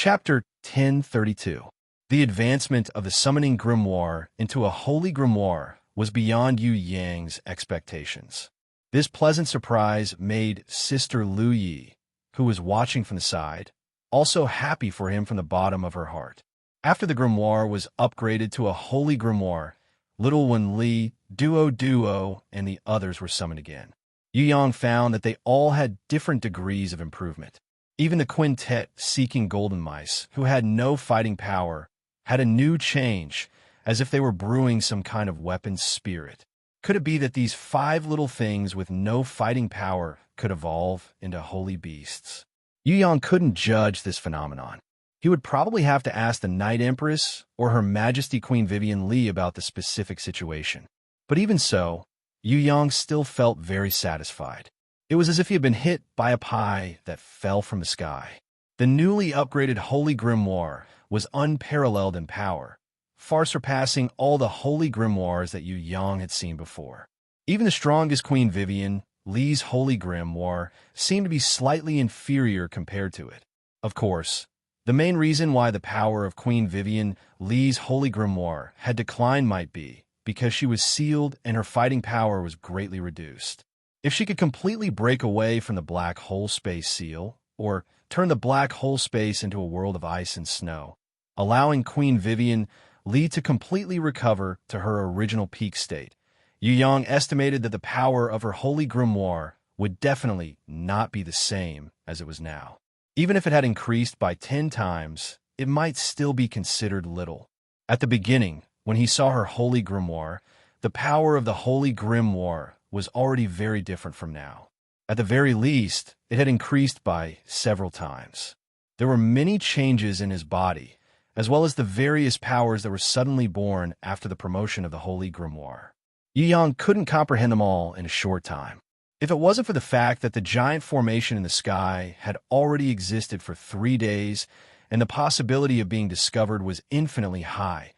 Chapter 1032. The advancement of the summoning grimoire into a holy grimoire was beyond Yu Yang's expectations. This pleasant surprise made Sister Lu Yi, who was watching from the side, also happy for him from the bottom of her heart. After the grimoire was upgraded to a holy grimoire, Little Wen Li, Duo, and the others were summoned again. Yu Yang found that they all had different degrees of improvement. Even the quintet seeking golden mice, who had no fighting power, had a new change, as if they were brewing some kind of weapon spirit. Could it be that these 5 little things with no fighting power could evolve into holy beasts? Yu Yang couldn't judge this phenomenon. He would probably have to ask the Night Empress or Her Majesty Queen Vivian Li about the specific situation. But even so, Yu Yang still felt very satisfied. It was as if he had been hit by a pie that fell from the sky. The newly upgraded Holy Grimoire was unparalleled in power, far surpassing all the Holy Grimoires that Yu Yang had seen before. Even the strongest Queen Vivian Li's Holy Grimoire seemed to be slightly inferior compared to it. Of course, the main reason why the power of Queen Vivian Li's Holy Grimoire had declined might be because she was sealed and her fighting power was greatly reduced. If she could completely break away from the black hole space seal, or turn the black hole space into a world of ice and snow, allowing Queen Vivian Li to completely recover to her original peak state, Yu Yang estimated that the power of her Holy Grimoire would definitely not be the same as it was now. Even if it had increased by 10 times, it might still be considered little. At the beginning, when he saw her Holy Grimoire, the power of the Holy Grimoire was already very different from now. At the very least, it had increased by several times. There were many changes in his body, as well as the various powers that were suddenly born after the promotion of the Holy Grimoire. Yu Yang couldn't comprehend them all in a short time. If it wasn't for the fact that the giant formation in the sky had already existed for 3 days, and the possibility of being discovered was infinitely high,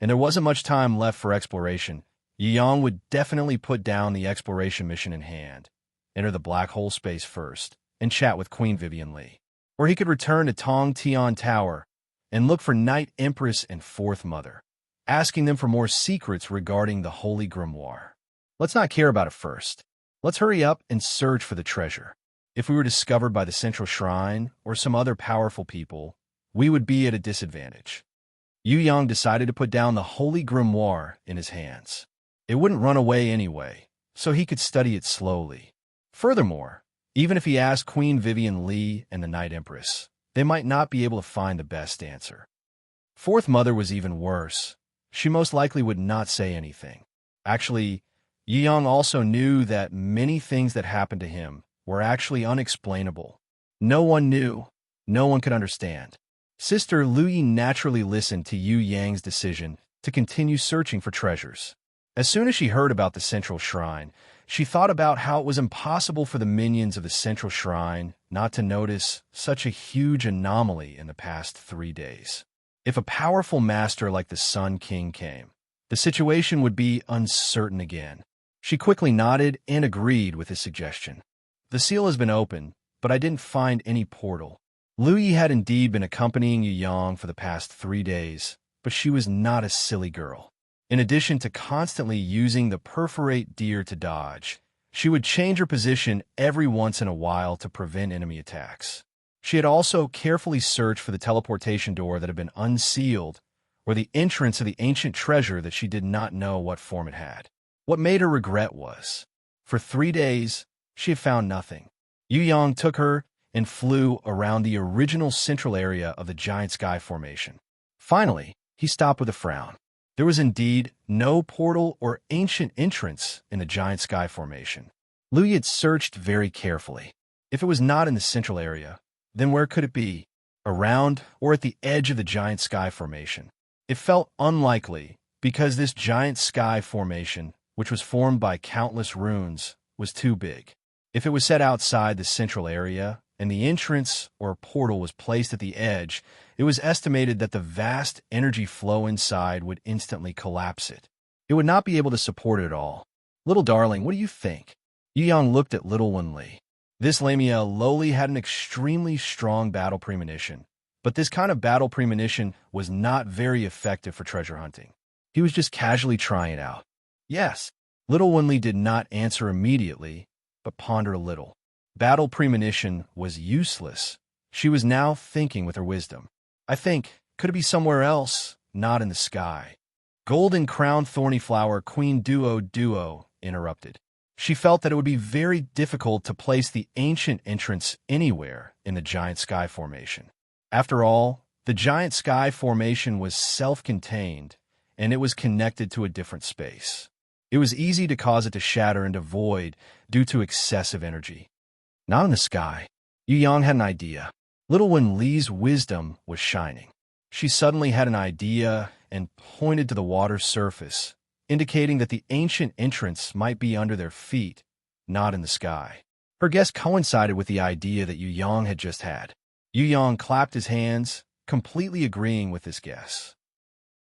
and there wasn't much time left for exploration, Yu Yang would definitely put down the exploration mission in hand, enter the black hole space first, and chat with Queen Vivian Li. Or he could return to Tong Tian Tower and look for Night Empress and Fourth Mother, asking them for more secrets regarding the Holy Grimoire. Let's not care about it first. Let's hurry up and search for the treasure. If we were discovered by the Central Shrine or some other powerful people, we would be at a disadvantage. Yu Yang decided to put down the Holy Grimoire in his hands. It wouldn't run away anyway, so he could study it slowly. Furthermore, even if he asked Queen Vivian Li and the Night Empress, they might not be able to find the best answer. Fourth Mother was even worse. She most likely would not say anything. Actually, Yu Yang also knew that many things that happened to him were actually unexplainable. No one knew. No one could understand. Sister Lu Yi naturally listened to Yu Yang's decision to continue searching for treasures. As soon as she heard about the Central Shrine, she thought about how it was impossible for the minions of the Central Shrine not to notice such a huge anomaly in the past 3 days. If a powerful master like the Sun King came, the situation would be uncertain again. She quickly nodded and agreed with his suggestion. The seal has been opened, but I didn't find any portal. Lu Yi had indeed been accompanying Yu Yang for the past 3 days, but she was not a silly girl. In addition to constantly using the perforate deer to dodge, she would change her position every once in a while to prevent enemy attacks. She had also carefully searched for the teleportation door that had been unsealed, or the entrance of the ancient treasure that she did not know what form it had. What made her regret was, for 3 days, she had found nothing. Yu Yang took her and flew around the original central area of the giant sky formation. Finally, he stopped with a frown. There was indeed no portal or ancient entrance in the giant sky formation. Lu Yi had searched very carefully. If it was not in the central area, then where could it be? Around or at the edge of the giant sky formation? It felt unlikely because this giant sky formation, which was formed by countless runes, was too big. If it was set outside the central area and the entrance or portal was placed at the edge, it was estimated that the vast energy flow inside would instantly collapse it. It would not be able to support it at all. Little darling, what do you think? Yu Yang looked at Little Wen Li. This Lamia Loli had an extremely strong battle premonition, But this kind of battle premonition was not very effective for treasure hunting. He was just casually trying it out. Yes. Little Winley did not answer immediately, but pondered a little. Battle premonition was useless. She was now thinking with her wisdom. I think, could it be somewhere else, not in the sky? Golden crown thorny flower Queen Duo interrupted. She felt that it would be very difficult to place the ancient entrance anywhere in the giant sky formation. After all, the giant sky formation was self-contained, and it was connected to a different space. It was easy to cause it to shatter into void due to excessive energy. Not in the sky. Yu Yang had an idea. Little Wen Li's wisdom was shining. She suddenly had an idea and pointed to the water's surface, indicating that the ancient entrance might be under their feet, not in the sky. Her guess coincided with the idea that Yu Yang had just had. Yu Yang clapped his hands, completely agreeing with this guess.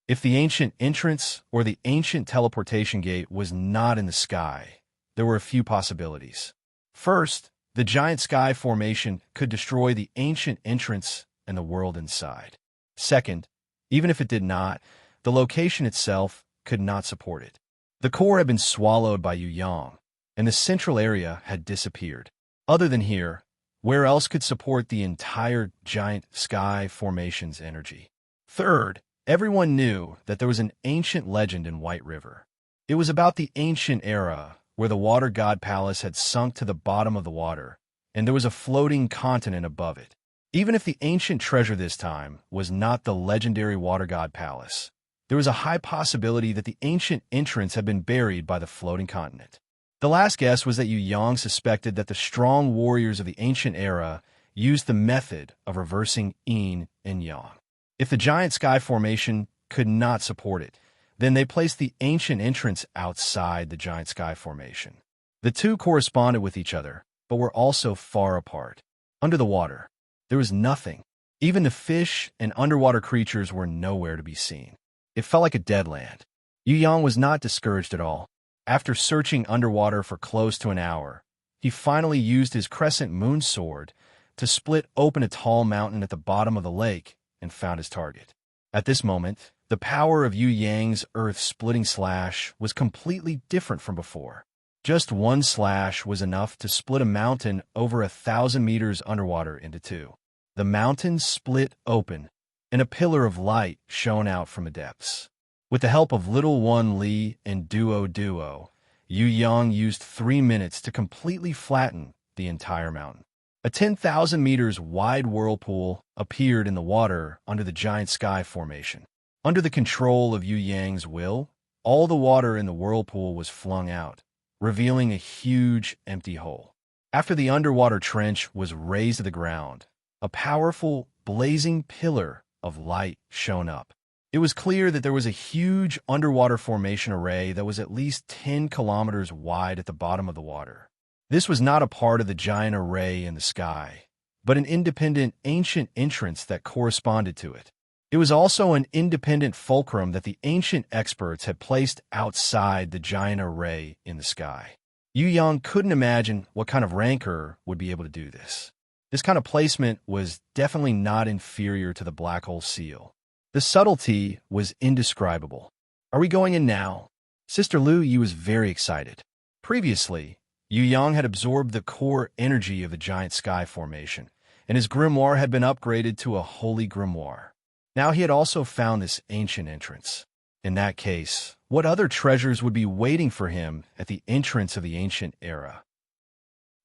If the ancient entrance or the ancient teleportation gate was not in the sky, there were a few possibilities. First, the giant sky formation could destroy the ancient entrance and the world inside. Second, even if it did not, the location itself could not support it. The core had been swallowed by Yu Yang, and the central area had disappeared. Other than here, where else could support the entire giant sky formation's energy? Third, everyone knew that there was an ancient legend in White River. It was about the ancient era where the water god palace had sunk to the bottom of the water, and there was a floating continent above it. Even if the ancient treasure this time was not the legendary water god palace, there was a high possibility that the ancient entrance had been buried by the floating continent. The last guess was that Yu Yang suspected that the strong warriors of the ancient era used the method of reversing yin and yang. If the giant sky formation could not support it, then they placed the ancient entrance outside the giant sky formation. The two corresponded with each other, but were also far apart. Under the water, there was nothing. Even the fish and underwater creatures were nowhere to be seen. It felt like a dead land. Yu Yang was not discouraged at all. After searching underwater for close to an hour, he finally used his crescent moon sword to split open a tall mountain at the bottom of the lake and found his target. At this moment, the power of Yu Yang's earth-splitting slash was completely different from before. Just one slash was enough to split a mountain over 1,000 meters underwater into two. The mountain split open, and a pillar of light shone out from the depths. With the help of Little One Li and Duo, Yu Yang used 3 minutes to completely flatten the entire mountain. A 10,000 meters wide whirlpool appeared in the water under the giant sky formation. Under the control of Yu Yang's will, all the water in the whirlpool was flung out, revealing a huge empty hole. After the underwater trench was raised to the ground, a powerful, blazing pillar of light shone up. It was clear that there was a huge underwater formation array that was at least 10 kilometers wide at the bottom of the water. This was not a part of the giant array in the sky, but an independent ancient entrance that corresponded to it. It was also an independent fulcrum that the ancient experts had placed outside the giant array in the sky. Yu Yang couldn't imagine what kind of rancor would be able to do this. This kind of placement was definitely not inferior to the black hole seal. The subtlety was indescribable. Are we going in now? Sister Lu Yi was very excited. Previously, Yu Yang had absorbed the core energy of the giant sky formation, and his grimoire had been upgraded to a holy grimoire. Now he had also found this ancient entrance. In that case, what other treasures would be waiting for him at the entrance of the ancient era?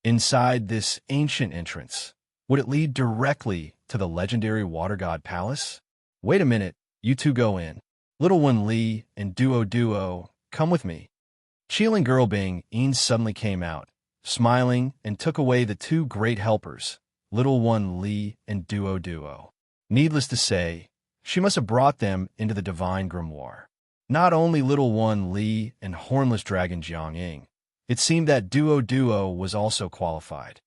Inside this ancient entrance, would it lead directly to the legendary water god palace? Wait a minute, you two go in. Little One Li and Duo, come with me. Qilin Girl Bing Yin suddenly came out, smiling, and took away the two great helpers, Little One Li and Duo. Needless to say, she must have brought them into the divine grimoire. Not only Little One Li and Hornless Dragon Jiangying, it seemed that Duo was also qualified.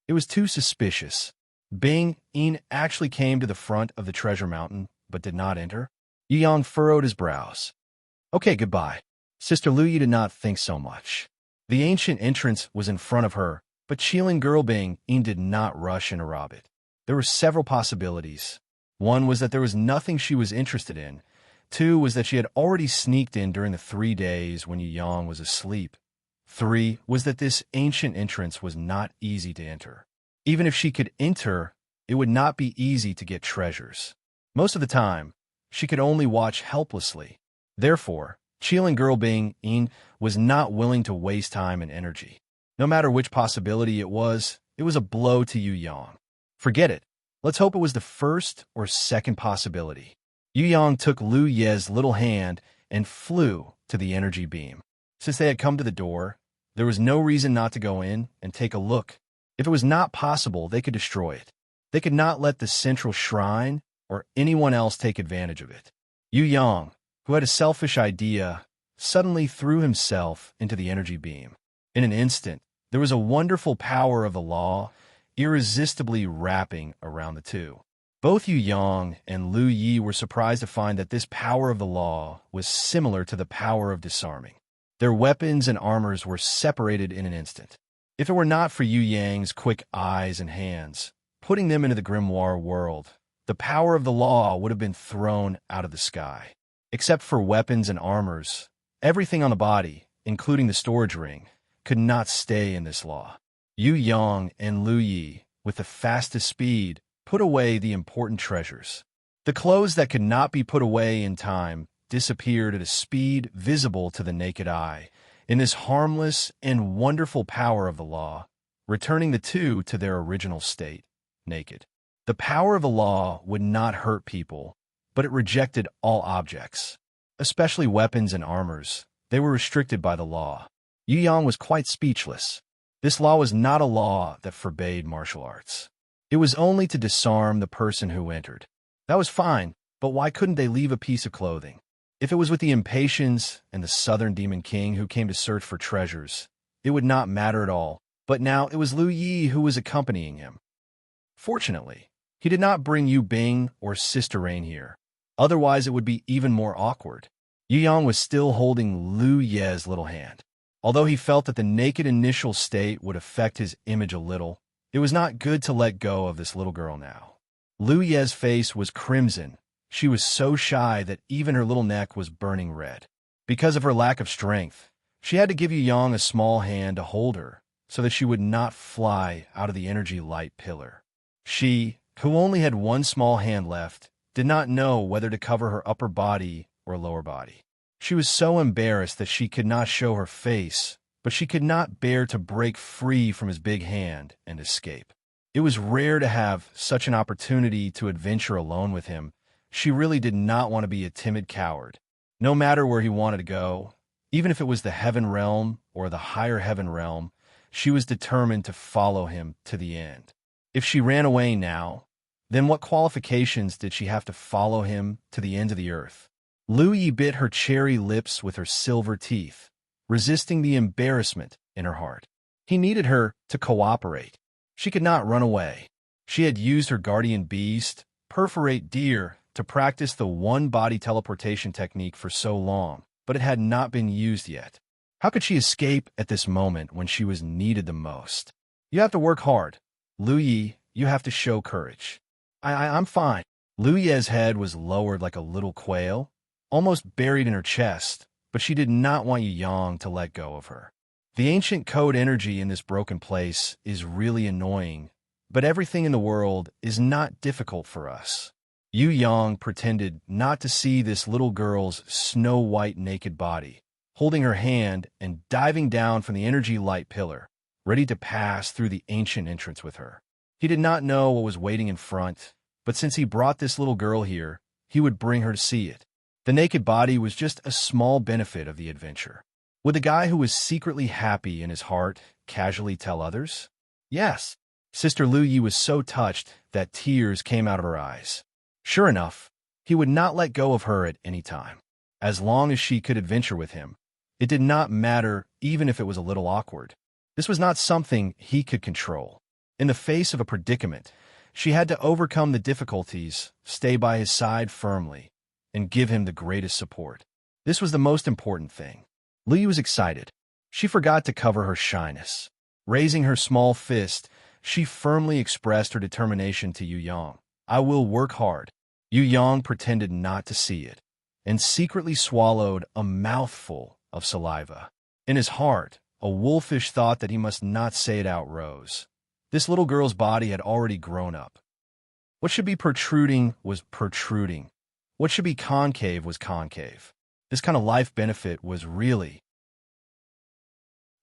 It was too suspicious. Bing Yin actually came to the front of the treasure mountain, but did not enter. Yu Yang furrowed his brows. Okay, goodbye. Sister Lu Yi did not think so much. The ancient entrance was in front of her, but Qilin Girl Bing Yin did not rush in to rob it. There were several possibilities. One was that there was nothing she was interested in. Two was that she had already sneaked in during the 3 days when Yu Yang was asleep. Three was that this ancient entrance was not easy to enter. Even if she could enter, it would not be easy to get treasures. Most of the time, she could only watch helplessly. Therefore, Qilin girl Bing Yin was not willing to waste time and energy. No matter which possibility it was a blow to Yu Yang. Forget it. Let's hope it was the first or second possibility. Yu Yang took Lu Ye's little hand and flew to the energy beam. Since they had come to the door, there was no reason not to go in and take a look. If it was not possible, they could destroy it. They could not let the central shrine or anyone else take advantage of it. Yu Yang, who had a selfish idea, suddenly threw himself into the energy beam. In an instant, there was a wonderful power of the law irresistibly wrapping around the two. Both Yu Yang and Lu Yi were surprised to find that this power of the law was similar to the power of disarming. Their weapons and armors were separated in an instant. If it were not for Yu Yang's quick eyes and hands, putting them into the grimoire world, the power of the law would have been thrown out of the sky. Except for weapons and armors, everything on the body, including the storage ring, could not stay in this law. Yu Yang and Lu Yi, with the fastest speed, put away the important treasures. The clothes that could not be put away in time disappeared at a speed visible to the naked eye, in this harmless and wonderful power of the law, returning the two to their original state, naked. The power of the law would not hurt people, but it rejected all objects, especially weapons and armors. They were restricted by the law. Yu Yang was quite speechless. This law was not a law that forbade martial arts. It was only to disarm the person who entered. That was fine, but why couldn't they leave a piece of clothing? If it was with the impatience and the southern demon king who came to search for treasures, it would not matter at all. But now it was Lu Yi who was accompanying him. Fortunately, he did not bring Yu Bing or Sister Rain here. Otherwise, it would be even more awkward. Yu Yang was still holding Lu Ye's little hand. Although he felt that the naked initial state would affect his image a little, it was not good to let go of this little girl now. Lu Ye's face was crimson. She was so shy that even her little neck was burning red. Because of her lack of strength, she had to give Yu Yang a small hand to hold her, so that she would not fly out of the energy light pillar. She, who only had one small hand left, did not know whether to cover her upper body or lower body. She was so embarrassed that she could not show her face, but she could not bear to break free from his big hand and escape. It was rare to have such an opportunity to adventure alone with him. She really did not want to be a timid coward. No matter where he wanted to go, even if it was the heaven realm or the higher heaven realm, she was determined to follow him to the end. If she ran away now, then what qualifications did she have to follow him to the end of the earth? Lu Yi bit her cherry lips with her silver teeth, resisting the embarrassment in her heart. He needed her to cooperate. She could not run away. She had used her guardian beast, Perforate Deer, to practice the one-body teleportation technique for so long, but it had not been used yet. How could she escape at this moment when she was needed the most? You have to work hard. Lu Yi, you have to show courage. I'm fine. Lu Ye's head was lowered like a little quail, almost buried in her chest, but she did not want Yu Yang to let go of her. The ancient code energy in this broken place is really annoying, but everything in the world is not difficult for us. Yu Yang pretended not to see this little girl's snow-white naked body, holding her hand and diving down from the energy light pillar, ready to pass through the ancient entrance with her. He did not know what was waiting in front, but since he brought this little girl here, he would bring her to see it. The naked body was just a small benefit of the adventure. Would the guy who was secretly happy in his heart casually tell others? Yes. Sister Lu Yi was so touched that tears came out of her eyes. Sure enough, he would not let go of her at any time. As long as she could adventure with him, it did not matter even if it was a little awkward. This was not something he could control. In the face of a predicament, she had to overcome the difficulties, stay by his side firmly, and give him the greatest support. This was the most important thing. Lu Yi was excited. She forgot to cover her shyness. Raising her small fist, she firmly expressed her determination to Yu Yang. I will work hard. Yu Yang pretended not to see it and secretly swallowed a mouthful of saliva. In his heart, a wolfish thought that he must not say it out rose. This little girl's body had already grown up. What should be protruding was protruding. What should be concave was concave. This kind of life benefit was really...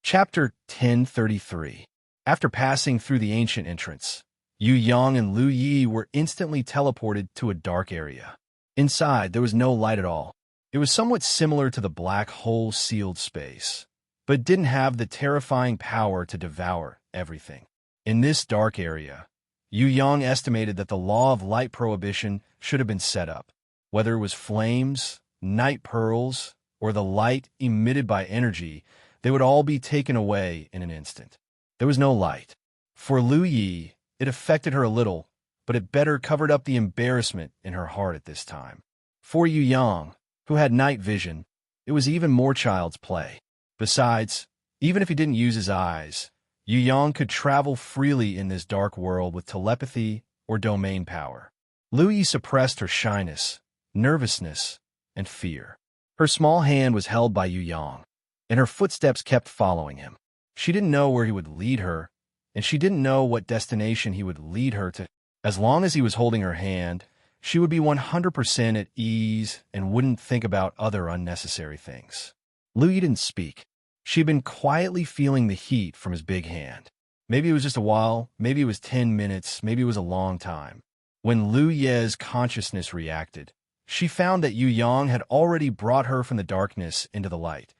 Chapter 1033. After passing through the ancient entrance, Yu Yang and Lu Yi were instantly teleported to a dark area. Inside, there was no light at all. It was somewhat similar to the black hole-sealed space, but didn't have the terrifying power to devour everything. In this dark area, Yu Yang estimated that the law of light prohibition should have been set up. Whether it was flames, night pearls, or the light emitted by energy, they would all be taken away in an instant. There was no light. For Lu Yi, it affected her a little, but it better covered up the embarrassment in her heart at this time. For Yu Yang, who had night vision, it was even more child's play. Besides, even if he didn't use his eyes, Yu Yang could travel freely in this dark world with telepathy or domain power. Lu Yi suppressed her shyness, nervousness, and fear. Her small hand was held by Yu Yang, and her footsteps kept following him. She didn't know where he would lead her, and she didn't know what destination he would lead her to. As long as he was holding her hand, she would be 100% at ease and wouldn't think about other unnecessary things. Lu Yi didn't speak. She had been quietly feeling the heat from his big hand. Maybe it was just a while, maybe it was 10 minutes, maybe it was a long time. When Lu Ye's consciousness reacted, she found that Yu Yang had already brought her from the darkness into the light.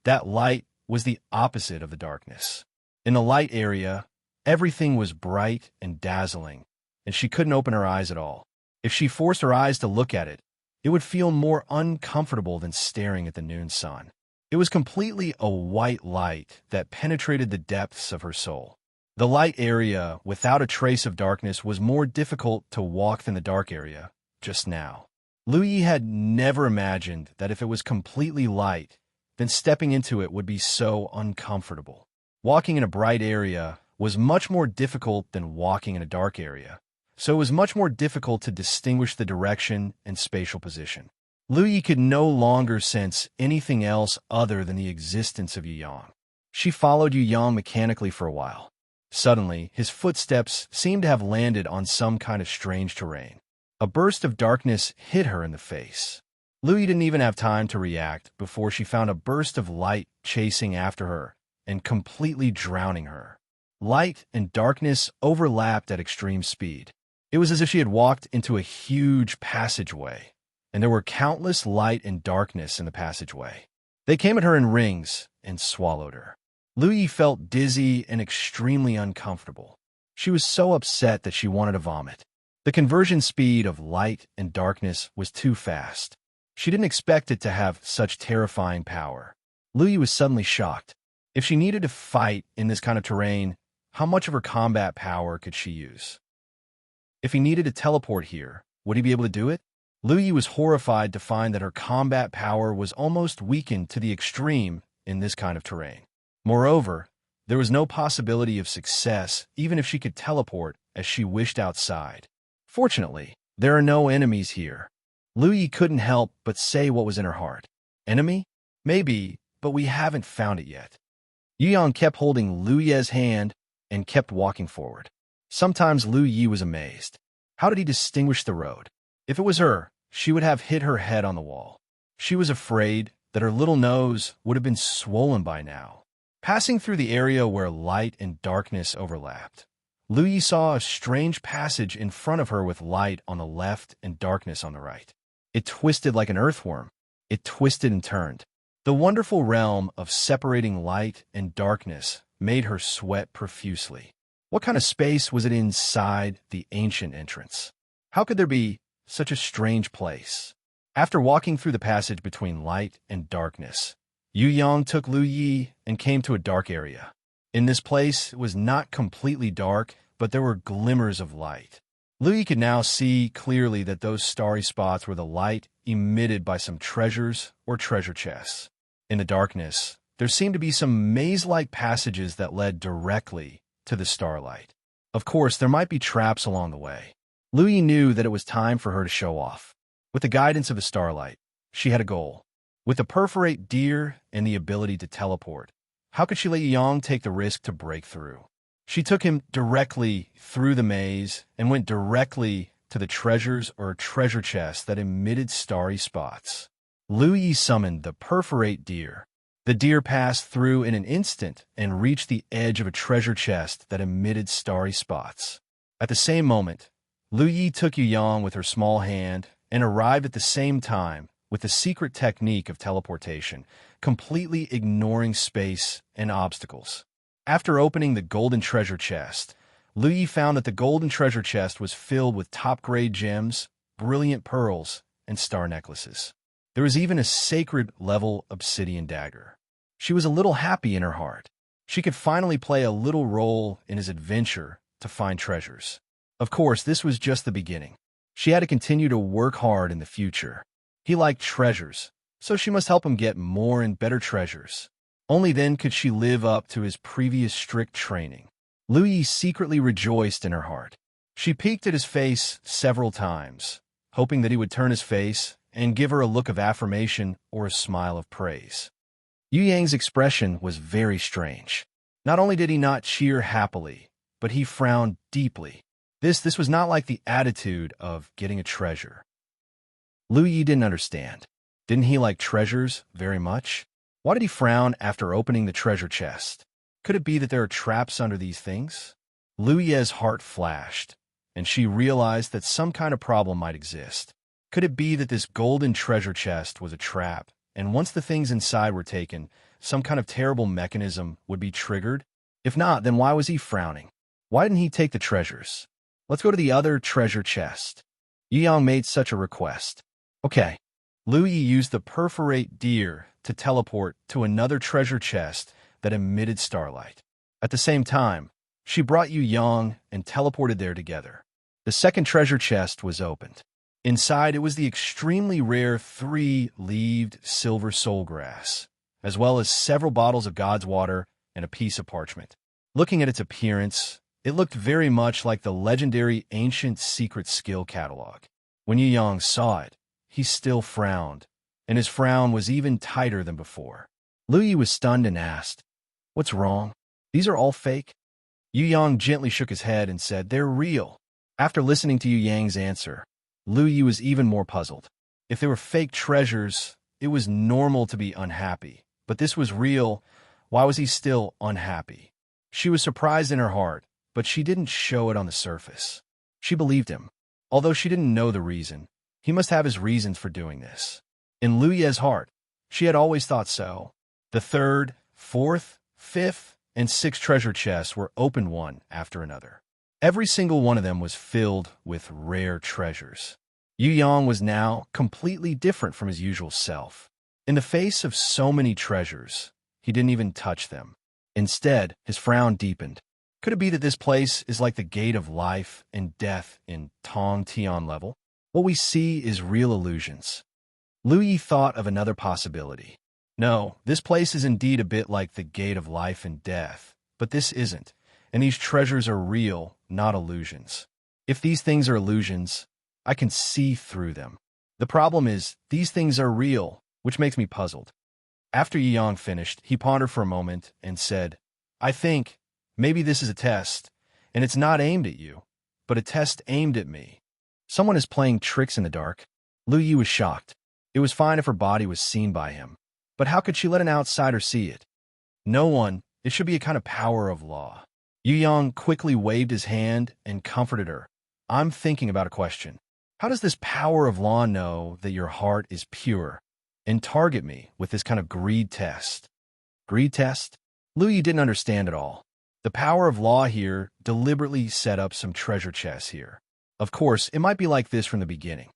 That light was the opposite of the darkness. In the light area, everything was bright and dazzling, and she couldn't open her eyes at all. If she forced her eyes to look at it, it would feel more uncomfortable than staring at the noon sun. It was completely a white light that penetrated the depths of her soul. The light area, without a trace of darkness, was more difficult to walk than the dark area, just now. Lu Yi had never imagined that if it was completely light, then stepping into it would be so uncomfortable. Walking in a bright area was much more difficult than walking in a dark area, so it was much more difficult to distinguish the direction and spatial position. Lu Yi could no longer sense anything else other than the existence of Yu Yang. She followed Yu Yang mechanically for a while. Suddenly, his footsteps seemed to have landed on some kind of strange terrain. A burst of darkness hit her in the face. Lu Yi didn't even have time to react before she found a burst of light chasing after her and completely drowning her. Light and darkness overlapped at extreme speed. It was as if she had walked into a huge passageway, and there were countless light and darkness in the passageway. They came at her in rings and swallowed her. Lu Yi felt dizzy and extremely uncomfortable. She was so upset that she wanted to vomit. The conversion speed of light and darkness was too fast. She didn't expect it to have such terrifying power. Lu Yi was suddenly shocked. If she needed to fight in this kind of terrain, how much of her combat power could she use? If he needed to teleport here, would he be able to do it? Lu Yi was horrified to find that her combat power was almost weakened to the extreme in this kind of terrain. Moreover, there was no possibility of success even if she could teleport as she wished outside. Fortunately, there are no enemies here. Lu Yi couldn't help but say what was in her heart. Enemy? Maybe, but we haven't found it yet. Yu Yang kept holding Lu Ye's hand and kept walking forward. Sometimes Lu Yi was amazed. How did he distinguish the road? If it was her, she would have hit her head on the wall. She was afraid that her little nose would have been swollen by now. Passing through the area where light and darkness overlapped, Lu Yi saw a strange passage in front of her with light on the left and darkness on the right. It twisted like an earthworm. It twisted and turned. The wonderful realm of separating light and darkness made her sweat profusely. What kind of space was it inside the ancient entrance? How could there be such a strange place? After walking through the passage between light and darkness, Yu Yang took Lu Yi and came to a dark area. In this place, it was not completely dark, but there were glimmers of light. Lu Yi could now see clearly that those starry spots were the light emitted by some treasures or treasure chests. In the darkness, there seemed to be some maze-like passages that led directly to the starlight. Of course, there might be traps along the way. Lu Yi knew that it was time for her to show off. With the guidance of the starlight, she had a goal. With the perforate deer and the ability to teleport, how could she let Yang take the risk to break through? She took him directly through the maze and went directly to the treasures or treasure chest that emitted starry spots. Lu Yi summoned the perforate deer. The deer passed through in an instant and reached the edge of a treasure chest that emitted starry spots. At the same moment, Lu Yi took Yang with her small hand and arrived at the same time with the secret technique of teleportation, completely ignoring space and obstacles. After opening the golden treasure chest, Lu Yi found that the golden treasure chest was filled with top-grade gems, brilliant pearls, and star necklaces. There was even a sacred-level obsidian dagger. She was a little happy in her heart. She could finally play a little role in his adventure to find treasures. Of course, this was just the beginning. She had to continue to work hard in the future. He liked treasures, so she must help him get more and better treasures. Only then could she live up to his previous strict training. Lu Yi secretly rejoiced in her heart. She peeked at his face several times, hoping that he would turn his face and give her a look of affirmation or a smile of praise. Yu Yang's expression was very strange. Not only did he not cheer happily, but he frowned deeply. This was not like the attitude of getting a treasure. Lu Yi didn't understand. Didn't he like treasures very much? Why did he frown after opening the treasure chest? Could it be that there are traps under these things? Lu Yi's heart flashed, and she realized that some kind of problem might exist. Could it be that this golden treasure chest was a trap, and once the things inside were taken, some kind of terrible mechanism would be triggered? If not, then why was he frowning? Why didn't he take the treasures? Let's go to the other treasure chest. Yu Yang made such a request. Okay. Lu Yi used the perforate deer to teleport to another treasure chest that emitted starlight. At the same time, she brought Yu Yang and teleported there together. The second treasure chest was opened. Inside, it was the extremely rare 3-leaved silver soul grass, as well as several bottles of God's water and a piece of parchment. Looking at its appearance, it looked very much like the legendary ancient secret skill catalog. When Yu Yang saw it, he still frowned, and his frown was even tighter than before. Lu Yi was stunned and asked, "What's wrong? These are all fake?" Yu Yang gently shook his head and said, "They're real." After listening to Yu Yang's answer, Lu Yi was even more puzzled. If they were fake treasures, it was normal to be unhappy. But this was real. Why was he still unhappy? She was surprised in her heart, but she didn't show it on the surface. She believed him. Although she didn't know the reason, he must have his reasons for doing this. In Lu Yi's heart, she had always thought so. The third, fourth, fifth, and sixth treasure chests were opened one after another. Every single one of them was filled with rare treasures. Yu Yang was now completely different from his usual self. In the face of so many treasures, he didn't even touch them. Instead, his frown deepened. Could it be that this place is like the gate of life and death in Tong Tian level? What we see is real illusions. Lu Yi thought of another possibility. No, this place is indeed a bit like the gate of life and death, but this isn't, and these treasures are real, not illusions. If these things are illusions, I can see through them. The problem is, these things are real, which makes me puzzled. After Yu Yang finished, he pondered for a moment and said, "I think maybe this is a test, and it's not aimed at you, but a test aimed at me. Someone is playing tricks in the dark." Lu Yi was shocked. It was fine if her body was seen by him, but how could she let an outsider see it? No one. It should be a kind of power of law. Yu Yang quickly waved his hand and comforted her. "I'm thinking about a question. How does this power of law know that your heart is pure and target me with this kind of greed test?" Greed test? Lu Yi didn't understand at all. The power of law here deliberately set up some treasure chests here. Of course, it might be like this from the beginning.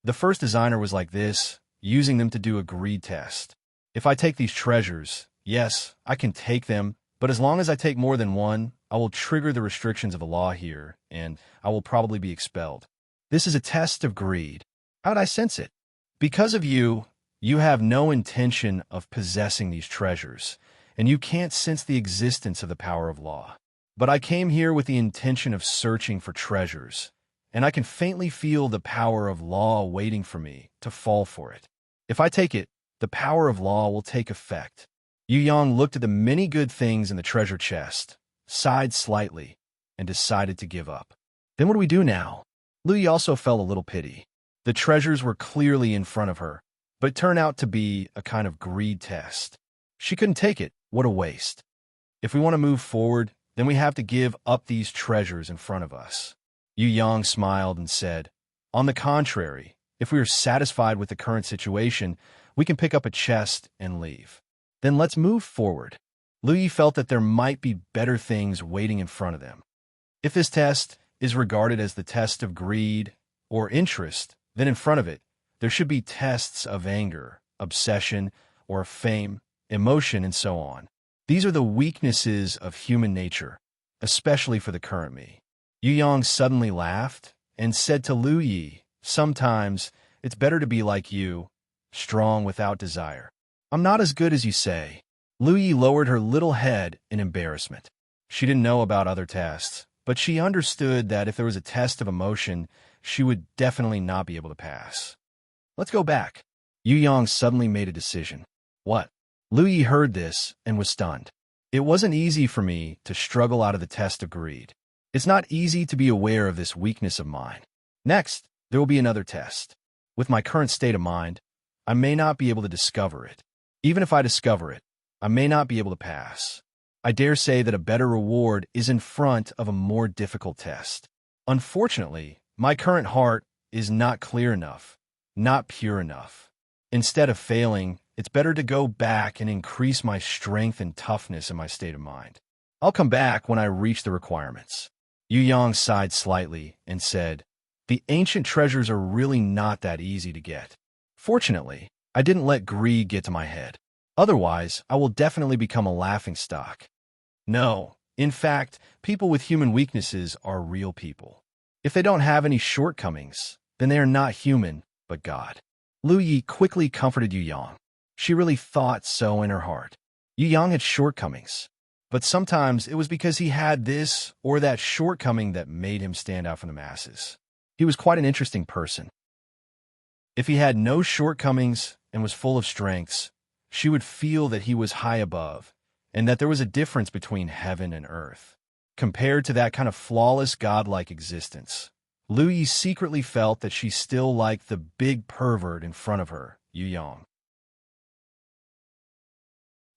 The first designer was like this, using them to do a greed test. If I take these treasures, yes, I can take them, but as long as I take more than one, I will trigger the restrictions of the law here, and I will probably be expelled. This is a test of greed. How would I sense it? Because of you, you have no intention of possessing these treasures, and you can't sense the existence of the power of law. But I came here with the intention of searching for treasures, and I can faintly feel the power of law waiting for me to fall for it. If I take it, the power of law will take effect. Yu Yang looked at the many good things in the treasure chest, sighed slightly, and decided to give up. Then what do we do now? Lu Yi also felt a little pity. The treasures were clearly in front of her, but turned out to be a kind of greed test. She couldn't take it. What a waste. If we want to move forward, then we have to give up these treasures in front of us. Yu Yang smiled and said, on the contrary, if we are satisfied with the current situation, we can pick up a chest and leave. Then let's move forward. Lu Yi felt that there might be better things waiting in front of them. If this test is regarded as the test of greed or interest, then in front of it, there should be tests of anger, obsession, or fame, emotion, and so on. These are the weaknesses of human nature, especially for the current me. Yu Yang suddenly laughed and said to Lu Yi, sometimes it's better to be like you, strong without desire. I'm not as good as you say. Lu Yi lowered her little head in embarrassment. She didn't know about other tests, but she understood that if there was a test of emotion, she would definitely not be able to pass. Let's go back. Yu Yang suddenly made a decision. What? Lu Yi heard this and was stunned. It wasn't easy for me to struggle out of the test of greed. It's not easy to be aware of this weakness of mine. Next, there will be another test. With my current state of mind, I may not be able to discover it. Even if I discover it, I may not be able to pass. I dare say that a better reward is in front of a more difficult test. Unfortunately, my current heart is not clear enough, not pure enough. Instead of failing, it's better to go back and increase my strength and toughness in my state of mind. I'll come back when I reach the requirements. Yu Yang sighed slightly and said, the ancient treasures are really not that easy to get. Fortunately, I didn't let greed get to my head. Otherwise, I will definitely become a laughingstock. No, in fact, people with human weaknesses are real people. If they don't have any shortcomings, then they are not human, but God. Lu Yi quickly comforted Yu Yang. She really thought so in her heart. Yu Yang had shortcomings, but sometimes it was because he had this or that shortcoming that made him stand out from the masses. He was quite an interesting person. If he had no shortcomings and was full of strengths, she would feel that he was high above, and that there was a difference between heaven and earth. Compared to that kind of flawless, godlike existence, Lu Yi secretly felt that she still liked the big pervert in front of her, Yu Yang.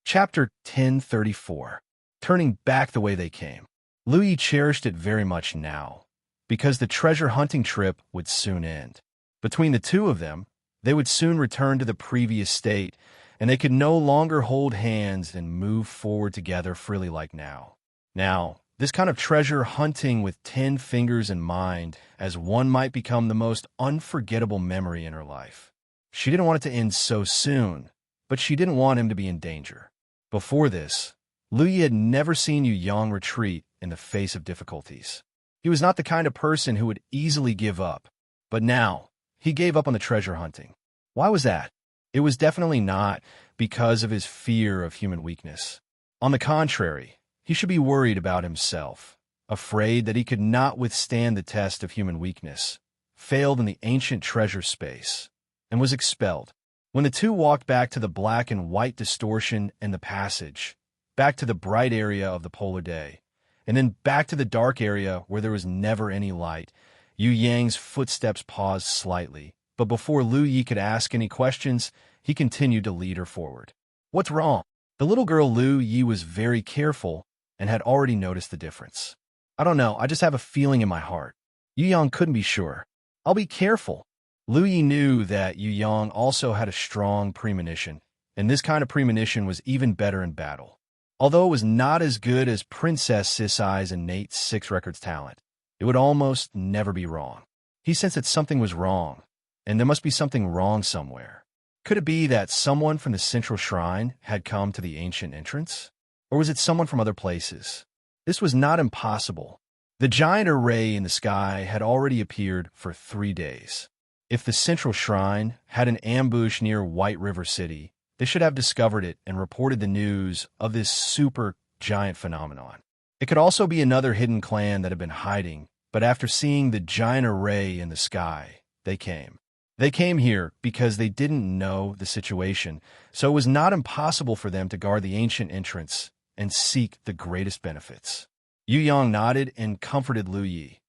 Chapter 1034. Turning back the way they came. Lu Yi cherished it very much now, because the treasure hunting trip would soon end. Between the two of them, they would soon return to the previous state, and they could no longer hold hands and move forward together freely like now. Now, this kind of treasure hunting with 10 fingers in mind as one might become the most unforgettable memory in her life. She didn't want it to end so soon, but she didn't want him to be in danger. Before this, Lu Yi had never seen Yu Yang retreat in the face of difficulties. He was not the kind of person who would easily give up, but now, he gave up on the treasure hunting. Why was that? It was definitely not because of his fear of human weakness. On the contrary, he should be worried about himself, afraid that he could not withstand the test of human weakness, failed in the ancient treasure space, and was expelled. When the two walked back to the black and white distortion and the passage, back to the bright area of the polar day, and then back to the dark area where there was never any light, Yu Yang's footsteps paused slightly. But before Lu Yi could ask any questions, he continued to lead her forward. What's wrong? The little girl Lu Yi was very careful and had already noticed the difference. I don't know, I just have a feeling in my heart. Yu Yang couldn't be sure. I'll be careful. Lu Yi knew that Yu Yang also had a strong premonition, and this kind of premonition was even better in battle. Although it was not as good as Princess Sisai's innate 6 records talent, it would almost never be wrong. He sensed that something was wrong, and there must be something wrong somewhere. Could it be that someone from the central shrine had come to the ancient entrance? Or was it someone from other places? This was not impossible. The giant array in the sky had already appeared for 3 days. If the central shrine had an ambush near White River City, they should have discovered it and reported the news of this super giant phenomenon. It could also be another hidden clan that had been hiding But after seeing the giant array in the sky, they came. They came here because they didn't know the situation, so it was not impossible for them to guard the ancient entrance and seek the greatest benefits. Yu Yang nodded and comforted Lu Yi.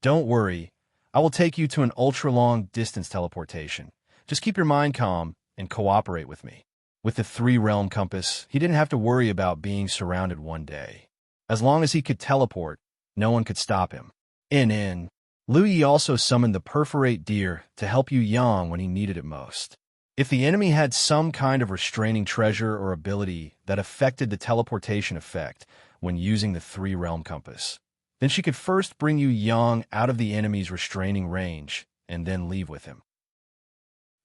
Don't worry, I will take you to an ultra-long distance teleportation. Just keep your mind calm and cooperate with me. With the three-realm compass, he didn't have to worry about being surrounded one day. As long as he could teleport, no one could stop him. Lu Yi also summoned the perforate deer to help Yu Yang when he needed it most. If the enemy had some kind of restraining treasure or ability that affected the teleportation effect when using the three-realm compass, then she could first bring Yu Yang out of the enemy's restraining range and then leave with him.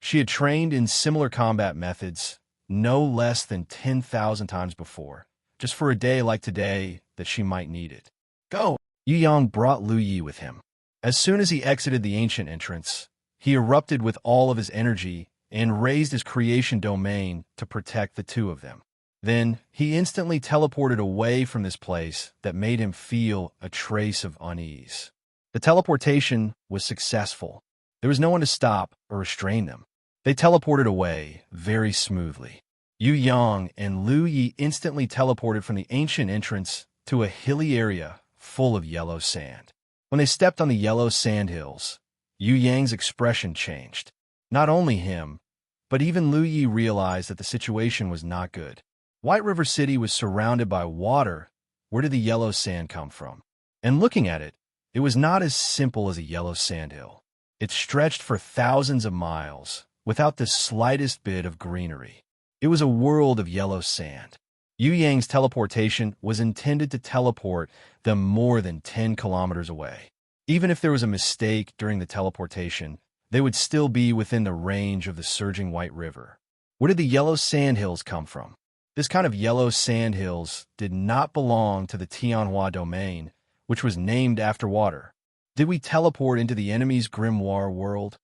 She had trained in similar combat methods no less than 10,000 times before, just for a day like today that she might need it. Go! Yu Yang brought Lu Yi with him. As soon as he exited the ancient entrance, he erupted with all of his energy and raised his creation domain to protect the two of them. Then, he instantly teleported away from this place that made him feel a trace of unease. The teleportation was successful. There was no one to stop or restrain them. They teleported away very smoothly. Yu Yang and Lu Yi instantly teleported from the ancient entrance to a hilly area full of yellow sand. When they stepped on the yellow sand hills, Yu Yang's expression changed. Not only him, but even Lu Yi realized that the situation was not good. White River City was surrounded by water. Where did the yellow sand come from? And looking at it, it was not as simple as a yellow sandhill. It stretched for thousands of miles, without the slightest bit of greenery. It was a world of yellow sand. Yu Yang's teleportation was intended to teleport them more than 10 kilometers away. Even if there was a mistake during the teleportation, they would still be within the range of the surging White River. Where did the yellow sandhills come from? This kind of yellow sandhills did not belong to the Tianhua domain, which was named after water. Did we teleport into the enemy's grimoire world?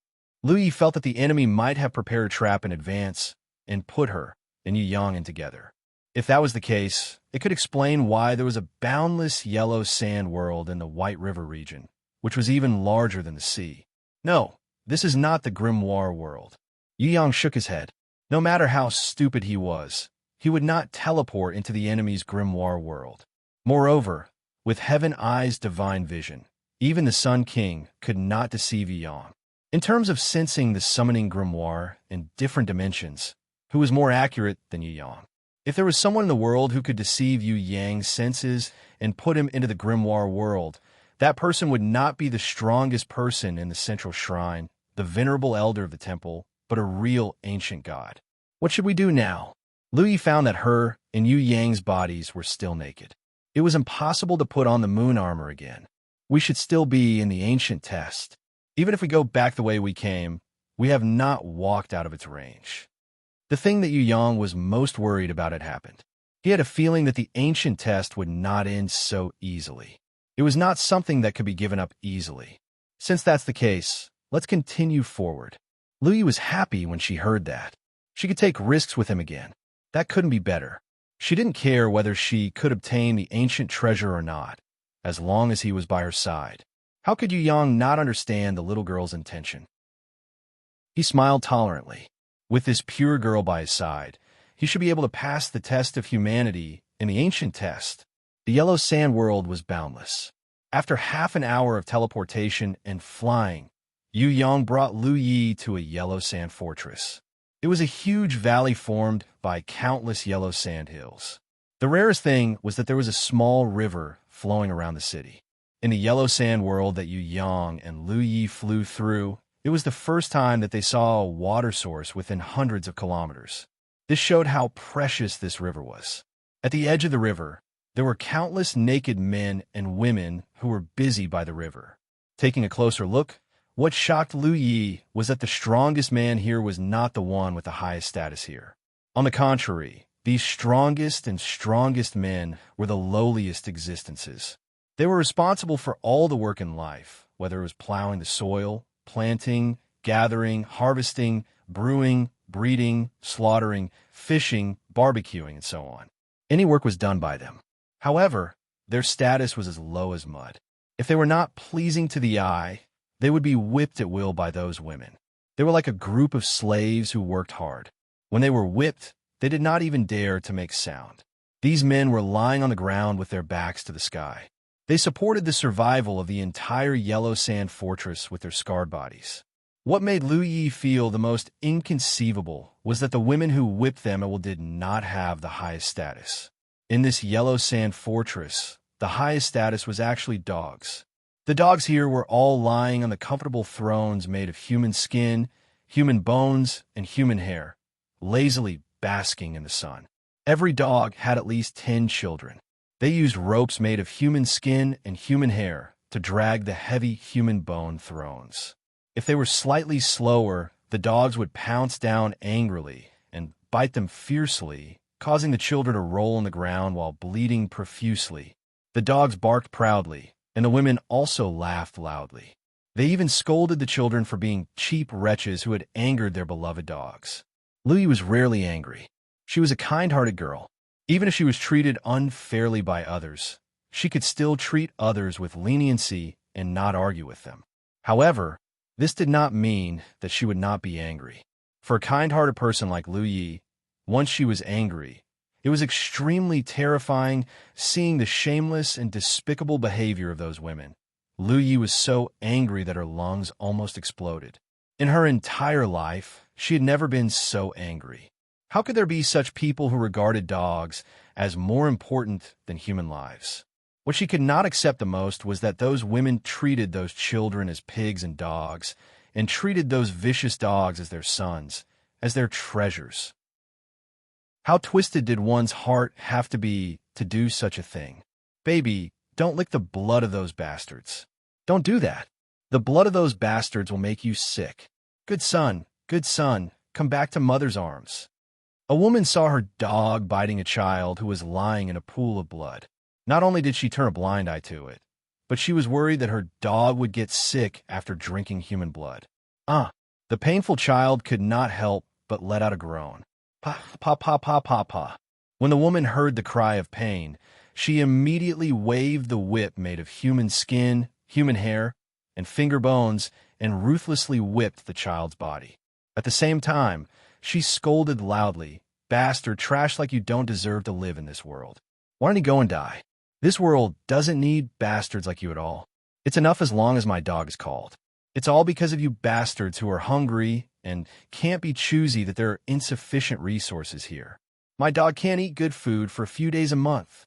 Lu Yi felt that the enemy might have prepared a trap in advance and put her and Yu Yang in together. If that was the case, it could explain why there was a boundless yellow sand world in the White River region, which was even larger than the sea. No, this is not the grimoire world. Yu Yang shook his head. No matter how stupid he was, he would not teleport into the enemy's grimoire world. Moreover, with Heaven Eye's divine vision, even the Sun King could not deceive Yu Yang. In terms of sensing the summoning grimoire in different dimensions, who was more accurate than Yu Yang? If there was someone in the world who could deceive Yu Yang's senses and put him into the grimoire world, that person would not be the strongest person in the central shrine, the venerable elder of the temple, but a real ancient god. What should we do now? Lu Yi found that her and Yu Yang's bodies were still naked. It was impossible to put on the moon armor again. We should still be in the ancient test. Even if we go back the way we came, we have not walked out of its range. The thing that Yu Yang was most worried about had happened. He had a feeling that the ancient test would not end so easily. It was not something that could be given up easily. Since that's the case, let's continue forward. Lu Yi was happy when she heard that. She could take risks with him again. That couldn't be better. She didn't care whether she could obtain the ancient treasure or not, as long as he was by her side. How could Yu Yang not understand the little girl's intention? He smiled tolerantly. With this pure girl by his side, he should be able to pass the test of humanity in the ancient test. The yellow sand world was boundless. After half an hour of teleportation and flying, Yu Yang brought Lu Yi to a yellow sand fortress. It was a huge valley formed by countless yellow sand hills. The rarest thing was that there was a small river flowing around the city. In the yellow sand world that Yu Yang and Lu Yi flew through, it was the first time that they saw a water source within hundreds of kilometers. This showed how precious this river was. At the edge of the river, there were countless naked men and women who were busy by the river. Taking a closer look, what shocked Lu Yi was that the strongest man here was not the one with the highest status here. On the contrary, these strongest and strongest men were the lowliest existences. They were responsible for all the work in life, whether it was plowing the soil, planting, gathering, harvesting, brewing, breeding, slaughtering, fishing, barbecuing, and so on. Any work was done by them. However, their status was as low as mud. If they were not pleasing to the eye, they would be whipped at will by those women. They were like a group of slaves who worked hard. When they were whipped, they did not even dare to make sound. These men were lying on the ground with their backs to the sky. They supported the survival of the entire yellow sand fortress with their scarred bodies. What made Lu Yi feel the most inconceivable was that the women who whipped them did not have the highest status. In this yellow sand fortress, the highest status was actually dogs. The dogs here were all lying on the comfortable thrones made of human skin, human bones, and human hair, lazily basking in the sun. Every dog had at least 10 children. They used ropes made of human skin and human hair to drag the heavy human bone thrones. If they were slightly slower, the dogs would pounce down angrily and bite them fiercely, causing the children to roll on the ground while bleeding profusely. The dogs barked proudly, and the women also laughed loudly. They even scolded the children for being cheap wretches who had angered their beloved dogs. Lu Yi was rarely angry. She was a kind-hearted girl. Even if she was treated unfairly by others, she could still treat others with leniency and not argue with them. However, this did not mean that she would not be angry. For a kind-hearted person like Lu Yi, once she was angry, it was extremely terrifying seeing the shameless and despicable behavior of those women. Lu Yi was so angry that her lungs almost exploded. In her entire life, she had never been so angry. How could there be such people who regarded dogs as more important than human lives? What she could not accept the most was that those women treated those children as pigs and dogs, and treated those vicious dogs as their sons, as their treasures. How twisted did one's heart have to be to do such a thing? Baby, don't lick the blood of those bastards. Don't do that. The blood of those bastards will make you sick. Good son, come back to mother's arms. A woman saw her dog biting a child who was lying in a pool of blood. Not only did she turn a blind eye to it, but she was worried that her dog would get sick after drinking human blood. The painful child could not help but let out a groan. Pa, pa, pa, pa, pa, pa. When the woman heard the cry of pain, she immediately waved the whip made of human skin, human hair, and finger bones, and ruthlessly whipped the child's body. At the same time, she scolded loudly, "Bastard, trash like you don't deserve to live in this world. Why don't you go and die? This world doesn't need bastards like you at all. It's enough as long as my dog is called. It's all because of you bastards who are hungry and can't be choosy that there are insufficient resources here. My dog can't eat good food for a few days a month."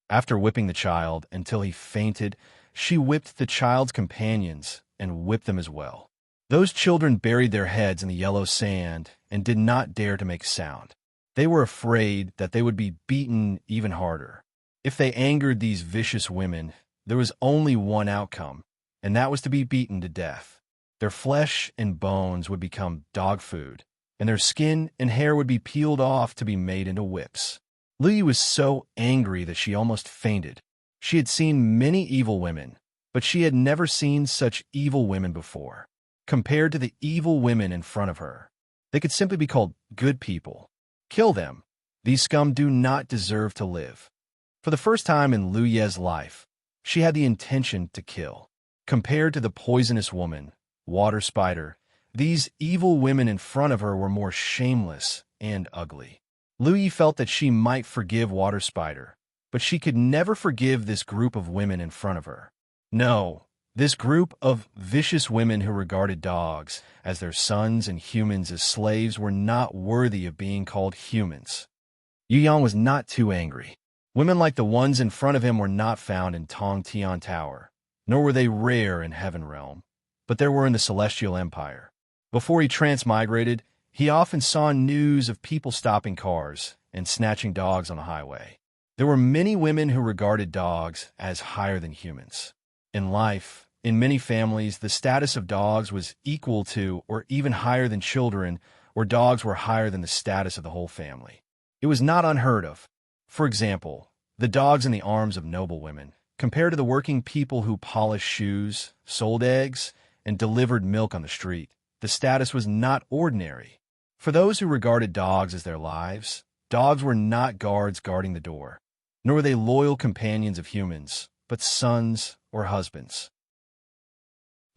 After whipping the child until he fainted, she whipped the child's companions and whipped them as well. Those children buried their heads in the yellow sand and did not dare to make sound. They were afraid that they would be beaten even harder. If they angered these vicious women, there was only one outcome, and that was to be beaten to death. Their flesh and bones would become dog food, and their skin and hair would be peeled off to be made into whips. Lu Yi was so angry that she almost fainted. She had seen many evil women, but she had never seen such evil women before. Compared to the evil women in front of her, they could simply be called good people. Kill them. These scum do not deserve to live. For the first time in Lu Ye's life, she had the intention to kill. Compared to the poisonous woman, water spider, these evil women in front of her were more shameless and ugly. Lu Yi felt that she might forgive water spider, but she could never forgive this group of women in front of her. No. This group of vicious women who regarded dogs as their sons and humans as slaves were not worthy of being called humans. Yu Yang was not too angry. Women like the ones in front of him were not found in Tong Tian Tower, nor were they rare in Heaven Realm, but there were in the Celestial Empire. Before he transmigrated, he often saw news of people stopping cars and snatching dogs on the highway. There were many women who regarded dogs as higher than humans. In life, in many families, the status of dogs was equal to or even higher than children, or dogs were higher than the status of the whole family. It was not unheard of. For example, the dogs in the arms of noble women, compared to the working people who polished shoes, sold eggs, and delivered milk on the street, the status was not ordinary. For those who regarded dogs as their lives, dogs were not guards guarding the door, nor were they loyal companions of humans, but sons or husbands.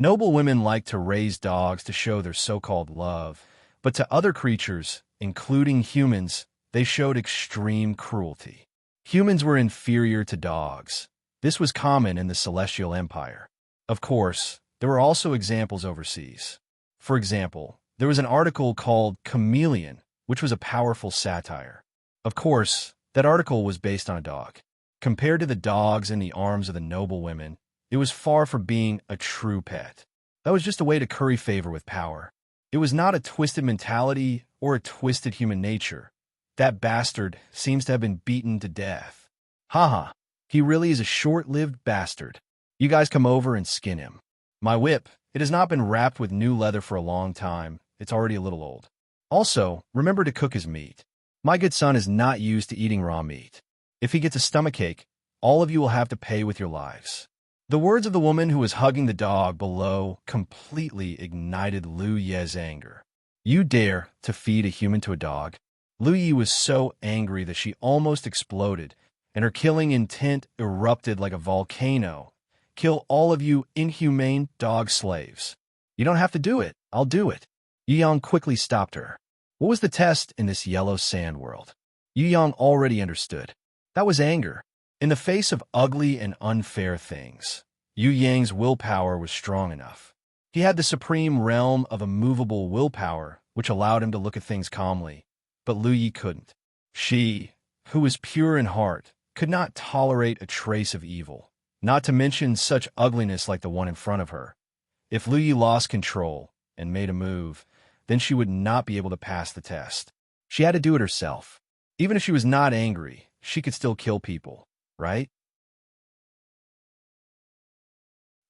Noble women liked to raise dogs to show their so-called love, but to other creatures, including humans, they showed extreme cruelty. Humans were inferior to dogs. This was common in the Celestial Empire. Of course, there were also examples overseas. For example, there was an article called Chameleon, which was a powerful satire. Of course, that article was based on a dog. Compared to the dogs in the arms of the noble women, it was far from being a true pet. That was just a way to curry favor with power. It was not a twisted mentality or a twisted human nature. That bastard seems to have been beaten to death. Haha, he really is a short-lived bastard. You guys come over and skin him. My whip, it has not been wrapped with new leather for a long time. It's already a little old. Also, remember to cook his meat. My good son is not used to eating raw meat. If he gets a stomachache, all of you will have to pay with your lives. The words of the woman who was hugging the dog below completely ignited Lu Ye's anger. You dare to feed a human to a dog? Lu Ye was so angry that she almost exploded, and her killing intent erupted like a volcano. Kill all of you inhumane dog slaves. You don't have to do it. I'll do it. Yu Yang quickly stopped her. What was the test in this yellow sand world? Yu Yang already understood. That was anger. In the face of ugly and unfair things, Yu Yang's willpower was strong enough. He had the supreme realm of immovable willpower, which allowed him to look at things calmly. But Lu Yi couldn't. She, who was pure in heart, could not tolerate a trace of evil, not to mention such ugliness like the one in front of her. If Lu Yi lost control and made a move, then she would not be able to pass the test. She had to do it herself. Even if she was not angry, she could still kill people, right?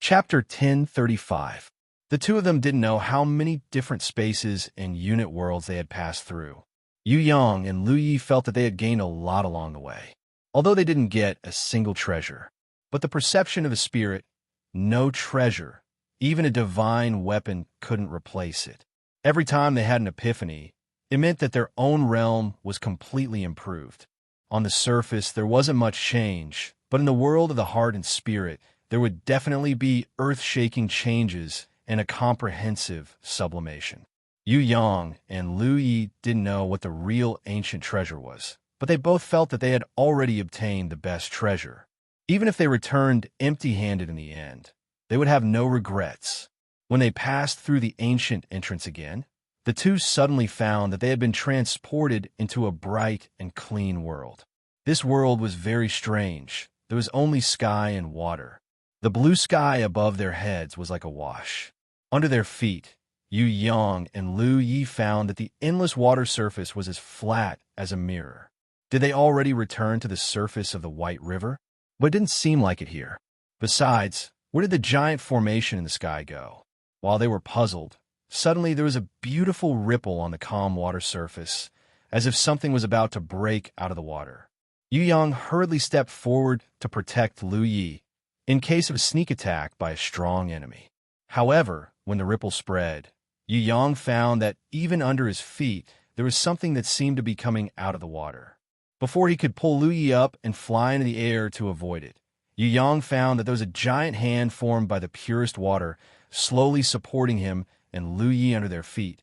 Chapter 1035. The two of them didn't know how many different spaces and unit worlds they had passed through. Yu Yang and Lu Yi felt that they had gained a lot along the way, although they didn't get a single treasure. But the perception of a spirit, no treasure, even a divine weapon couldn't replace it. Every time they had an epiphany, it meant that their own realm was completely improved. On the surface, there wasn't much change, but in the world of the heart and spirit, there would definitely be earth-shaking changes and a comprehensive sublimation. Yu Yang and Lu Yi didn't know what the real ancient treasure was, but they both felt that they had already obtained the best treasure. Even if they returned empty-handed in the end, they would have no regrets. When they passed through the ancient entrance again, the two suddenly found that they had been transported into a bright and clean world. This world was very strange. There was only sky and water. The blue sky above their heads was like a wash. Under their feet, Yu Yang and Lu Yi found that the endless water surface was as flat as a mirror. Did they already return to the surface of the White River? But it didn't seem like it here. Besides, where did the giant formation in the sky go? While they were puzzled, suddenly there was a beautiful ripple on the calm water surface, as if something was about to break out of the water. Yu Yang hurriedly stepped forward to protect Lu Yi, in case of a sneak attack by a strong enemy. However, when the ripple spread, Yu Yang found that even under his feet, there was something that seemed to be coming out of the water. Before he could pull Lu Yi up and fly into the air to avoid it, Yu Yang found that there was a giant hand formed by the purest water, slowly supporting him and Lu Yi under their feet,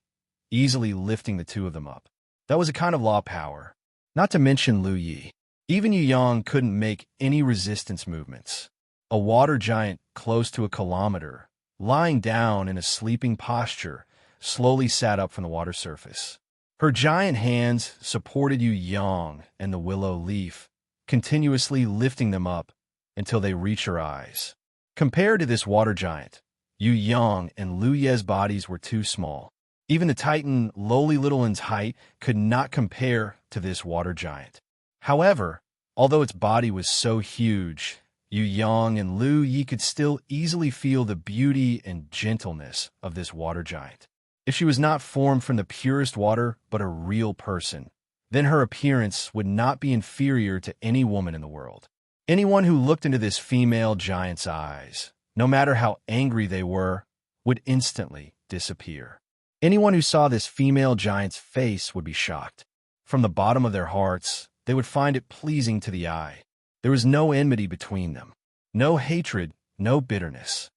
easily lifting the two of them up. That was a kind of law power. Not to mention Lu Yi. Even Yu Yang couldn't make any resistance movements. A water giant close to a kilometer, lying down in a sleeping posture, slowly sat up from the water surface. Her giant hands supported Yu Yang and the willow leaf, continuously lifting them up until they reached her eyes. Compared to this water giant, Yu Yang and Lu Ye's bodies were too small. Even the Titan lowly little one's height could not compare to this water giant. However, although its body was so huge, Yu Yang and Lu Yi could still easily feel the beauty and gentleness of this water giant. If she was not formed from the purest water but a real person, then her appearance would not be inferior to any woman in the world. Anyone who looked into this female giant's eyes, no matter how angry they were, would instantly disappear. Anyone who saw this female giant's face would be shocked. From the bottom of their hearts, they would find it pleasing to the eye. There was no enmity between them, no hatred no bitterness.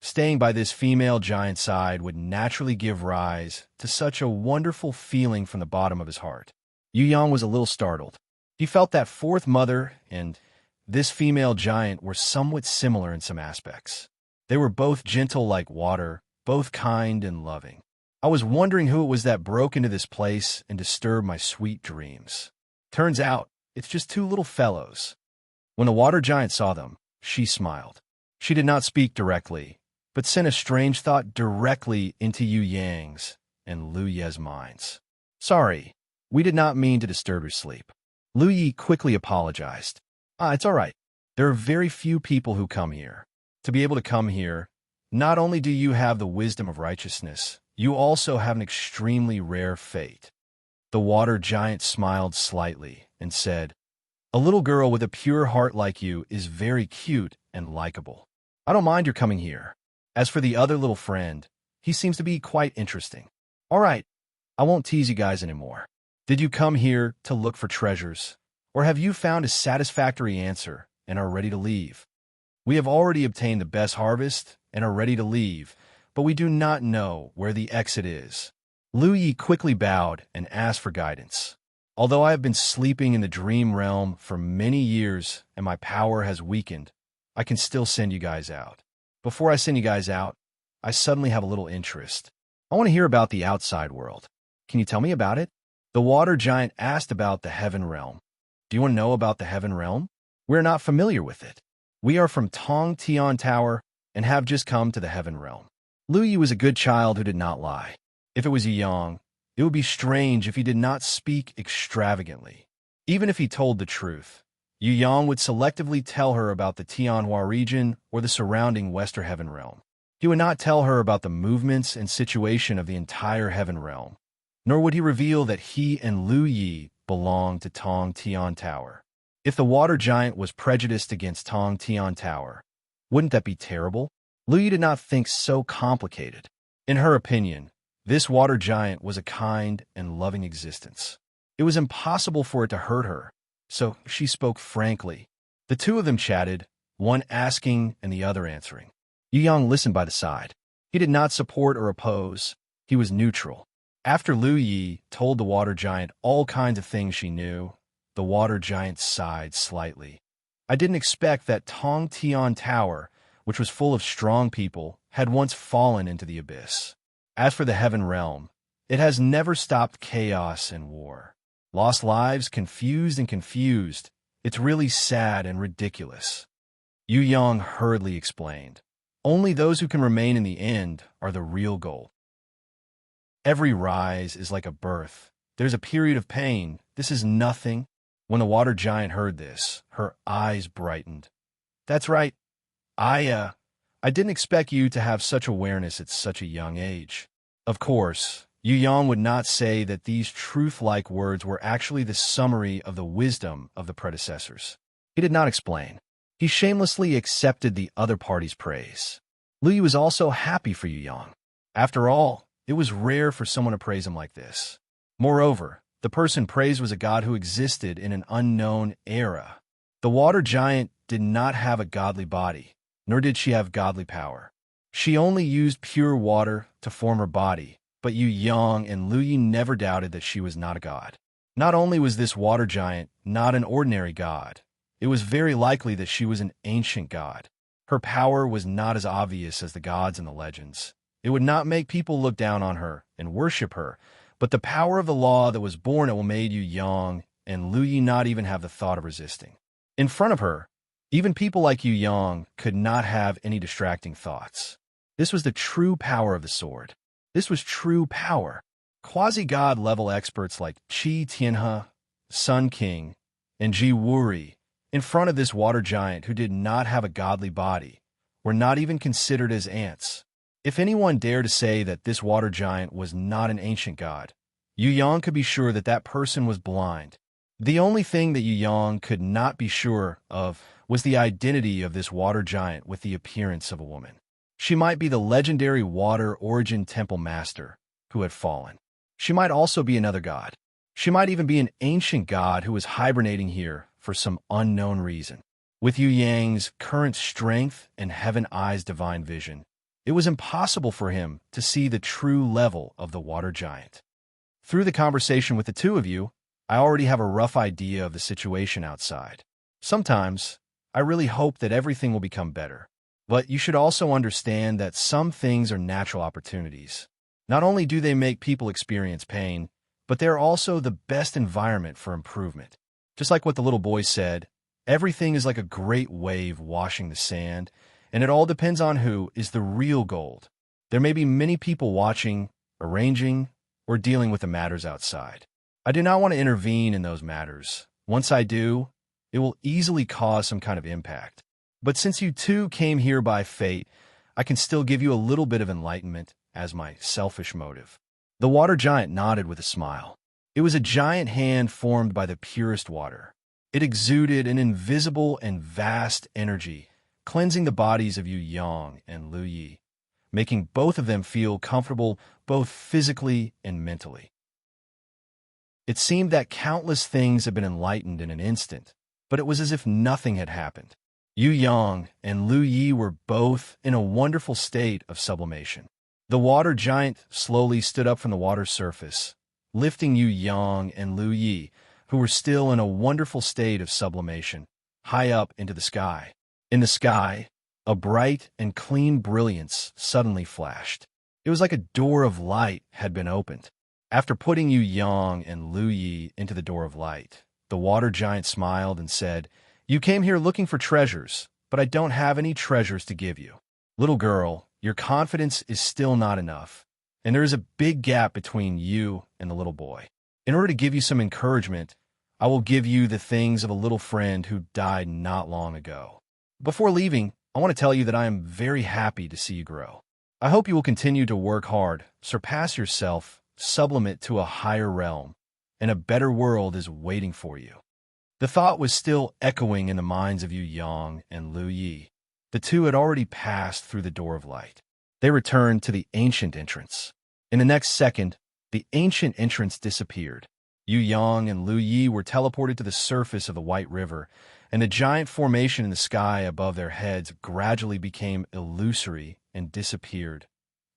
Staying by this female giant's side would naturally give rise to such a wonderful feeling from the bottom of his heart. Yu Yang was a little startled. He felt that fourth mother and this female giant were somewhat similar in some aspects. They were both gentle like water, both kind and loving. I was wondering who it was that broke into this place and disturbed my sweet dreams. Turns out, it's just two little fellows. When the water giant saw them, she smiled. She did not speak directly, but sent a strange thought directly into Yu Yang's and Lu Ye's minds. Sorry, we did not mean to disturb your sleep. Lu Yi quickly apologized. It's all right. There are very few people who come here. To be able to come here, not only do you have the wisdom of righteousness, you also have an extremely rare fate. The water giant smiled slightly and said, a little girl with a pure heart like you is very cute and likable. I don't mind your coming here. As for the other little friend, he seems to be quite interesting. All right, I won't tease you guys anymore. Did you come here to look for treasures, or have you found a satisfactory answer and are ready to leave? We have already obtained the best harvest and are ready to leave, but we do not know where the exit is. Lu Yi quickly bowed and asked for guidance. Although I have been sleeping in the dream realm for many years and my power has weakened, I can still send you guys out. Before I send you guys out, I suddenly have a little interest. I want to hear about the outside world. Can you tell me about it? The water giant asked about the heaven realm. Do you want to know about the heaven realm? We're not familiar with it. We are from Tong Tian Tower and have just come to the heaven realm. Lu Yi was a good child who did not lie. If it was Yu Yang, it would be strange if he did not speak extravagantly. Even if he told the truth, Yu Yang would selectively tell her about the Tianhua region or the surrounding Western Heaven Realm. He would not tell her about the movements and situation of the entire Heaven Realm, nor would he reveal that he and Lu Yi belonged to Tong Tian Tower. If the water giant was prejudiced against Tong Tian Tower, wouldn't that be terrible? Lu Yi did not think so complicated. In her opinion, this water giant was a kind and loving existence. It was impossible for it to hurt her, so she spoke frankly. The two of them chatted, one asking and the other answering. Yu Yang listened by the side. He did not support or oppose. He was neutral. After Lu Yi told the water giant all kinds of things she knew, the water giant sighed slightly. I didn't expect that Tong Tian Tower, which was full of strong people, had once fallen into the abyss. As for the heaven realm, it has never stopped chaos and war. Lost lives, confused. It's really sad and ridiculous. Yu Yang hurriedly explained. Only those who can remain in the end are the real goal. Every rise is like a birth. There's a period of pain. This is nothing. When the water giant heard this, her eyes brightened. That's right. I didn't expect you to have such awareness at such a young age. Of course, Yu Yang would not say that these truth-like words were actually the summary of the wisdom of the predecessors. He did not explain. He shamelessly accepted the other party's praise. Lu Yi was also happy for Yu Yang. After all, it was rare for someone to praise him like this. Moreover, the person praised was a god who existed in an unknown era. The water giant did not have a godly body, nor did she have godly power. She only used pure water to form her body, but Yu Yang and Lu Yi never doubted that she was not a god. Not only was this water giant not an ordinary god, it was very likely that she was an ancient god. Her power was not as obvious as the gods in the legends. It would not make people look down on her and worship her, but the power of the law that was born it made Yu Yang and Lu Yi not even have the thought of resisting. In front of her, even people like Yu Yang could not have any distracting thoughts. This was the true power of the sword. This was true power. Quasi-god level experts like Qi Tianhe, Sun King, and Ji Wuri, in front of this water giant who did not have a godly body, were not even considered as ants. If anyone dared to say that this water giant was not an ancient god, Yu Yang could be sure that that person was blind. The only thing that Yu Yang could not be sure of was the identity of this water giant with the appearance of a woman. She might be the legendary water origin temple master who had fallen. She might also be another god. She might even be an ancient god who was hibernating here for some unknown reason. With Yu Yang's current strength and Heaven Eye's divine vision, it was impossible for him to see the true level of the water giant. Through the conversation with the two of you, I already have a rough idea of the situation outside. Sometimes, I really hope that everything will become better. But you should also understand that some things are natural opportunities. Not only do they make people experience pain, but they're also the best environment for improvement. Just like what the little boy said, everything is like a great wave washing the sand, and it all depends on who is the real gold. There may be many people watching, arranging, or dealing with the matters outside. I do not want to intervene in those matters. Once I do, it will easily cause some kind of impact. But since you two came here by fate, I can still give you a little bit of enlightenment as my selfish motive. The water giant nodded with a smile. It was a giant hand formed by the purest water. It exuded an invisible and vast energy, cleansing the bodies of Yu Yang and Lu Yi, making both of them feel comfortable both physically and mentally. It seemed that countless things had been enlightened in an instant, but it was as if nothing had happened. Yu Yang and Lu Yi were both in a wonderful state of sublimation. The water giant slowly stood up from the water's surface, lifting Yu Yang and Lu Yi, who were still in a wonderful state of sublimation, high up into the sky. In the sky, a bright and clean brilliance suddenly flashed. It was like a door of light had been opened. After putting Yu Yang and Lu Yi into the door of light, the water giant smiled and said, "You came here looking for treasures, but I don't have any treasures to give you. Little girl, your confidence is still not enough, and there is a big gap between you and the little boy. In order to give you some encouragement, I will give you the things of a little friend who died not long ago. Before leaving, I want to tell you that I am very happy to see you grow. I hope you will continue to work hard, surpass yourself, sublimate to a higher realm, and a better world is waiting for you." The thought was still echoing in the minds of Yu Yang and Lu Yi. The two had already passed through the door of light. They returned to the ancient entrance. In the next second, the ancient entrance disappeared. Yu Yang and Lu Yi were teleported to the surface of the White River, and the giant formation in the sky above their heads gradually became illusory and disappeared.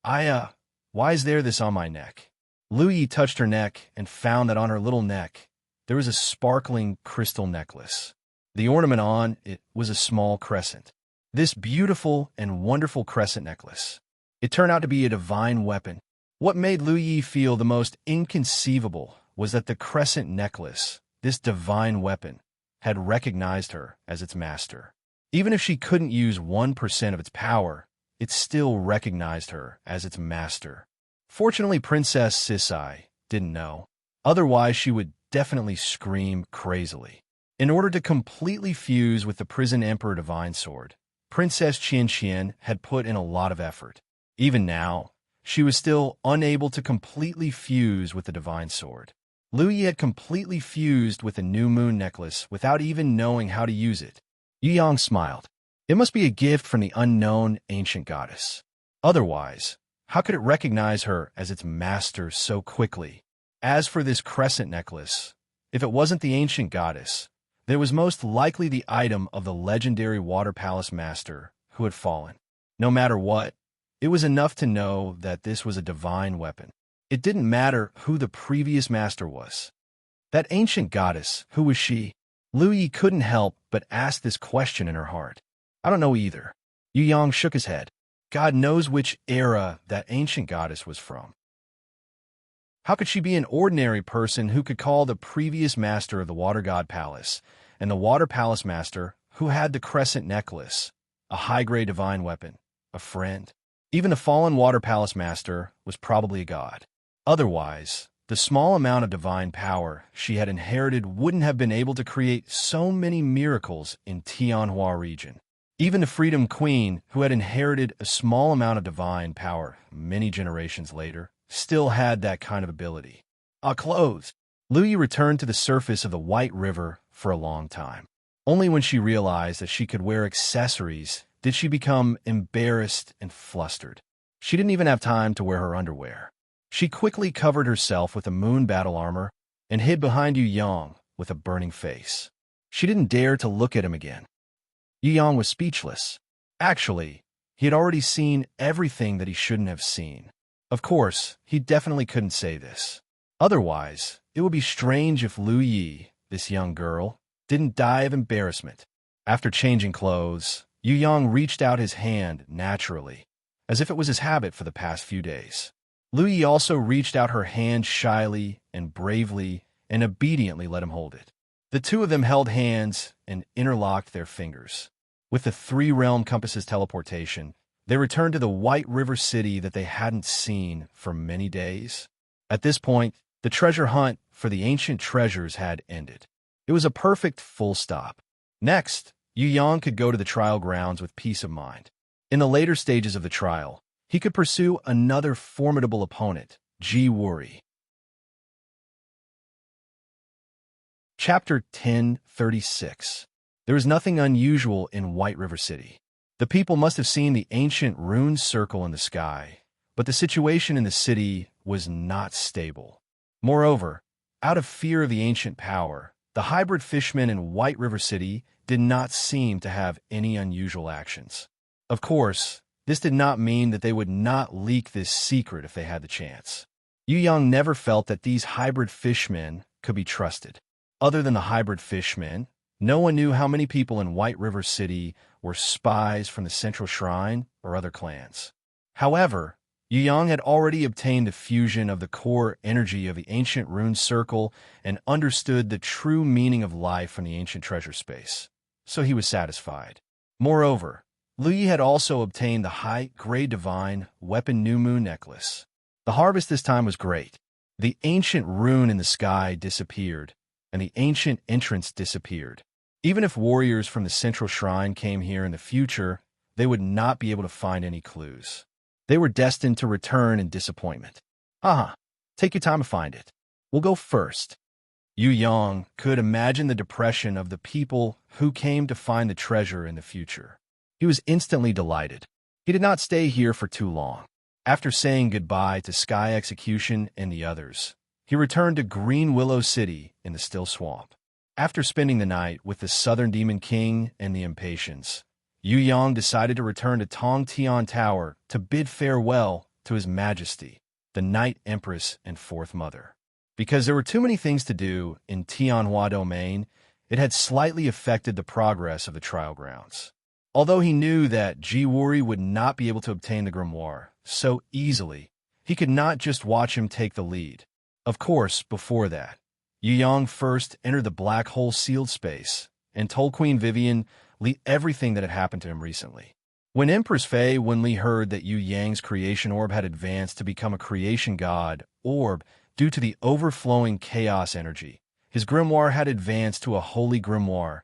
Why is there this on my neck?" Lu Yi touched her neck and found that on her little neck, there was a sparkling crystal necklace. The ornament on it was a small crescent. This beautiful and wonderful crescent necklace. It turned out to be a divine weapon. What made Lu Yi feel the most inconceivable was that the crescent necklace, this divine weapon, had recognized her as its master. Even if she couldn't use 1% of its power, it still recognized her as its master. Fortunately, Princess Sisai didn't know. Otherwise, she would definitely scream crazily. In order to completely fuse with the Prison Emperor Divine Sword, Princess Qian had put in a lot of effort. Even now, she was still unable to completely fuse with the Divine Sword. Lu Yi had completely fused with the New Moon necklace without even knowing how to use it. Yu Yang smiled. It must be a gift from the unknown ancient goddess. Otherwise, how could it recognize her as its master so quickly? As for this crescent necklace, if it wasn't the ancient goddess, then it was most likely the item of the legendary Water Palace master who had fallen. No matter what, it was enough to know that this was a divine weapon. It didn't matter who the previous master was. That ancient goddess, who was she? Lu Yi couldn't help but ask this question in her heart. I don't know either. Yu Yang shook his head. God knows which era that ancient goddess was from. How could she be an ordinary person who could call the previous master of the Water God Palace and the Water Palace master who had the crescent necklace, a high-grade divine weapon, a friend? Even the fallen Water Palace master was probably a god. Otherwise, the small amount of divine power she had inherited wouldn't have been able to create so many miracles in Tianhua region. Even the Freedom Queen, who had inherited a small amount of divine power many generations later, still had that kind of ability. Clothes. Lu Yi returned to the surface of the White River for a long time. Only when she realized that she could wear accessories did she become embarrassed and flustered. She didn't even have time to wear her underwear. She quickly covered herself with a moon battle armor and hid behind Yu Yang with a burning face. She didn't dare to look at him again. Yu Yang was speechless. Actually, he had already seen everything that he shouldn't have seen. Of course, he definitely couldn't say this. Otherwise, it would be strange if Lu Yi, this young girl, didn't die of embarrassment. After changing clothes, Yu Yang reached out his hand naturally, as if it was his habit for the past few days. Lu Yi also reached out her hand shyly and bravely and obediently let him hold it. The two of them held hands and interlocked their fingers. With the three-realm compass's teleportation, they returned to the White River City that they hadn't seen for many days. At this point, the treasure hunt for the ancient treasures had ended. It was a perfect full stop. Next, Yu Yang could go to the trial grounds with peace of mind. In the later stages of the trial, he could pursue another formidable opponent, Ji Wuri. Chapter 1036. There is nothing unusual in White River City. The people must have seen the ancient rune circle in the sky, but the situation in the city was not stable. Moreover, out of fear of the ancient power, the hybrid fishmen in White River City did not seem to have any unusual actions. Of course, this did not mean that they would not leak this secret if they had the chance. Yu Yang never felt that these hybrid fishmen could be trusted. Other than the hybrid fishmen, no one knew how many people in White River City were spies from the Central Shrine or other clans. However, Yu Yang had already obtained the fusion of the core energy of the ancient rune circle and understood the true meaning of life from the ancient treasure space, so he was satisfied. Moreover, Lu Yi had also obtained the high-grade divine weapon New Moon necklace. The harvest this time was great. The ancient rune in the sky disappeared, and the ancient entrance disappeared. Even if warriors from the Central Shrine came here in the future, they would not be able to find any clues. They were destined to return in disappointment. Take your time to find it. We'll go first. Yu Yang could imagine the depression of the people who came to find the treasure in the future. He was instantly delighted. He did not stay here for too long. After saying goodbye to Sky Execution and the others, he returned to Green Willow City in the Still Swamp. After spending the night with the Southern Demon King and the Impatience, Yu Yang decided to return to Tong Tian Tower to bid farewell to His Majesty, the Night Empress and Fourth Mother. Because there were too many things to do in Tianhua Domain, it had slightly affected the progress of the trial grounds. Although he knew that Ji Wuri would not be able to obtain the grimoire so easily, he could not just watch him take the lead. Of course, before that, Yu Yang first entered the black hole sealed space and told Queen Vivian Li everything that had happened to him recently. When Empress Fei Wenli heard that Yu Yang's creation orb had advanced to become a creation god orb due to the overflowing chaos energy, his grimoire had advanced to a holy grimoire,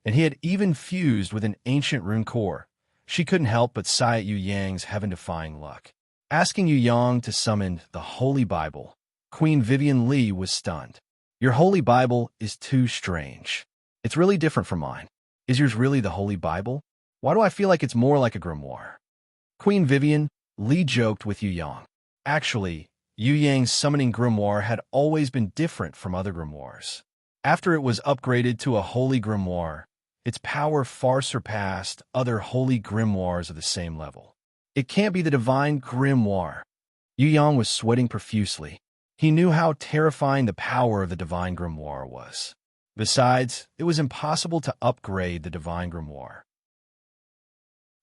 and he had even fused with an ancient rune core. She couldn't help but sigh at Yu Yang's heaven-defying luck. Asking Yu Yang to summon the Holy Bible, Queen Vivian Li was stunned. Your Holy Bible is too strange. It's really different from mine. Is yours really the Holy Bible? Why do I feel like it's more like a grimoire? Queen Vivian Li joked with Yu Yang. Actually, Yu Yang's summoning grimoire had always been different from other grimoires. After it was upgraded to a holy grimoire, its power far surpassed other holy grimoires of the same level. It can't be the divine grimoire. Yu Yang was sweating profusely. He knew how terrifying the power of the divine grimoire was. Besides, it was impossible to upgrade the divine grimoire.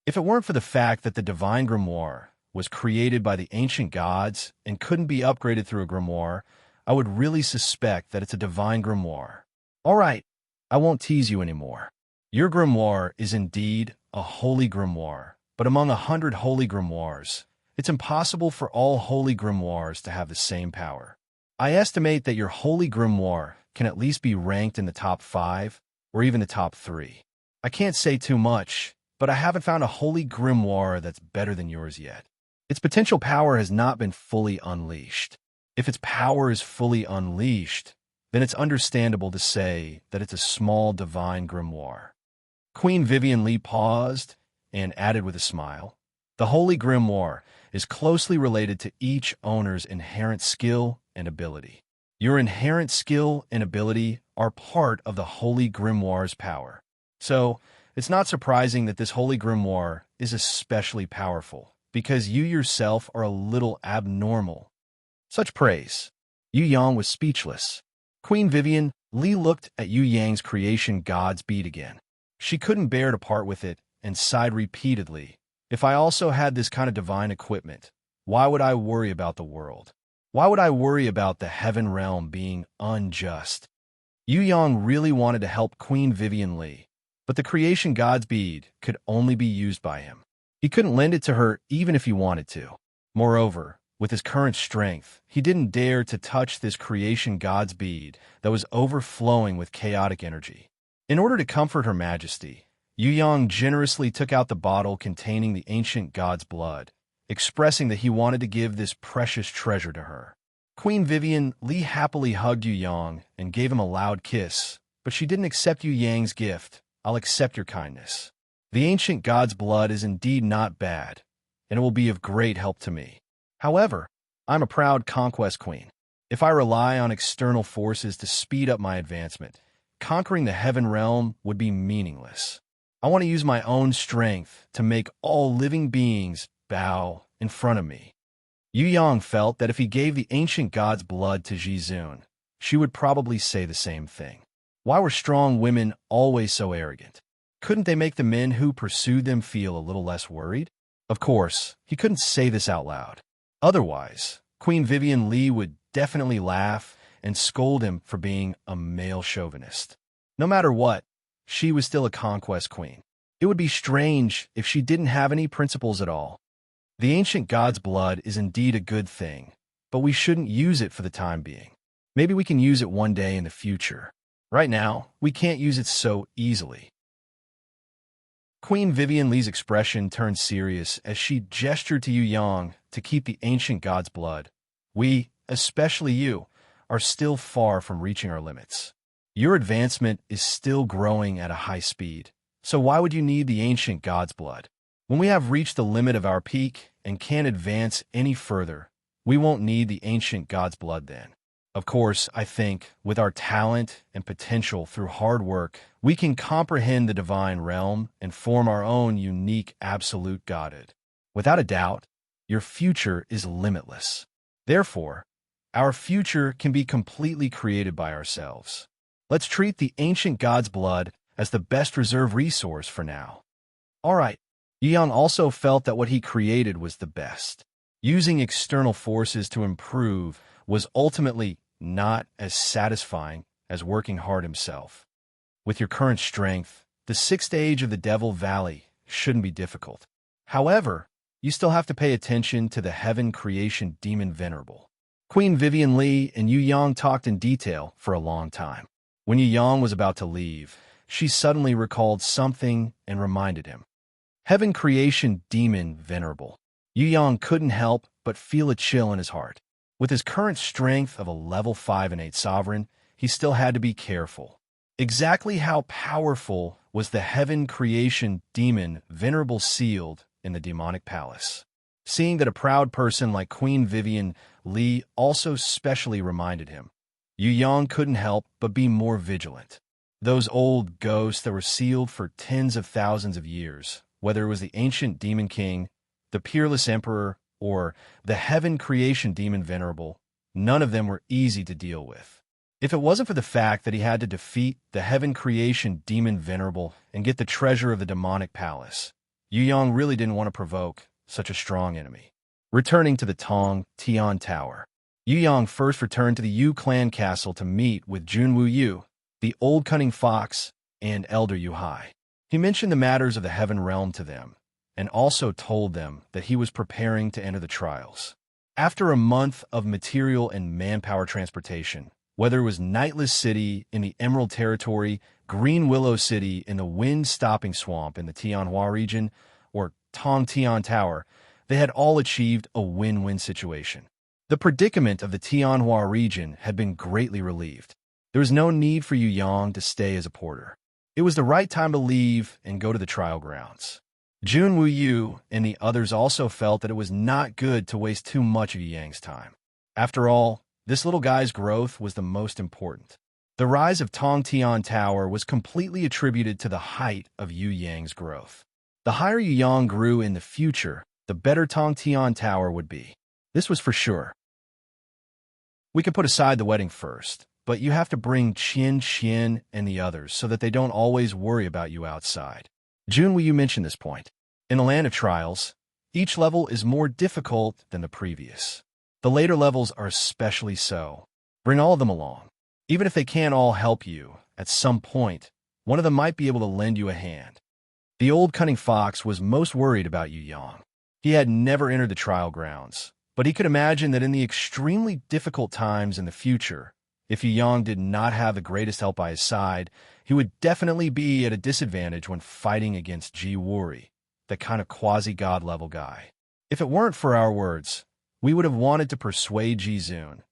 If it weren't for the fact that the divine grimoire was created by the ancient gods and couldn't be upgraded through a grimoire, I would really suspect that it's a divine grimoire. All right, I won't tease you anymore. Your grimoire is indeed a holy grimoire, but among 100 holy grimoires, it's impossible for all holy grimoires to have the same power. I estimate that your holy grimoire can at least be ranked in the top 5 or even the top 3. I can't say too much, but I haven't found a holy grimoire that's better than yours yet. Its potential power has not been fully unleashed. If its power is fully unleashed, then it's understandable to say that it's a small divine grimoire. Queen Vivian Li paused and added with a smile, the holy grimoire is closely related to each owner's inherent skill and ability. Your inherent skill and ability are part of the holy grimoire's power. So, It's not surprising that this holy grimoire is especially powerful, because you yourself are a little abnormal. Such praise. Yu Yang was speechless. Queen Vivian, Li looked at Yu Yang's creation god's bead again. She couldn't bear to part with it and sighed repeatedly. If I also had this kind of divine equipment, why would I worry about the world? Why would I worry about the heaven realm being unjust? Yu Yang really wanted to help Queen Vivian Li, but the creation god's bead could only be used by him. He couldn't lend it to her even if he wanted to. Moreover, with his current strength, he didn't dare to touch this creation god's bead that was overflowing with chaotic energy. In order to comfort Her Majesty, Yu Yang generously took out the bottle containing the ancient god's blood, expressing that he wanted to give this precious treasure to her. Queen Vivian Li happily hugged Yu Yang and gave him a loud kiss, but she didn't accept Yu Yang's gift. I'll accept your kindness. The ancient god's blood is indeed not bad, and it will be of great help to me. However, I'm a proud conquest queen. If I rely on external forces to speed up my advancement, conquering the heaven realm would be meaningless. I want to use my own strength to make all living beings bow in front of me. Yu Yang felt that if he gave the ancient god's blood to Jizun, she would probably say the same thing. Why were strong women always so arrogant? Couldn't they make the men who pursued them feel a little less worried? Of course, he couldn't say this out loud. Otherwise, Queen Vivian Li would definitely laugh and scold him for being a male chauvinist. No matter what, she was still a conquest queen. It would be strange if she didn't have any principles at all. The ancient god's blood is indeed a good thing, but we shouldn't use it for the time being. Maybe we can use it one day in the future. Right now, we can't use it so easily. Queen Vivian Li's expression turned serious as she gestured to Yu Yang to keep the ancient god's blood. We, especially you, are still far from reaching our limits. Your advancement is still growing at a high speed, so why would you need the ancient god's blood? When we have reached the limit of our peak and can't advance any further, we won't need the ancient god's blood then. Of course, I think, with our talent and potential through hard work, we can comprehend the divine realm and form our own unique absolute godhood. Without a doubt, your future is limitless. Therefore, our future can be completely created by ourselves. Let's treat the ancient god's blood as the best reserve resource for now. All right, Yu Yang also felt that what he created was the best. Using external forces to improve was ultimately not as satisfying as working hard himself. With your current strength, the 6th stage of the Devil Valley shouldn't be difficult. However, you still have to pay attention to the Heaven Creation Demon Venerable. Queen Vivian Li and Yu Yang talked in detail for a long time. When Yu Yang was about to leave, she suddenly recalled something and reminded him. Heaven Creation Demon Venerable. Yu Yang couldn't help but feel a chill in his heart. With his current strength of a level 5 and 8 sovereign, he still had to be careful. Exactly how powerful was the Heaven Creation Demon Venerable sealed in the demonic palace? Seeing that a proud person like Queen Vivian Li also specially reminded him, Yu Yang couldn't help but be more vigilant. Those old ghosts that were sealed for tens of thousands of years, whether it was the ancient demon king, the peerless emperor, or the Heaven Creation Demon Venerable, none of them were easy to deal with. If it wasn't for the fact that he had to defeat the Heaven Creation Demon Venerable and get the treasure of the demonic palace, Yu Yang really didn't want to provoke such a strong enemy. Returning to the Tong Tian Tower, Yu Yang first returned to the Yu clan castle to meet with Junwu Yu, the old cunning fox, and Elder Yu Hai. He mentioned the matters of the heaven realm to them, and also told them that he was preparing to enter the trials. After a month of material and manpower transportation, whether it was Nightless City in the Emerald Territory, Green Willow City in the Wind-Stopping Swamp in the Tianhua region, or Tong Tian Tower, they had all achieved a win-win situation. The predicament of the Tianhua region had been greatly relieved. There was no need for Yu Yang to stay as a porter. It was the right time to leave and go to the trial grounds. Junwu Yu and the others also felt that it was not good to waste too much of Yu Yang's time. After all, this little guy's growth was the most important. The rise of Tongtian Tower was completely attributed to the height of Yu Yang's growth. The higher Yu Yang grew in the future, the better Tongtian Tower would be. This was for sure. We can put aside the wedding first, but you have to bring Qian and the others so that they don't always worry about you outside. Jun, will you mention this point? In the land of trials, each level is more difficult than the previous. The later levels are especially so. Bring all of them along. Even if they can't all help you, at some point, one of them might be able to lend you a hand. The old cunning fox was most worried about Yu Yang. He had never entered the trial grounds, but he could imagine that in the extremely difficult times in the future, if Yu Yang did not have the greatest help by his side, he would definitely be at a disadvantage when fighting against Ji Wuri, the kind of quasi-god level guy. If it weren't for our words, we would have wanted to persuade Ji Zun,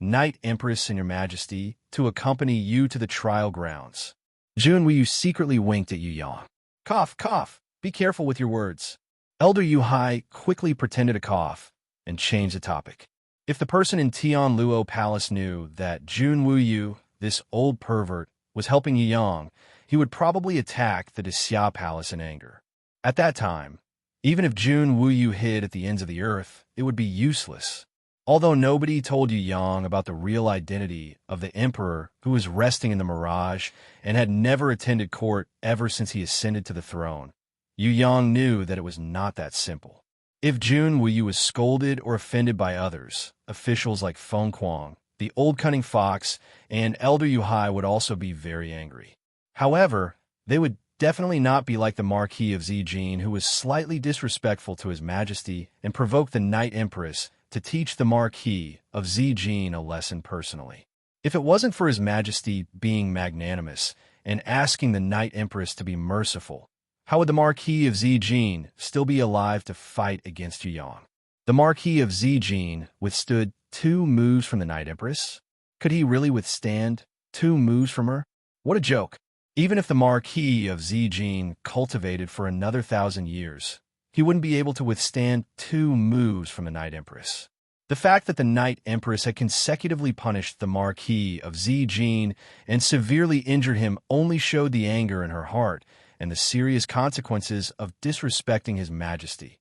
Knight Empress and Your Majesty, to accompany you to the trial grounds. Jun, Wu secretly winked at Yu Yang. Cough, cough. Be careful with your words. Elder Yu Hai quickly pretended to cough and changed the topic. If the person in Tianluo Palace knew that Jun Wu Yu, this old pervert, was helping Yu Yang, he would probably attack the Xia Palace in anger. At that time, even if Jun Wu Yu hid at the ends of the earth, it would be useless. Although nobody told Yu Yang about the real identity of the emperor who was resting in the mirage and had never attended court ever since he ascended to the throne, Yu Yang knew that it was not that simple. If Jun Wu Yu was scolded or offended by others, officials like Feng Kuang, the old cunning fox, and Elder Yu Hai would also be very angry. However, they would definitely not be like the Marquis of Zijin, who was slightly disrespectful to His Majesty and provoked the Knight Empress to teach the Marquis of Zijin a lesson personally. If it wasn't for His Majesty being magnanimous and asking the Knight Empress to be merciful, how would the Marquis of Zijin still be alive to fight against Yu Yang? The Marquis of Zijin withstood 2 moves from the Knight Empress? Could he really withstand 2 moves from her? What a joke. Even if the Marquis of Zijin cultivated for another 1,000 years, he wouldn't be able to withstand 2 moves from the Knight Empress. The fact that the Knight Empress had consecutively punished the Marquis of Zijin and severely injured him only showed the anger in her heart and the serious consequences of disrespecting His Majesty.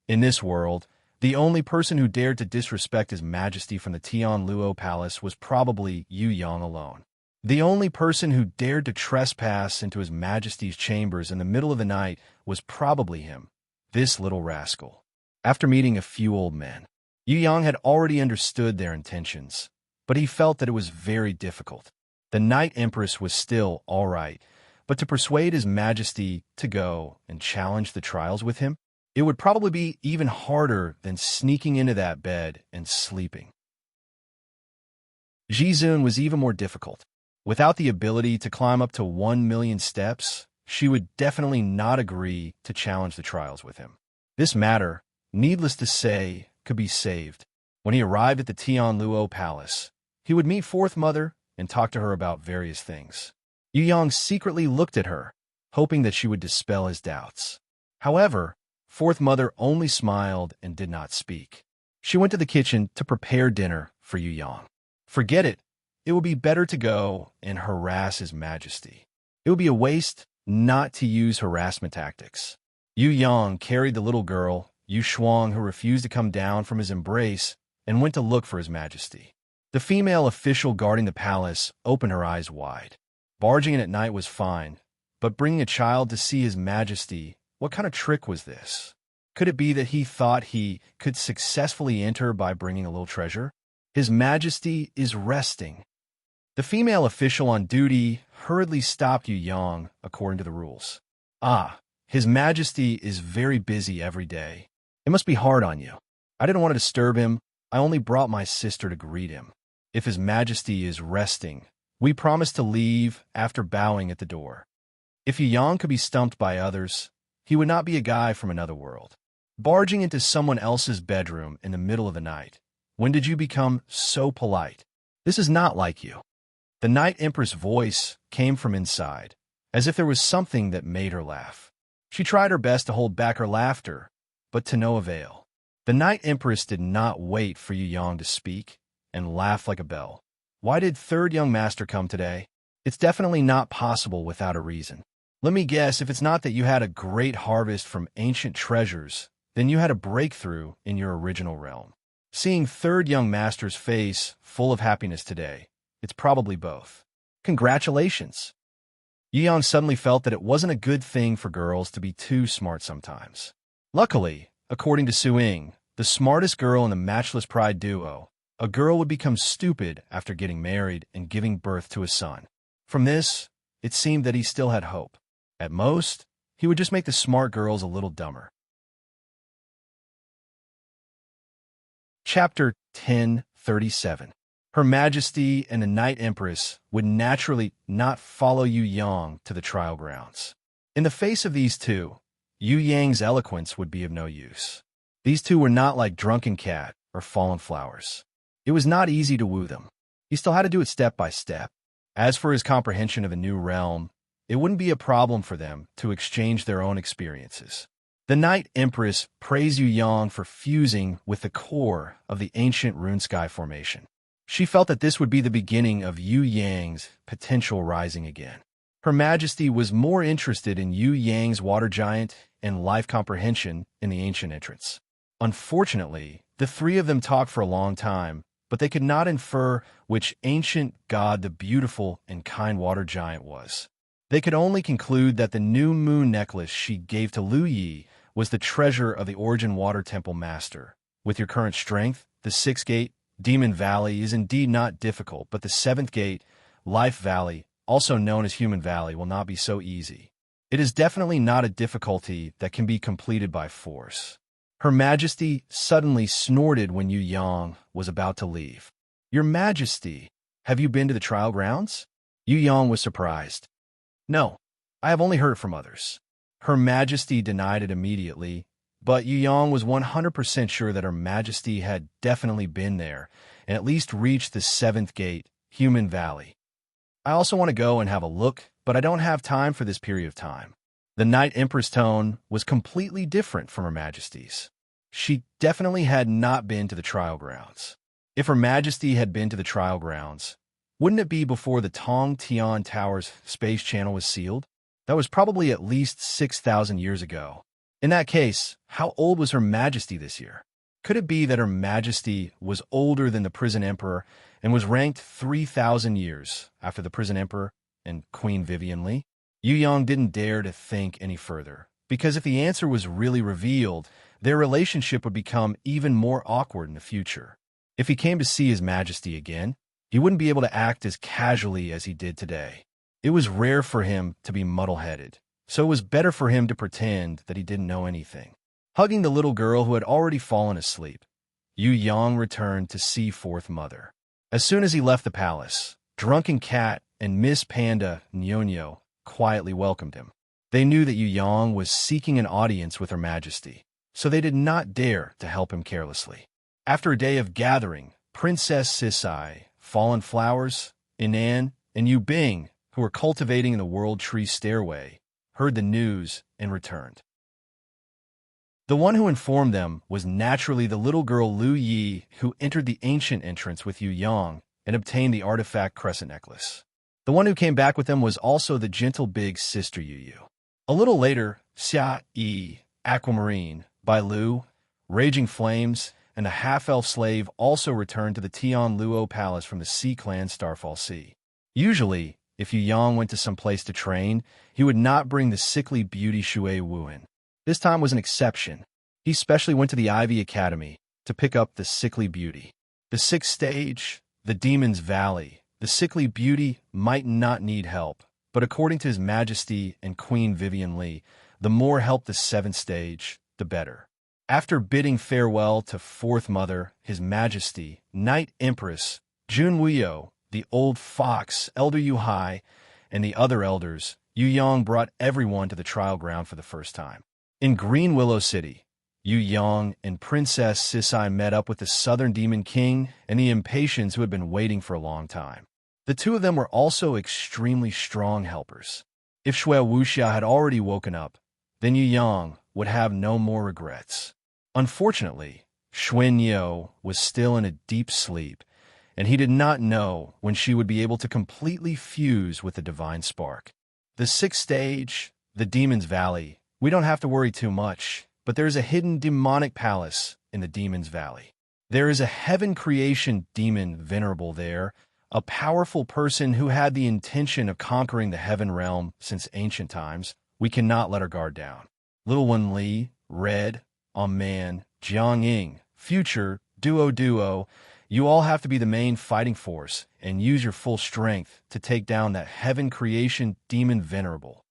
In this world, the only person who dared to disrespect His Majesty from the Tianluo Palace was probably Yu Yang alone. The only person who dared to trespass into His Majesty's chambers in the middle of the night was probably him, this little rascal. After meeting a few old men, Yu Yang had already understood their intentions, but he felt that it was very difficult. The Knight Empress was still all right, but to persuade His Majesty to go and challenge the trials with him, it would probably be even harder than sneaking into that bed and sleeping. Ji Zun was even more difficult. Without the ability to climb up to 1,000,000 steps, she would definitely not agree to challenge the trials with him. This matter, needless to say, could be saved. When he arrived at the Tianluo Palace, he would meet Fourth Mother and talk to her about various things. Yu Yang secretly looked at her, hoping that she would dispel his doubts. However, Fourth Mother only smiled and did not speak. She went to the kitchen to prepare dinner for Yu Yang. Forget it. It would be better to go and harass His Majesty. It would be a waste not to use harassment tactics. Yu Yang carried the little girl, Yu Shuang, who refused to come down from his embrace, and went to look for His Majesty. The female official guarding the palace opened her eyes wide. Barging in at night was fine, but bringing a child to see His Majesty, what kind of trick was this? Could it be that he thought he could successfully enter by bringing a little treasure? His Majesty is resting. The female official on duty hurriedly stopped Yu Yang according to the rules. Ah, His Majesty is very busy every day. It must be hard on you. I didn't want to disturb him. I only brought my sister to greet him. If His Majesty is resting, we promise to leave after bowing at the door. If Yu Yang could be stumped by others, he would not be a guy from another world. Barging into someone else's bedroom in the middle of the night. When did you become so polite? This is not like you. The Knight Empress' voice came from inside, as if there was something that made her laugh. She tried her best to hold back her laughter, but to no avail. The Knight Empress did not wait for Yu Yang to speak and laugh like a bell. Why did third young master come today? It's definitely not possible without a reason. Let me guess, if it's not that you had a great harvest from ancient treasures, then you had a breakthrough in your original realm. Seeing third young master's face full of happiness today, it's probably both. Congratulations! Yu Yang suddenly felt that it wasn't a good thing for girls to be too smart sometimes. Luckily, according to Su Ying, the smartest girl in the Matchless Pride duo, a girl would become stupid after getting married and giving birth to a son. From this, it seemed that he still had hope. At most, he would just make the smart girls a little dumber. Chapter 1037. Her Majesty and the Night Empress would naturally not follow Yu Yang to the trial grounds. In the face of these two, Yu Yang's eloquence would be of no use. These two were not like Drunken Cat or Fallen Flowers. It was not easy to woo them. He still had to do it step by step. As for his comprehension of a new realm, it wouldn't be a problem for them to exchange their own experiences. The Night Empress praised Yu Yang for fusing with the core of the ancient Rune Sky formation. She felt that this would be the beginning of Yu Yang's potential rising again. Her Majesty was more interested in Yu Yang's water giant and life comprehension in the ancient entrance. Unfortunately, the three of them talked for a long time, but they could not infer which ancient god the beautiful and kind water giant was. They could only conclude that the new moon necklace she gave to Lu Yi was the treasure of the Origin Water Temple Master. With your current strength, the sixth gate, Demon Valley, is indeed not difficult, but the seventh gate, Life Valley, also known as Human Valley, will not be so easy. It is definitely not a difficulty that can be completed by force. Her Majesty suddenly snorted when Yu Yang was about to leave. Your Majesty, have you been to the trial grounds? Yu Yang was surprised. No, I have only heard from others. Her Majesty denied it immediately, but Yu Yang was 100% sure that Her Majesty had definitely been there and at least reached the seventh gate, Human Valley. I also want to go and have a look, but I don't have time for this period of time. The Night Empress tone was completely different from Her Majesty's. She definitely had not been to the trial grounds. If Her Majesty had been to the trial grounds, wouldn't it be before the Tong Tian Tower's space channel was sealed? That was probably at least 6,000 years ago. In that case, how old was Her Majesty this year? Could it be that Her Majesty was older than the Prison Emperor and was ranked 3,000 years after the Prison Emperor and Queen Vivian Li? Yu Yang didn't dare to think any further, because if the answer was really revealed, their relationship would become even more awkward in the future. If he came to see His Majesty again, he wouldn't be able to act as casually as he did today. It was rare for him to be muddle-headed, so it was better for him to pretend that he didn't know anything. Hugging the little girl who had already fallen asleep, Yu Yang returned to see Fourth Mother. As soon as he left the palace, Drunken Cat and Miss Panda Nyonyo quietly welcomed him. They knew that Yu Yang was seeking an audience with Her Majesty, so they did not dare to help him carelessly. After a day of gathering, Princess Sisai, Fallen Flowers, Inan, and Yu Bing, who were cultivating in the World Tree Stairway, heard the news and returned. The one who informed them was naturally the little girl Lu Yi, who entered the ancient entrance with Yu Yang and obtained the artifact crescent necklace. The one who came back with them was also the gentle big sister Yu Yu. A little later, Xia Yi, Aquamarine, Bai Lu, Raging Flames, and a half-elf slave also returned to the Tian Luo Palace from the Sea Clan Starfall Sea. Usually, if Yu Yang went to some place to train, he would not bring the sickly beauty Shui Wuan. This time was an exception. He specially went to the Ivy Academy to pick up the sickly beauty. The sixth stage, the Demon's Valley. The sickly beauty might not need help, but according to His Majesty and Queen Vivian Li, the more help the seventh stage, the better. After bidding farewell to Fourth Mother, His Majesty, Night Empress, Jun Wuyo, the old fox, Elder Yu Hai, and the other elders, Yu Yang brought everyone to the trial ground for the first time. In Green Willow City, Yu Yang and Princess Sisai met up with the Southern Demon King and the Impatiens who had been waiting for a long time. The two of them were also extremely strong helpers. If Shui Wuxia had already woken up, then Yu Yang would have no more regrets. Unfortunately, Xuan Yo was still in a deep sleep, and he did not know when she would be able to completely fuse with the divine spark. The sixth stage, the Demon's Valley. We don't have to worry too much, but there is a hidden demonic palace in the Demon's Valley. There is a heaven creation demon venerable there, a powerful person who had the intention of conquering the heaven realm since ancient times. We cannot let our guard down. Little One Li, Red, Man, Jiang Ying, Future, Duo, you all have to be the main fighting force and use your full strength to take down that heaven creation demon venerable.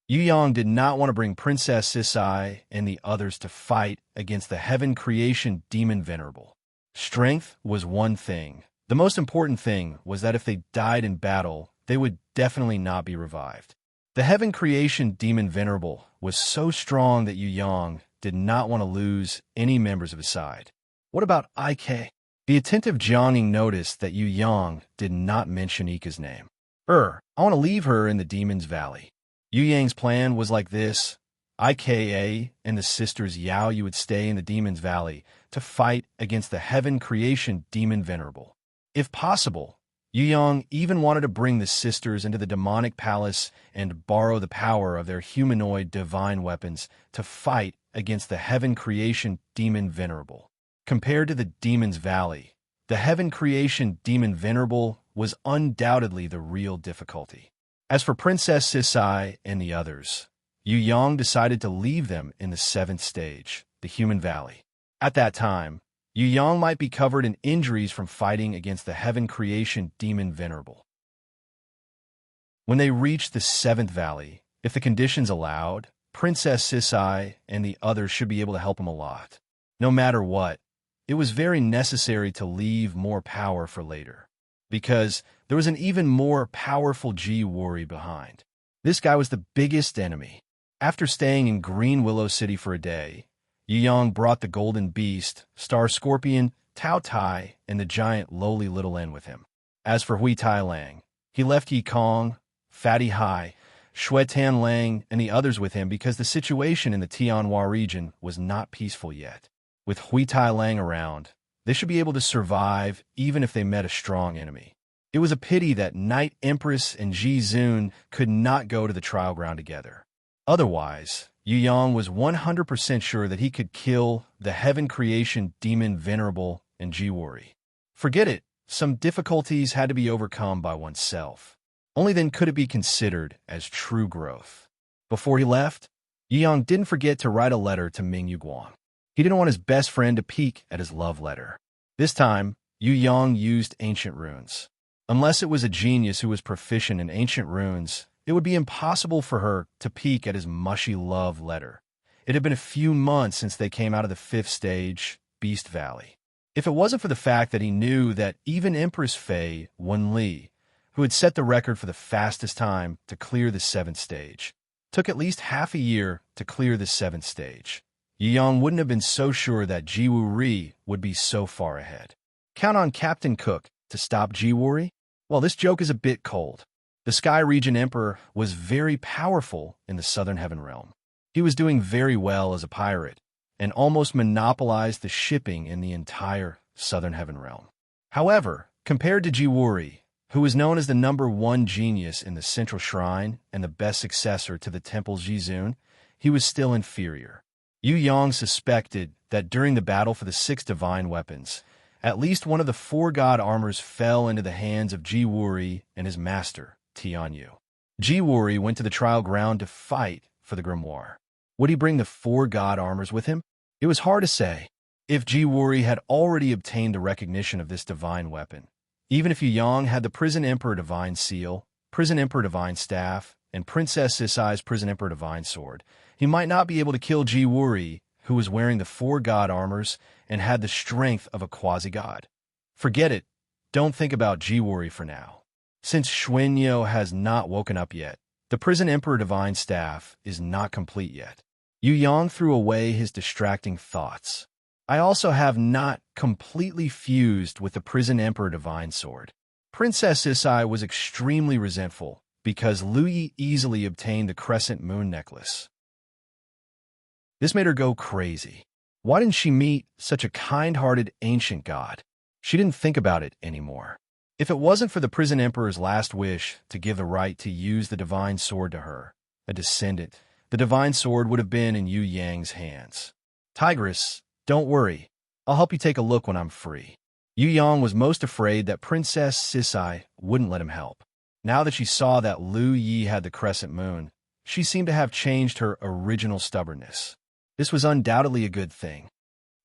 Yu Yang did not want to bring Princess Sisai and the others to fight against the heaven creation demon venerable. Strength was one thing. The most important thing was that if they died in battle, they would definitely not be revived. The heaven creation demon venerable was so strong that Yu Yang did not want to lose any members of his side. What about IK? The attentive Jiangning noticed that Yu Yang did not mention Ika's name. I want to leave her in the Demon's Valley. Yu Yang's plan was like this. IKA and the sisters Yao Yu would stay in the Demon's Valley to fight against the heaven creation demon venerable. If possible, Yu Yang even wanted to bring the sisters into the demonic palace and borrow the power of their humanoid divine weapons to fight against the heaven creation demon venerable. Compared to the Demon's Valley, the heaven creation demon venerable was undoubtedly the real difficulty. As for Princess Sisai and the others, Yu Yang decided to leave them in the seventh stage, the Human Valley. At that time, Yu Yang might be covered in injuries from fighting against the heaven creation demon venerable. When they reached the seventh valley, if the conditions allowed, Princess Sisai and the others should be able to help him a lot. No matter what, it was very necessary to leave more power for later, because there was an even more powerful Ji Wuri behind. This guy was the biggest enemy. After staying in Green Willow City for a day, Yu Yang brought the Golden Beast, Star Scorpion, Tao Tai, and the giant lowly Little N with him. As for Hui Tai Lang, he left Yi Kong, Fatty Hai, Shui Tan Lang, and the others with him because the situation in the Tianhua region was not peaceful yet. With Hui Tai Lang around, they should be able to survive even if they met a strong enemy. It was a pity that Night Empress and Ji Zun could not go to the trial ground together. Otherwise, Yu Yang was 100% sure that he could kill the heaven creation demon venerable and Ji Wuri. Forget it, some difficulties had to be overcome by oneself. Only then could it be considered as true growth. Before he left, Yu Yang didn't forget to write a letter to Ming Yuguang. He didn't want his best friend to peek at his love letter. This time, Yu Yang used ancient runes. Unless it was a genius who was proficient in ancient runes, it would be impossible for her to peek at his mushy love letter. It had been a few months since they came out of the fifth stage, Beast Valley. If it wasn't for the fact that he knew that even Empress Fei Wenli, who had set the record for the fastest time to clear the seventh stage, took at least half a year to clear the seventh stage, Yu Yang wouldn't have been so sure that Ji Wuri would be so far ahead. Count on Captain Cook to stop Ji Wuri? Well, this joke is a bit cold. The Sky Region Emperor was very powerful in the Southern Heaven Realm. He was doing very well as a pirate and almost monopolized the shipping in the entire Southern Heaven Realm. However, compared to Ji Wuri, who was known as the #1 genius in the Central Shrine and the best successor to the Temple Jizun, he was still inferior. Yu Yang suspected that during the battle for the 6 divine weapons, at least one of the 4 god armors fell into the hands of Ji Wuri and his master, Tian Yu. Ji Wuri went to the trial ground to fight for the grimoire. Would he bring the 4 god armors with him? It was hard to say. If Ji Wuri had already obtained the recognition of this divine weapon, even if Yu Yang had the Prison Emperor Divine Seal, Prison Emperor Divine Staff, and Princess Sisai's Prison Emperor Divine Sword, he might not be able to kill Ji Wuri, who was wearing the 4 god armors and had the strength of a quasi-god. Forget it. Don't think about Ji Wuri for now. Since Xuanyo has not woken up yet, the Prison Emperor Divine Staff is not complete yet. Yu Yang threw away his distracting thoughts. I also have not completely fused with the Prison Emperor Divine Sword. Princess Sisai was extremely resentful because Lu Yi easily obtained the Crescent Moon Necklace. This made her go crazy. Why didn't she meet such a kind-hearted ancient god? She didn't think about it anymore. If it wasn't for the prison emperor's last wish to give the right to use the divine sword to her, a descendant, the divine sword would have been in Yu Yang's hands. Tigress, don't worry. I'll help you take a look when I'm free. Yu Yang was most afraid that Princess Sisai wouldn't let him help. Now that she saw that Lu Yi had the crescent moon, she seemed to have changed her original stubbornness. This was undoubtedly a good thing.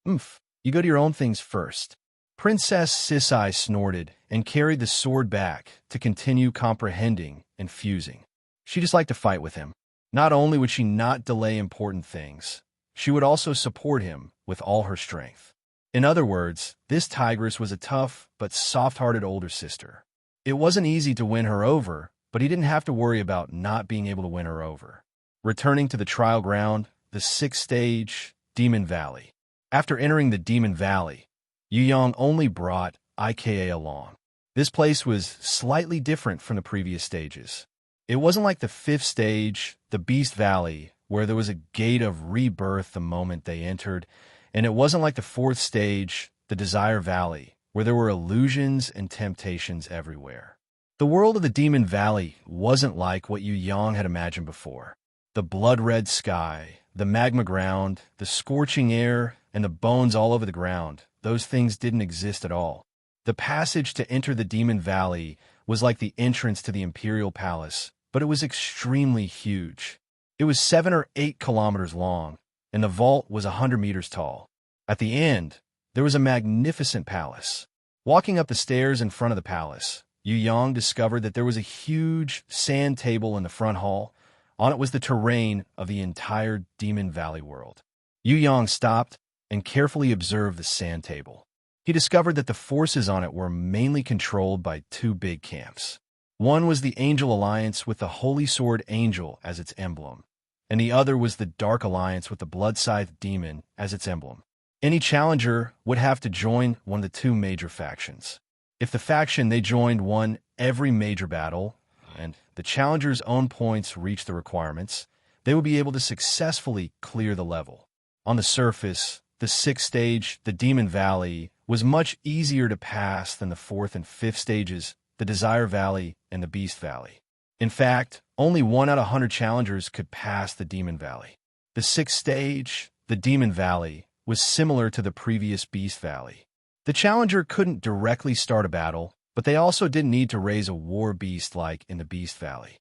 You go to your own things first. Princess Sisai snorted and carried the sword back to continue comprehending and fusing. She just liked to fight with him. Not only would she not delay important things, she would also support him with all her strength. In other words, this tigress was a tough but soft-hearted older sister. It wasn't easy to win her over, but he didn't have to worry about not being able to win her over. Returning to the trial ground, the sixth stage, Demon Valley. After entering the Demon Valley, Yu Yang only brought IKA along. This place was slightly different from the previous stages. It wasn't like the fifth stage, the Beast Valley, where there was a gate of rebirth the moment they entered, and it wasn't like the fourth stage, the Desire Valley, where there were illusions and temptations everywhere. The world of the Demon Valley wasn't like what Yu Yang had imagined before. The blood-red sky, the magma ground, the scorching air, and the bones all over the ground, those things didn't exist at all. The passage to enter the Demon Valley was like the entrance to the Imperial Palace, but it was extremely huge. It was 7 or 8 kilometers long, and the vault was 100 meters tall. At the end, there was a magnificent palace. Walking up the stairs in front of the palace, Yu Yang discovered that there was a huge sand table in the front hall. On it was the terrain of the entire Demon Valley world. Yu Yang stopped and carefully observed the sand table. He discovered that the forces on it were mainly controlled by 2 big camps. One was the Angel Alliance with the Holy Sword Angel as its emblem, and the other was the Dark Alliance with the Blood Scythe Demon as its emblem. Any challenger would have to join one of the 2 major factions. If the faction they joined won every major battle, and the challenger's own points reached the requirements, they would be able to successfully clear the level. On the surface, the 6th stage, the Demon Valley, was much easier to pass than the 4th and 5th stages, the Desire Valley and the Beast Valley. In fact, only 1 out of 100 challengers could pass the Demon Valley. The 6th stage, the Demon Valley, was similar to the previous Beast Valley. The challenger couldn't directly start a battle, but they also didn't need to raise a war beast like in the Beast Valley.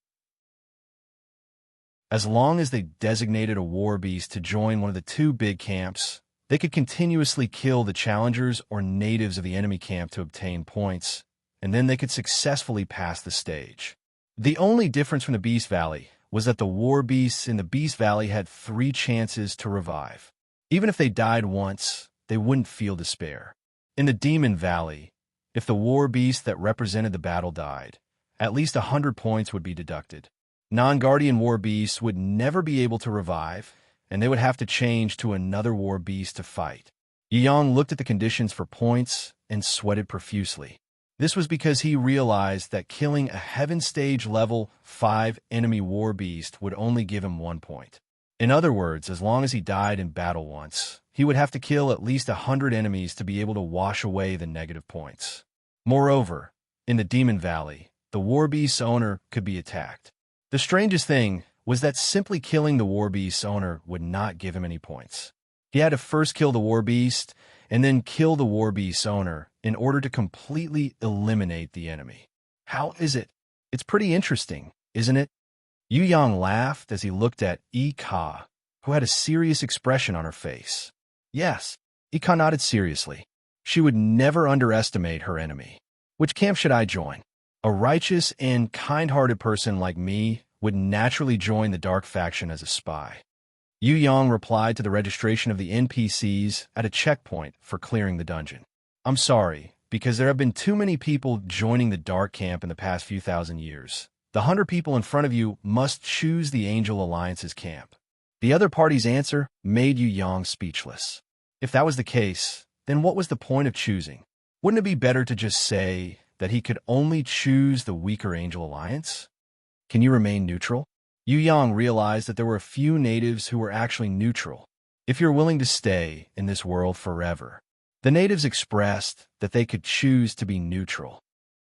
As long as they designated a war beast to join one of the 2 big camps, they could continuously kill the challengers or natives of the enemy camp to obtain points, and then they could successfully pass the stage. The only difference from the Beast Valley was that the war beasts in the Beast Valley had 3 chances to revive. Even if they died once, they wouldn't feel despair. In the Demon Valley, if the war beast that represented the battle died, at least 100 points would be deducted. Non-guardian war beasts would never be able to revive, and they would have to change to another war beast to fight. Yu Yang looked at the conditions for points and sweated profusely. This was because he realized that killing a Heaven Stage level 5 enemy war beast would only give him 1 point. In other words, as long as he died in battle once, he would have to kill at least 100 enemies to be able to wash away the negative points. Moreover, in the Demon Valley, the war beast's owner could be attacked. The strangest thing was that simply killing the war beast's owner would not give him any points. He had to first kill the war beast and then kill the war beast's owner in order to completely eliminate the enemy. How is it? It's pretty interesting, isn't it? Yu Yang laughed as he looked at Ika, who had a serious expression on her face. Yes, Ika nodded seriously. She would never underestimate her enemy. Which camp should I join? A righteous and kind-hearted person like me would naturally join the Dark faction as a spy. Yu Yang replied to the registration of the NPCs at a checkpoint for clearing the dungeon. I'm sorry, because there have been too many people joining the Dark camp in the past few thousand years. The 100 people in front of you must choose the Angel Alliance's camp. The other party's answer made Yu Yang speechless. If that was the case, then what was the point of choosing? Wouldn't it be better to just say that he could only choose the weaker Angel Alliance? Can you remain neutral? Yu Yang realized that there were a few natives who were actually neutral. If you're willing to stay in this world forever, The natives expressed that they could choose to be neutral.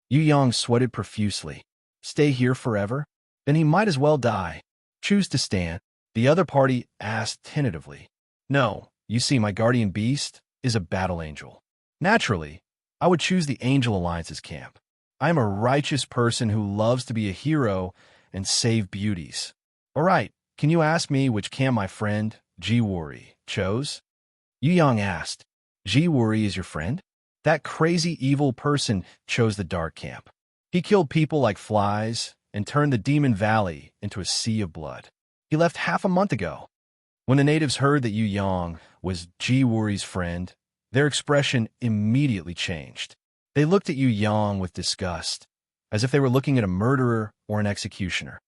Yu Yang sweated profusely. Stay here forever? Then he might as well die. Choose to stand. The other party asked tentatively. No, you see, my guardian beast is a battle angel. Naturally, I would choose the Angel Alliance's camp. I am a righteous person who loves to be a hero and save beauties. All right, can you ask me which camp my friend, Ji Wuri, chose? Yu Yang asked. Ji Wuri is your friend? That crazy evil person chose the dark camp. He killed people like flies and turned the Demon Valley into a sea of blood. He left half a month ago. When the natives heard that Yu Yang was Ji Wuri's friend, their expression immediately changed. They looked at Yu Yang with disgust, as if they were looking at a murderer or an executioner.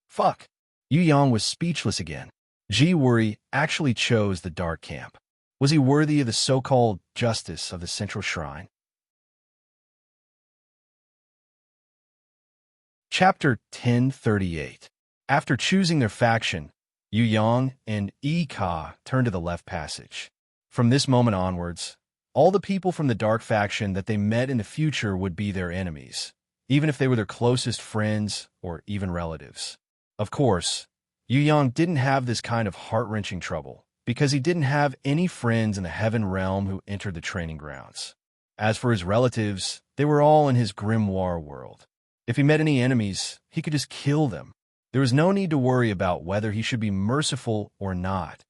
Fuck. Yu Yang was speechless again. Ji Wuri actually chose the dark camp. Was he worthy of the so-called justice of the central shrine? Chapter 1038. After choosing their faction, Yu Yang and Yi Ka turned to the left passage. From this moment onwards, all the people from the dark faction that they met in the future would be their enemies, even if they were their closest friends or even relatives. Of course, Yu Yang didn't have this kind of heart-wrenching trouble, because he didn't have any friends in the heaven realm who entered the training grounds. As for his relatives, they were all in his grimoire world. If he met any enemies, he could just kill them. There was no need to worry about whether he should be merciful or not.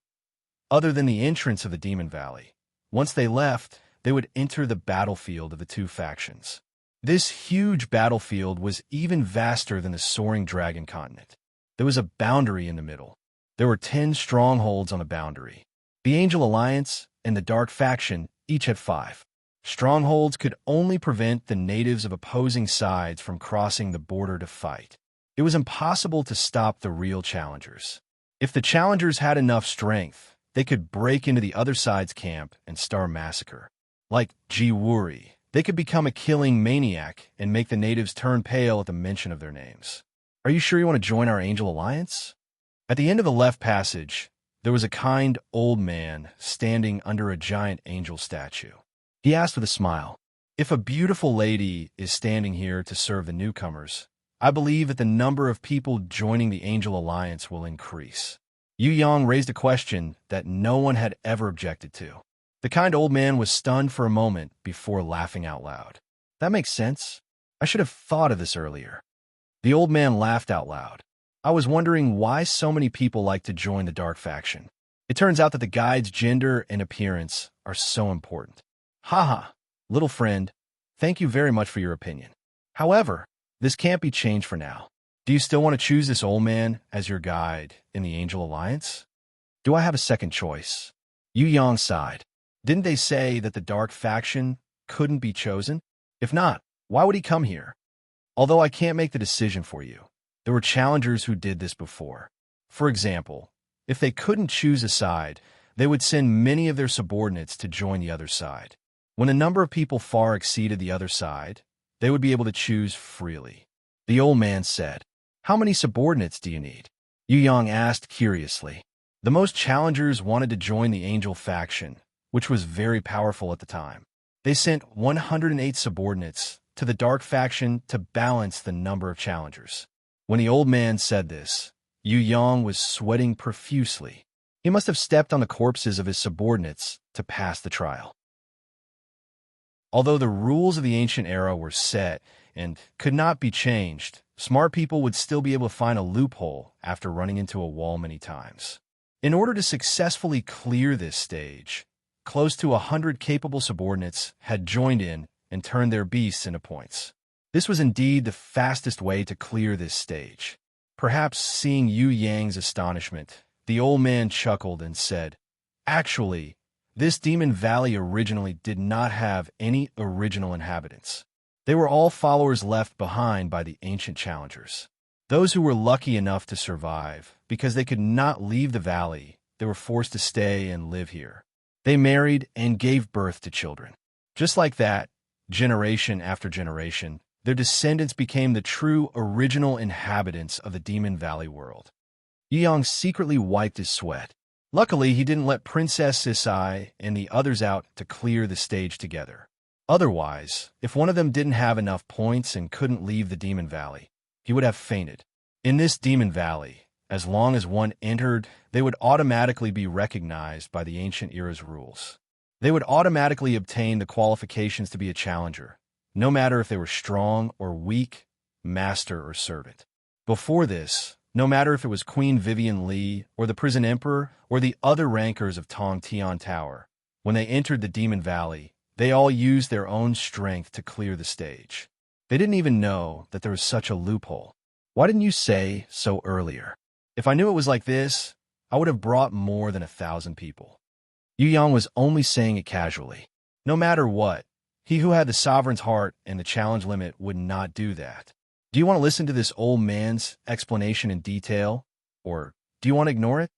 Other than the entrance of the Demon Valley, once they left, they would enter the battlefield of the two factions. This huge battlefield was even vaster than the soaring dragon continent. There was a boundary in the middle. There were 10 strongholds on the boundary. The Angel Alliance and the Dark Faction each had 5. Strongholds could only prevent the natives of opposing sides from crossing the border to fight. It was impossible to stop the real challengers. If the challengers had enough strength, they could break into the other side's camp and start a massacre. Like Ji Wuri, they could become a killing maniac and make the natives turn pale at the mention of their names. Are you sure you want to join our Angel Alliance? At the end of the left passage, there was a kind old man standing under a giant angel statue. He asked with a smile, "If a beautiful lady is standing here to serve the newcomers, I believe that the number of people joining the Angel Alliance will increase." Yu Yang raised a question that no one had ever objected to. The kind old man was stunned for a moment before laughing out loud. That makes sense. I should have thought of this earlier. The old man laughed out loud. I was wondering why so many people like to join the Dark Faction. It turns out that the guide's gender and appearance are so important. Haha, little friend, thank you very much for your opinion. However, this can't be changed for now. Do you still want to choose this old man as your guide in the Angel Alliance? Do I have a second choice? Yu Yang sighed. Didn't they say that the Dark Faction couldn't be chosen? If not, why would he come here? Although I can't make the decision for you, there were challengers who did this before. For example, if they couldn't choose a side, they would send many of their subordinates to join the other side. When a number of people far exceeded the other side, they would be able to choose freely. The old man said, "How many subordinates do you need?" Yu Yang asked curiously. The most challengers wanted to join the Angel Faction, which was very powerful at the time. They sent 108 subordinates to the Dark Faction to balance the number of challengers. When the old man said this, Yu Yang was sweating profusely. He must have stepped on the corpses of his subordinates to pass the trial. Although the rules of the ancient era were set and could not be changed, smart people would still be able to find a loophole after running into a wall many times. In order to successfully clear this stage, close to 100 capable subordinates had joined in and turned their beasts into points. This was indeed the fastest way to clear this stage. Perhaps seeing Yu Yang's astonishment, the old man chuckled and said, "Actually, this Demon Valley originally did not have any original inhabitants. They were all followers left behind by the ancient challengers. Those who were lucky enough to survive, because they could not leave the valley, they were forced to stay and live here. They married and gave birth to children. Just like that, generation after generation, their descendants became the true original inhabitants of the Demon Valley world." Yu Yang secretly wiped his sweat. Luckily, he didn't let Princess Sisai and the others out to clear the stage together. Otherwise, if one of them didn't have enough points and couldn't leave the Demon Valley, he would have fainted. In this Demon Valley, as long as one entered, they would automatically be recognized by the ancient era's rules. They would automatically obtain the qualifications to be a challenger, no matter if they were strong or weak, master or servant. Before this, no matter if it was Queen Vivian Li or the Prison Emperor or the other rankers of Tong Tian Tower, when they entered the Demon Valley, they all used their own strength to clear the stage. They didn't even know that there was such a loophole. Why didn't you say so earlier? If I knew it was like this, I would have brought more than 1,000 people. Yu Yang was only saying it casually. No matter what, he who had the sovereign's heart and the challenge limit would not do that. Do you want to listen to this old man's explanation in detail, or do you want to ignore it?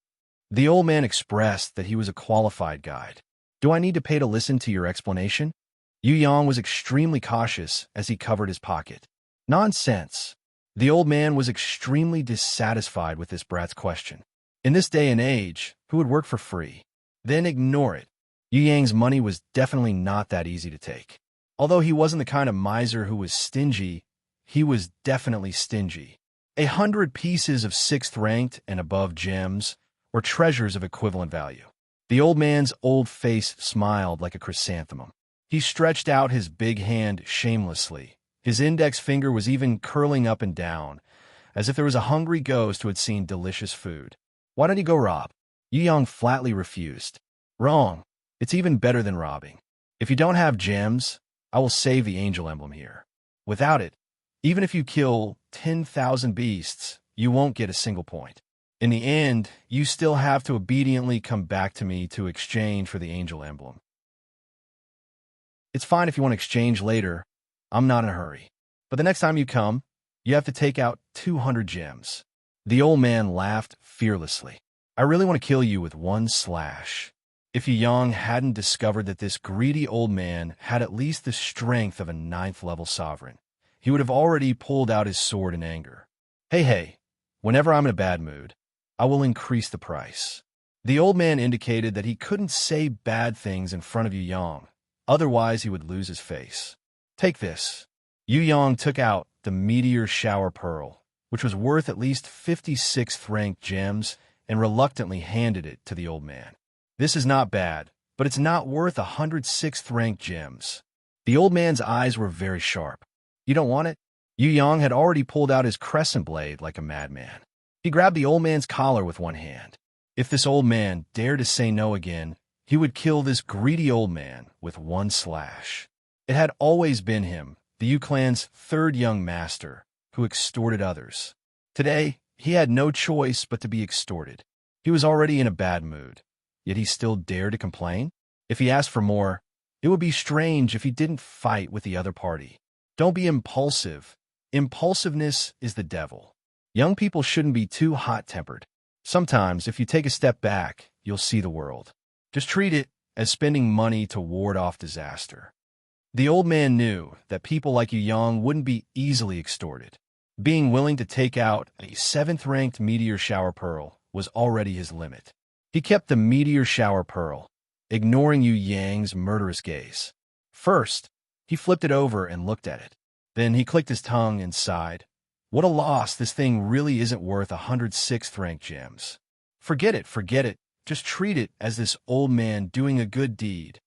The old man expressed that he was a qualified guide. Do I need to pay to listen to your explanation? Yu Yang was extremely cautious as he covered his pocket. Nonsense. The old man was extremely dissatisfied with this brat's question. In this day and age, who would work for free? Then ignore it. Yu Yang's money was definitely not that easy to take. Although he wasn't the kind of miser who was stingy, he was definitely stingy. 100 pieces of 6th ranked and above gems were treasures of equivalent value. The old man's old face smiled like a chrysanthemum. He stretched out his big hand shamelessly. His index finger was even curling up and down, as if there was a hungry ghost who had seen delicious food. Why don't you go rob? Yu Yang flatly refused. Wrong. It's even better than robbing. If you don't have gems, I will save the angel emblem here. Without it, even if you kill 10,000 beasts, you won't get a single point. In the end, you still have to obediently come back to me to exchange for the angel emblem. It's fine if you want to exchange later. I'm not in a hurry. But the next time you come, you have to take out 200 gems. The old man laughed fearlessly. I really want to kill you with one slash. If Yu Yang hadn't discovered that this greedy old man had at least the strength of a 9th-level sovereign, he would have already pulled out his sword in anger. Hey, whenever I'm in a bad mood, I will increase the price. The old man indicated that he couldn't say bad things in front of Yu Yang, otherwise he would lose his face. Take this. Yu Yang took out the meteor shower pearl, which was worth at least 56th ranked gems, and reluctantly handed it to the old man. This is not bad, but it's not worth 106th ranked gems. The old man's eyes were very sharp. You don't want it? Yu Yang had already pulled out his crescent blade like a madman. He grabbed the old man's collar with one hand. If this old man dared to say no again, he would kill this greedy old man with one slash. It had always been him, the Yu clan's 3rd young master, who extorted others. Today, he had no choice but to be extorted. He was already in a bad mood, yet he still dared to complain? If he asked for more, it would be strange if he didn't fight with the other party. Don't be impulsive. Impulsiveness is the devil. Young people shouldn't be too hot-tempered. Sometimes, if you take a step back, you'll see the world. Just treat it as spending money to ward off disaster. The old man knew that people like Yu Yang wouldn't be easily extorted. Being willing to take out a 7th-ranked meteor shower pearl was already his limit. He kept the meteor shower pearl, ignoring Yu Yang's murderous gaze. First, he flipped it over and looked at it. Then he clicked his tongue and sighed. What a loss, this thing really isn't worth 106th ranked gems. Forget it. Just treat it as this old man doing a good deed.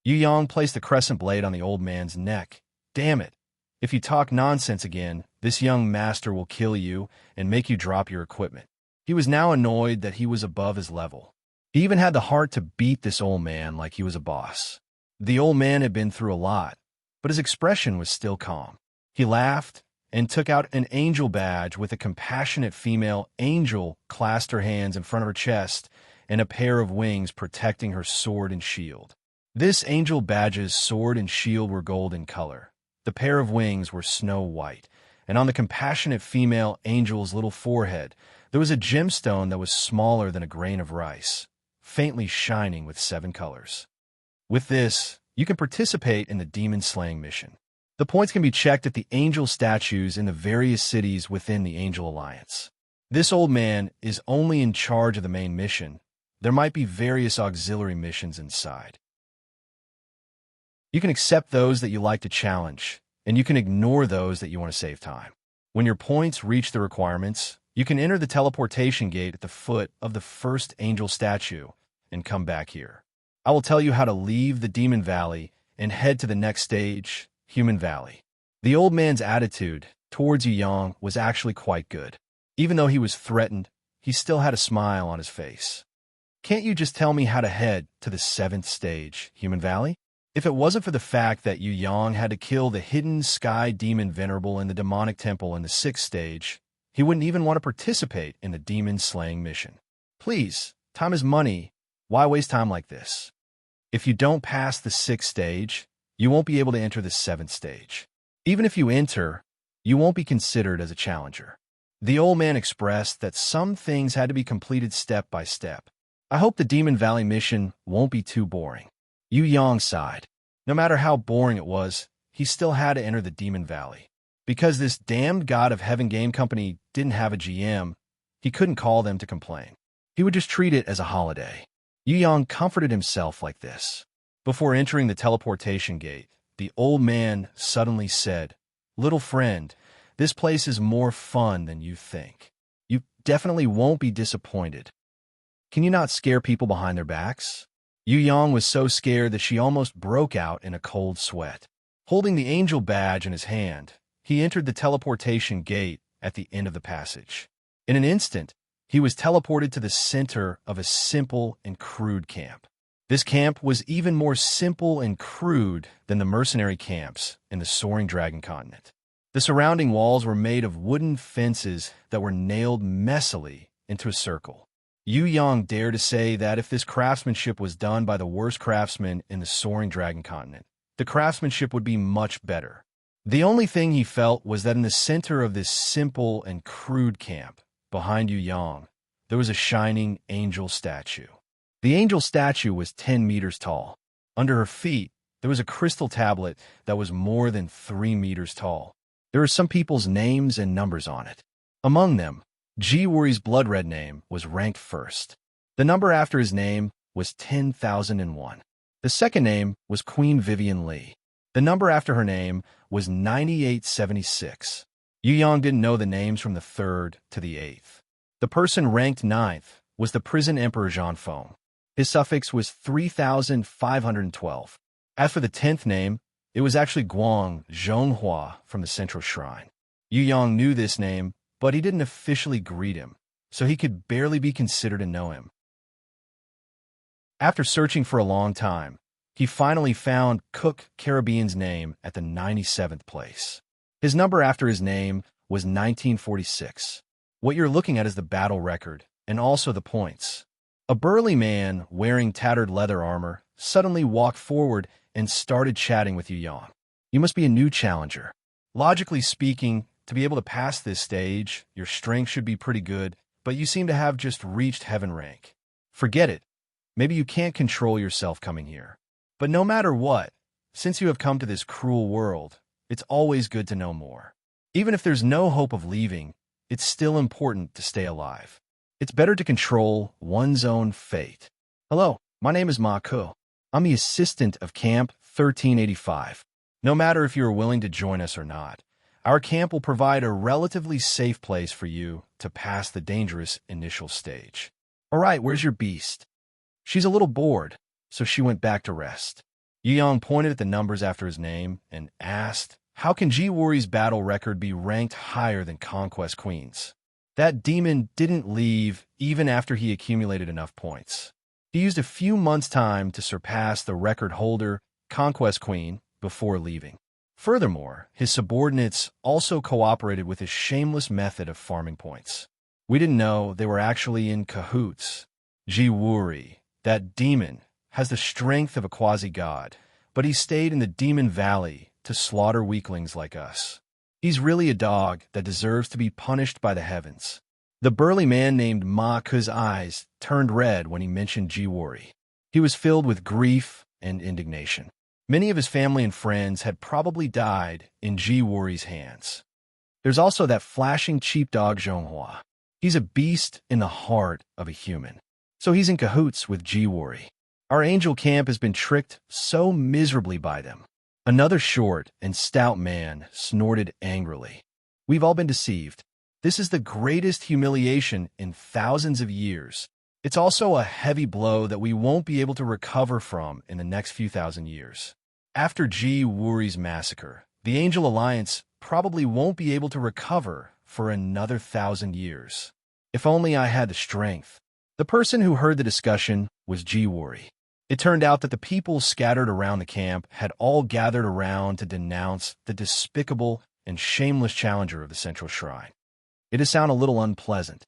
Yu Yang placed the crescent blade on the old man's neck. Damn it. If you talk nonsense again, this young master will kill you and make you drop your equipment. He was now annoyed that he was above his level. He even had the heart to beat this old man like he was a boss. The old man had been through a lot, but his expression was still calm. He laughed and took out an angel badge with a compassionate female angel clasped her hands in front of her chest and a pair of wings protecting her sword and shield. This angel badge's sword and shield were gold in color. The pair of wings were snow white, and on the compassionate female angel's little forehead, there was a gemstone that was smaller than a grain of rice, faintly shining with 7 colors. With this, you can participate in the demon-slaying mission. The points can be checked at the angel statues in the various cities within the Angel Alliance. This old man is only in charge of the main mission, there might be various auxiliary missions inside. You can accept those that you like to challenge, and you can ignore those that you want to save time. When your points reach the requirements, you can enter the teleportation gate at the foot of the first angel statue and come back here. I will tell you how to leave the Demon Valley and head to the next stage, Human Valley. The old man's attitude towards Yu Yang was actually quite good. Even though he was threatened, he still had a smile on his face. Can't you just tell me how to head to the 7th stage, Human Valley? If it wasn't for the fact that Yu Yang had to kill the hidden sky demon venerable in the demonic temple in the 6th stage, he wouldn't even want to participate in the demon-slaying mission. Please, time is money. Why waste time like this? If you don't pass the 6th stage, you won't be able to enter the 7th stage. Even if you enter, you won't be considered as a challenger. The old man expressed that some things had to be completed step by step. I hope the Demon Valley mission won't be too boring. Yu Yang sighed. No matter how boring it was, he still had to enter the Demon Valley. Because this damned god of heaven game company didn't have a GM, he couldn't call them to complain. He would just treat it as a holiday. Yu Yang comforted himself like this. Before entering the teleportation gate, the old man suddenly said, "Little friend, this place is more fun than you think. You definitely won't be disappointed. Can you not scare people behind their backs?" Yu Yang was so scared that she almost broke out in a cold sweat. Holding the angel badge in his hand, he entered the teleportation gate at the end of the passage. In an instant, he was teleported to the center of a simple and crude camp. This camp was even more simple and crude than the mercenary camps in the Soaring Dragon continent. The surrounding walls were made of wooden fences that were nailed messily into a circle. Yu Yang dared to say that if this craftsmanship was done by the worst craftsman in the Soaring Dragon continent, the craftsmanship would be much better. The only thing he felt was that in the center of this simple and crude camp, behind Yu Yang, there was a shining angel statue. The angel statue was 10 meters tall. Under her feet, there was a crystal tablet that was more than 3 meters tall. There were some people's names and numbers on it. Among them, Ji Wuri's blood-red name was ranked first. The number after his name was 10,001. The second name was Queen Vivian Lee. The number after her name was 9876. Yu Yang didn't know the names from the 3rd to the 8th. The person ranked 9th was the prison emperor Zhang Feng. His suffix was 3512. As for the 10th name, it was actually Guang Zhonghua from the Central Shrine. Yu Yang knew this name, but he didn't officially greet him, so he could barely be considered to know him. After searching for a long time, he finally found Cook Caribbean's name at the 97th place. His number after his name was 1946. What you're looking at is the battle record, and also the points. A burly man wearing tattered leather armor suddenly walked forward and started chatting with Yu Yang. "You must be a new challenger. Logically speaking, to be able to pass this stage, your strength should be pretty good, but you seem to have just reached heaven rank. Forget it. Maybe you can't control yourself coming here. But no matter what, since you have come to this cruel world, it's always good to know more. Even if there's no hope of leaving, it's still important to stay alive. It's better to control one's own fate." "Hello, my name is Ma Ku. I'm the assistant of Camp 1385. No matter if you are willing to join us or not, our camp will provide a relatively safe place for you to pass the dangerous initial stage." "All right, where's your beast?" "She's a little bored, so she went back to rest." Yu Yang pointed at the numbers after his name and asked, "How can Ji Wuri's battle record be ranked higher than Conquest Queen's?" That demon didn't leave even after he accumulated enough points. He used a few months' time to surpass the record holder, Conquest Queen, before leaving. Furthermore, his subordinates also cooperated with his shameless method of farming points. We didn't know they were actually in cahoots. Ji Wuri, that demon, has the strength of a quasi-god, but he stayed in the Demon Valley to slaughter weaklings like us. He's really a dog that deserves to be punished by the heavens. The burly man named Ma Ku's eyes turned red when he mentioned Ji Wuri. He was filled with grief and indignation. Many of his family and friends had probably died in Ji Wuri's hands. There's also that flashing cheap dog Zhonghua. He's a beast in the heart of a human. So he's in cahoots with Jiwari. Our angel camp has been tricked so miserably by them. Another short and stout man snorted angrily. We've all been deceived. This is the greatest humiliation in thousands of years. It's also a heavy blow that we won't be able to recover from in the next few thousand years. After Jiwari's massacre, the Angel Alliance probably won't be able to recover for another 1,000 years. If only I had the strength. The person who heard the discussion was Jiwari. It turned out that the people scattered around the camp had all gathered around to denounce the despicable and shameless challenger of the central shrine. It does sound a little unpleasant.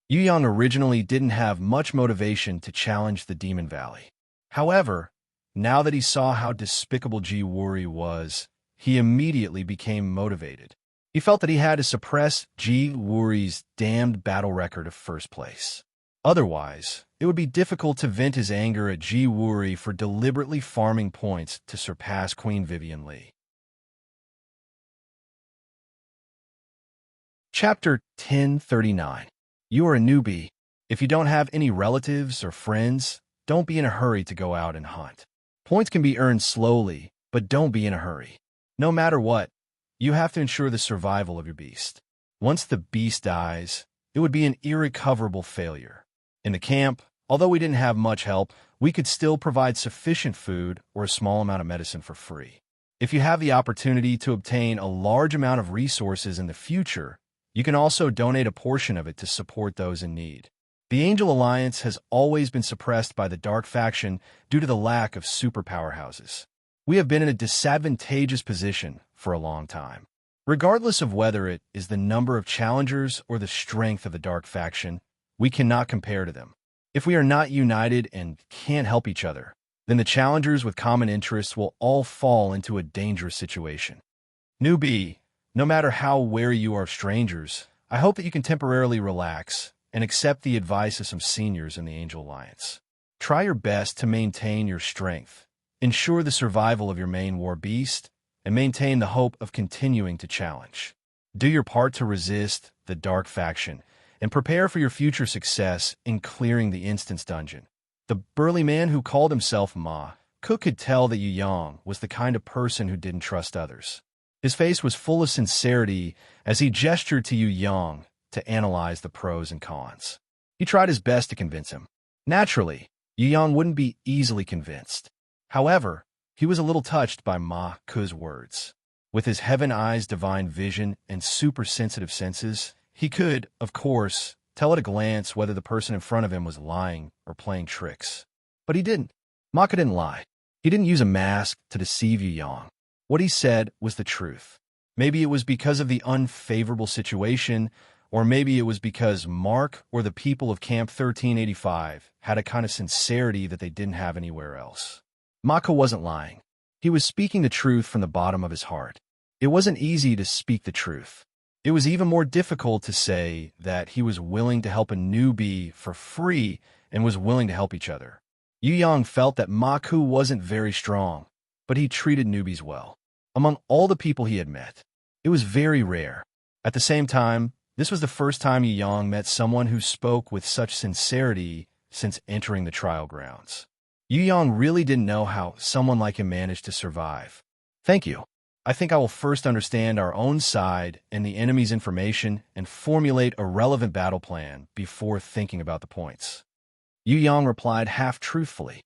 Yu Yang originally didn't have much motivation to challenge the Demon Valley. However, now that he saw how despicable Jiwari was, he immediately became motivated. He felt that he had to suppress Jiwari's damned battle record of first place. Otherwise, it would be difficult to vent his anger at Jiwari for deliberately farming points to surpass Queen Vivian Li. Chapter 1039. You are a newbie. If you don't have any relatives or friends, don't be in a hurry to go out and hunt. Points can be earned slowly, but don't be in a hurry. No matter what, you have to ensure the survival of your beast. Once the beast dies, it would be an irrecoverable failure. In the camp, although we didn't have much help, we could still provide sufficient food or a small amount of medicine for free. If you have the opportunity to obtain a large amount of resources in the future, you can also donate a portion of it to support those in need. The Angel Alliance has always been suppressed by the Dark Faction due to the lack of superpower houses. We have been in a disadvantageous position for a long time. Regardless of whether it is the number of challengers or the strength of the Dark Faction, we cannot compare to them. If we are not united and can't help each other, then the challengers with common interests will all fall into a dangerous situation. Newbie, no matter how wary you are of strangers, I hope that you can temporarily relax and accept the advice of some seniors in the Angel Alliance. Try your best to maintain your strength, ensure the survival of your main war beast, and maintain the hope of continuing to challenge. Do your part to resist the Dark Faction, and prepare for your future success in clearing the Instance Dungeon. The burly man who called himself Ma Cook could tell that Yu Yang was the kind of person who didn't trust others. His face was full of sincerity as he gestured to Yu Yang to analyze the pros and cons. He tried his best to convince him. Naturally, Yu Yang wouldn't be easily convinced. However, he was a little touched by Ma Ku's words. With his heaven eyes, divine vision, and super-sensitive senses, he could, of course, tell at a glance whether the person in front of him was lying or playing tricks. But he didn't. Maka didn't lie. He didn't use a mask to deceive Yu Yang. What he said was the truth. Maybe it was because of the unfavorable situation, or maybe it was because Mark or the people of Camp 1385 had a kind of sincerity that they didn't have anywhere else. Maka wasn't lying. He was speaking the truth from the bottom of his heart. It wasn't easy to speak the truth. It was even more difficult to say that he was willing to help a newbie for free and was willing to help each other. Yu Yang felt that Maku wasn't very strong, but he treated newbies well. Among all the people he had met, it was very rare. At the same time, this was the first time Yu Yang met someone who spoke with such sincerity since entering the trial grounds. Yu Yang really didn't know how someone like him managed to survive. Thank you. I think I will first understand our own side and the enemy's information and formulate a relevant battle plan before thinking about the points. Yu Yang replied half-truthfully.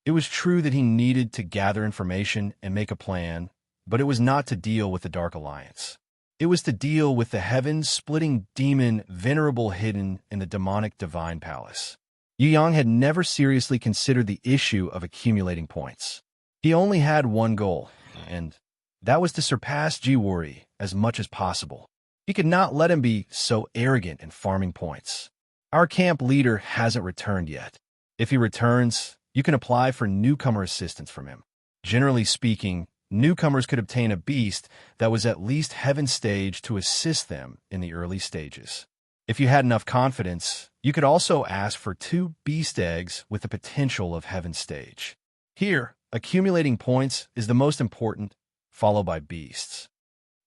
It was true that he needed to gather information and make a plan, but it was not to deal with the Dark Alliance. It was to deal with the heaven-splitting demon venerable hidden in the demonic divine palace. Yu Yang had never seriously considered the issue of accumulating points. He only had one goal, and that was to surpass Jiwari as much as possible. He could not let him be so arrogant in farming points. Our camp leader hasn't returned yet. If he returns, you can apply for newcomer assistance from him. Generally speaking, newcomers could obtain a beast that was at least heaven stage to assist them in the early stages. If you had enough confidence, you could also ask for 2 beast eggs with the potential of heaven stage. Here, accumulating points is the most important, followed by beasts.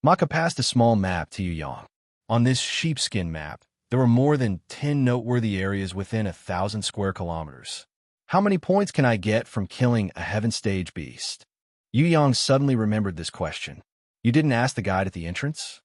Maka passed a small map to Yu Yang. On this sheepskin map, there There were more than 10 noteworthy areas within 1,000 square kilometers. How many points can I get from killing a heaven stage beast? Yu Yang suddenly remembered this question. You didn't ask the guide at the entrance?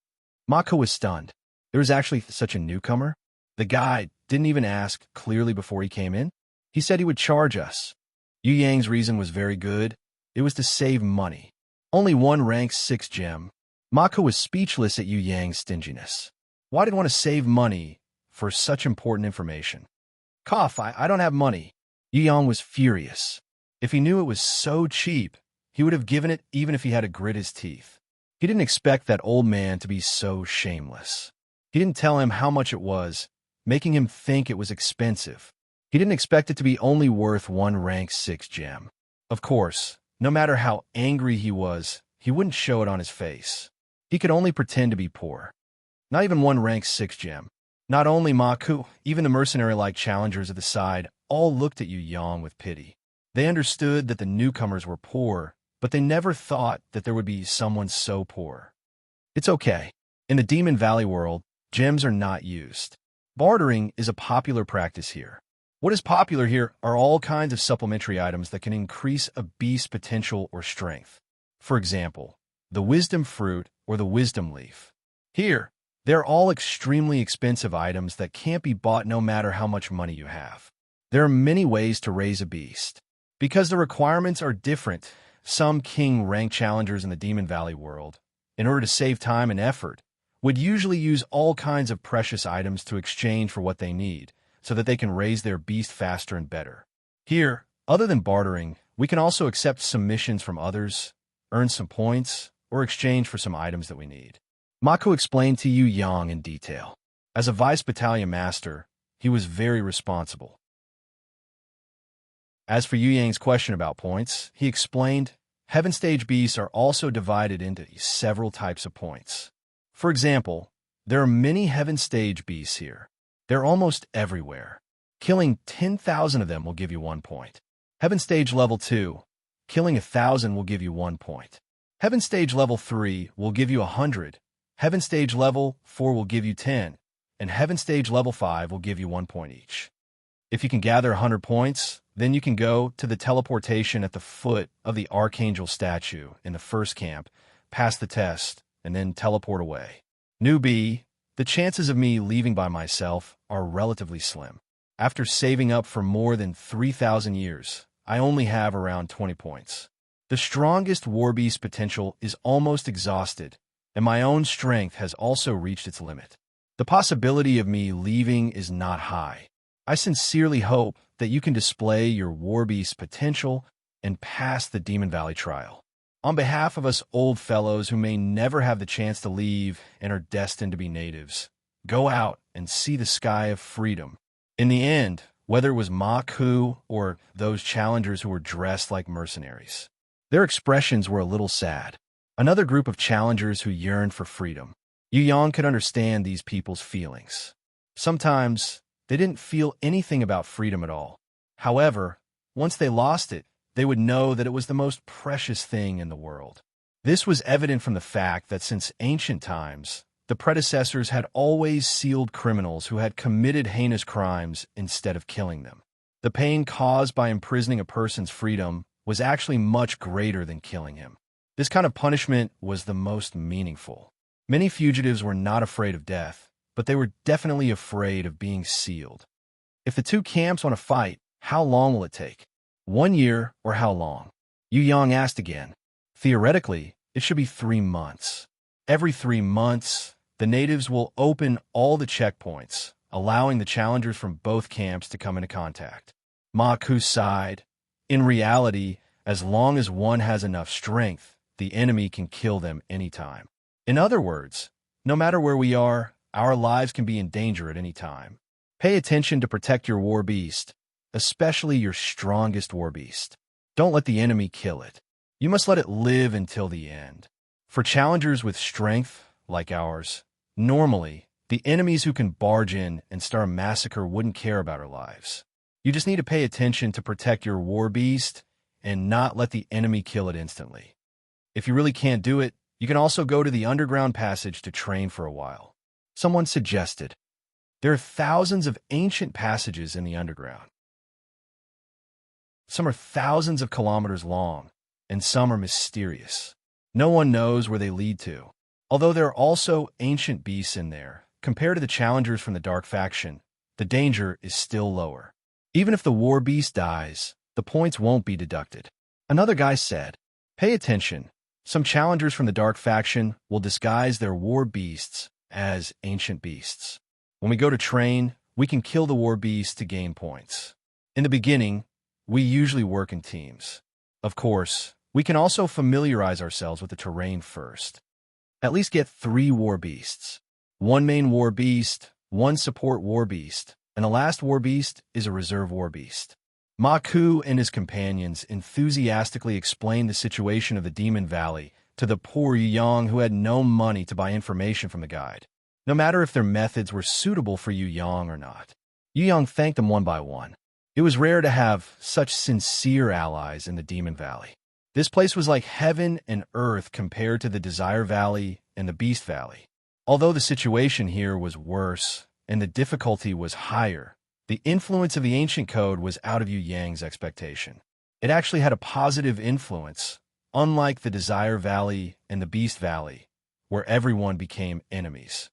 Mako was stunned. There was actually such a newcomer? The guide didn't even ask clearly before he came in? He said he would charge us. Yu Yang's reason was very good. It was to save money. Only one rank 6 gem. Mako was speechless at Yu Yang's stinginess. Why did he want to save money for such important information? Cough, I don't have money. Yu Yang was furious. If he knew it was so cheap, he would have given it even if he had to grit his teeth. He didn't expect that old man to be so shameless. He didn't tell him how much it was, making him think it was expensive. He didn't expect it to be only worth one rank 6 gem. Of course, no matter how angry he was, he wouldn't show it on his face. He could only pretend to be poor. Not even one rank 6 gem. Not only Maku, even the mercenary-like challengers at the side all looked at Yu Yang with pity. They understood that the newcomers were poor, but they never thought that there would be someone so poor. It's okay. In the Demon Valley world, gems are not used. Bartering is a popular practice here. What is popular here are all kinds of supplementary items that can increase a beast's potential or strength. For example, the wisdom fruit or the wisdom leaf. Here, they're all extremely expensive items that can't be bought no matter how much money you have. There are many ways to raise a beast. Because the requirements are different, some king rank challengers in the Demon Valley world, in order to save time and effort, would usually use all kinds of precious items to exchange for what they need, so that they can raise their beast faster and better. Here, other than bartering, we can also accept submissions from others, earn some points, or exchange for some items that we need. Mako explained to Yu Yang in detail. As a vice battalion master, he was very responsible. As for Yu Yang's question about points, he explained, Heaven Stage beasts are also divided into several types of points. For example, there are many Heaven Stage beasts here. They're almost everywhere. Killing 10,000 of them will give you 1 point. Heaven Stage Level 2, killing 1,000 will give you 1 point. Heaven Stage Level 3 will give you 100. Heaven Stage Level 4 will give you 10, and Heaven Stage Level 5 will give you 1 point each. If you can gather 100 points, then you can go to the teleportation at the foot of the Archangel statue in the first camp, pass the test, and then teleport away. Newbie, the chances of me leaving by myself are relatively slim. After saving up for more than 3,000 years, I only have around 20 points. The strongest warbeast potential is almost exhausted, and my own strength has also reached its limit. The possibility of me leaving is not high. I sincerely hope that you can display your warbeast potential and pass the Demon Valley trial. On behalf of us old fellows who may never have the chance to leave and are destined to be natives, go out and see the sky of freedom. In the end, whether it was Maku or those challengers who were dressed like mercenaries, their expressions were a little sad. Another group of challengers who yearned for freedom. Yu Yang could understand these people's feelings. Sometimes, they didn't feel anything about freedom at all. However, once they lost it, they would know that it was the most precious thing in the world. This was evident from the fact that since ancient times, the predecessors had always sealed criminals who had committed heinous crimes instead of killing them. The pain caused by imprisoning a person's freedom was actually much greater than killing him. This kind of punishment was the most meaningful. Many fugitives were not afraid of death, but they were definitely afraid of being sealed. If the two camps want to fight, how long will it take? 1 year or how long? Yu Yang asked again. Theoretically, it should be 3 months. Every 3 months, the natives will open all the checkpoints, allowing the challengers from both camps to come into contact. Maku sighed. In reality, as long as one has enough strength, the enemy can kill them anytime. In other words, no matter where we are, our lives can be in danger at any time. Pay attention to protect your war beast, especially your strongest war beast. Don't let the enemy kill it. You must let it live until the end. For challengers with strength, like ours, normally, the enemies who can barge in and start a massacre wouldn't care about our lives. You just need to pay attention to protect your war beast and not let the enemy kill it instantly. If you really can't do it, you can also go to the underground passage to train for a while. Someone suggested. There are thousands of ancient passages in the underground. Some are thousands of kilometers long, and some are mysterious. No one knows where they lead to. Although there are also ancient beasts in there, compared to the challengers from the Dark faction, the danger is still lower. Even if the war beast dies, the points won't be deducted. Another guy said, "Pay attention. Some challengers from the Dark faction will disguise their war beasts as ancient beasts. When we go to train, we can kill the war beast to gain points. In the beginning, we usually work in teams. Of course, we can also familiarize ourselves with the terrain first. At least get 3 war beasts. 1 main war beast, 1 support war beast, and the last war beast is a reserve war beast." Maku and his companions enthusiastically explained the situation of the Demon Valley to the poor Yang who had no money to buy information from the guide, no matter if their methods were suitable for Yang or not. Yang thanked them one by one. It was rare to have such sincere allies in the Demon Valley. This place was like heaven and earth compared to the Desire Valley and the Beast Valley. Although the situation here was worse and the difficulty was higher, the influence of the ancient code was out of Yang's expectation. It actually had a positive influence, unlike the Desire Valley and the Beast Valley, where everyone became enemies.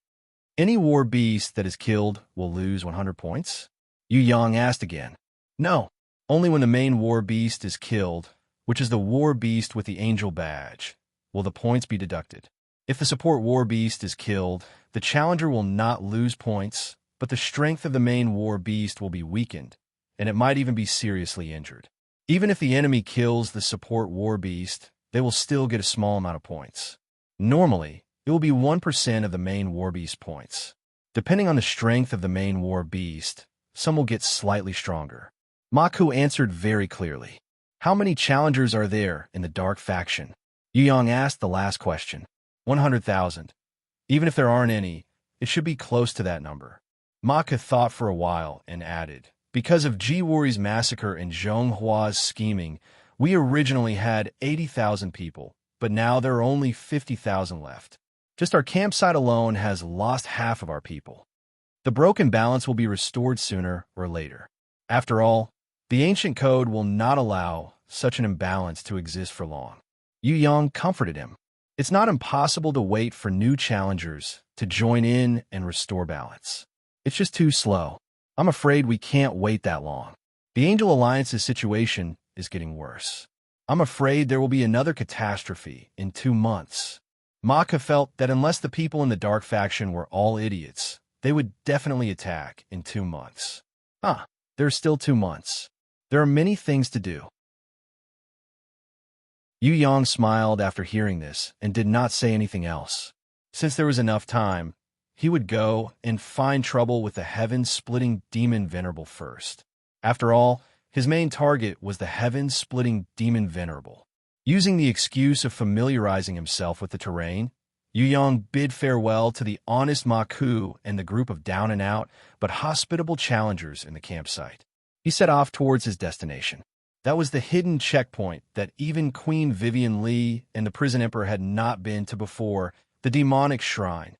"Any war beast that is killed will lose 100 points?" Yang asked again. "No, only when the main war beast is killed, which is the war beast with the angel badge, will the points be deducted. If the support war beast is killed, the challenger will not lose points, but the strength of the main war beast will be weakened, and it might even be seriously injured. Even if the enemy kills the support war beast, they will still get a small amount of points. Normally, it will be 1% of the main war beast points. Depending on the strength of the main war beast, some will get slightly stronger." Maku answered very clearly. "How many challengers are there in the Dark faction?" Yang asked the last question. 100,000. Even if there aren't any, it should be close to that number. Maku thought for a while and added, "Because of Jiwori's massacre and Zhonghua's scheming, we originally had 80,000 people, but now there are only 50,000 left. Just our campsite alone has lost half of our people. The broken balance will be restored sooner or later. After all, the ancient code will not allow such an imbalance to exist for long." Yang comforted him. "It's not impossible to wait for new challengers to join in and restore balance. It's just too slow. I'm afraid we can't wait that long. The Angel Alliance's situation is getting worse. I'm afraid there will be another catastrophe in 2 months." Maka felt that unless the people in the Dark faction were all idiots, they would definitely attack in 2 months. There's still 2 months. There are many things to do. Yang smiled after hearing this and did not say anything else. Since there was enough time, he would go and find trouble with the heaven-splitting demon Venerable first. After all, his main target was the heaven-splitting demon Venerable. Using the excuse of familiarizing himself with the terrain, Yang bid farewell to the honest Maku and the group of down-and-out but hospitable challengers in the campsite. He set off towards his destination. That was the hidden checkpoint that even Queen Vivian Li and the Prison Emperor had not been to before, the demonic shrine.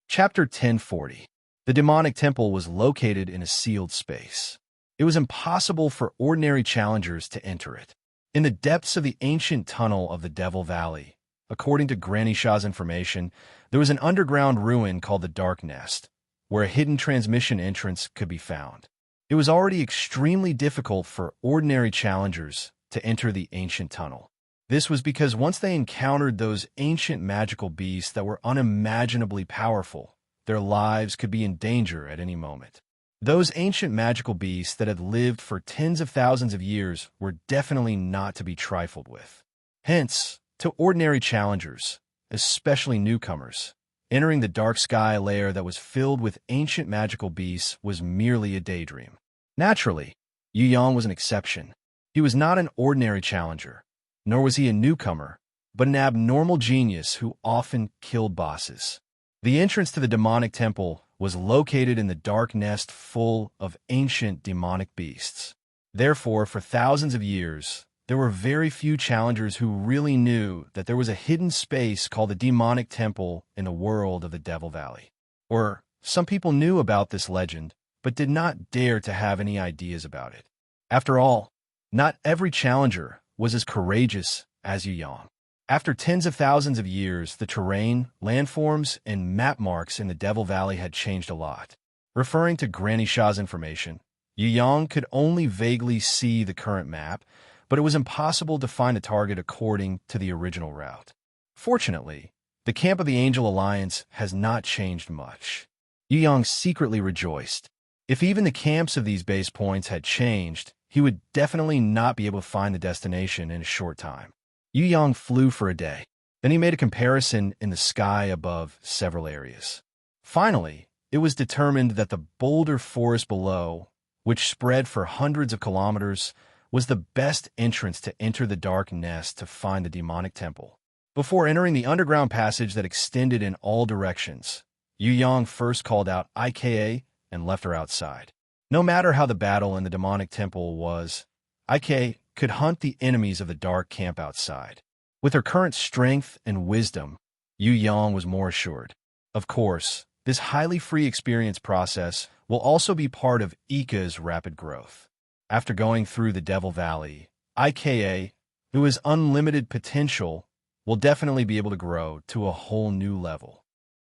Chapter 1040. The demonic temple was located in a sealed space. It was impossible for ordinary challengers to enter it. In the depths of the ancient tunnel of the Devil Valley, according to Granny Shah's information, there was an underground ruin called the Dark Nest, where a hidden transmission entrance could be found. It was already extremely difficult for ordinary challengers to enter the ancient tunnel. This was because once they encountered those ancient magical beasts that were unimaginably powerful, their lives could be in danger at any moment. Those ancient magical beasts that had lived for tens of thousands of years were definitely not to be trifled with. Hence, to ordinary challengers, especially newcomers, entering the dark sky layer that was filled with ancient magical beasts was merely a daydream. Naturally, Yang was an exception. He was not an ordinary challenger, nor was he a newcomer, but an abnormal genius who often killed bosses. The entrance to the demonic temple was located in the dark nest full of ancient demonic beasts. Therefore, for thousands of years, there were very few challengers who really knew that there was a hidden space called the demonic temple in the world of the Devil Valley. Or some people knew about this legend, but did not dare to have any ideas about it. After all, not every challenger was as courageous as Yu Yang. After tens of thousands of years, the terrain, landforms, and map marks in the Devil Valley had changed a lot. Referring to Granny Shah's information, Yu Yang could only vaguely see the current map, but it was impossible to find a target according to the original route. Fortunately, the camp of the Angel Alliance has not changed much. Yu Yang secretly rejoiced. If even the camps of these base points had changed, he would definitely not be able to find the destination in a short time. Yu Yang flew for a day. Then he made a comparison in the sky above several areas. Finally, it was determined that the boulder forest below, which spread for hundreds of kilometers, was the best entrance to enter the dark nest to find the demonic temple. Before entering the underground passage that extended in all directions, Yu Yang first called out IKA and left her outside. No matter how the battle in the demonic temple was, IKA could hunt the enemies of the dark camp outside. With her current strength and wisdom, Yu Yang was more assured. Of course, this highly free experience process will also be part of Ika's rapid growth. After going through the Devil Valley, IKA, who has unlimited potential, will definitely be able to grow to a whole new level.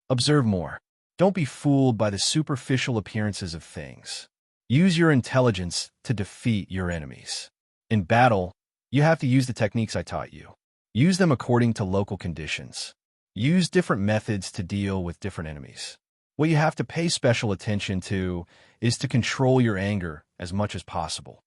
Observe more. Don't be fooled by the superficial appearances of things. Use your intelligence to defeat your enemies. In battle, you have to use the techniques I taught you. Use them according to local conditions. Use different methods to deal with different enemies. What you have to pay special attention to is to control your anger as much as possible.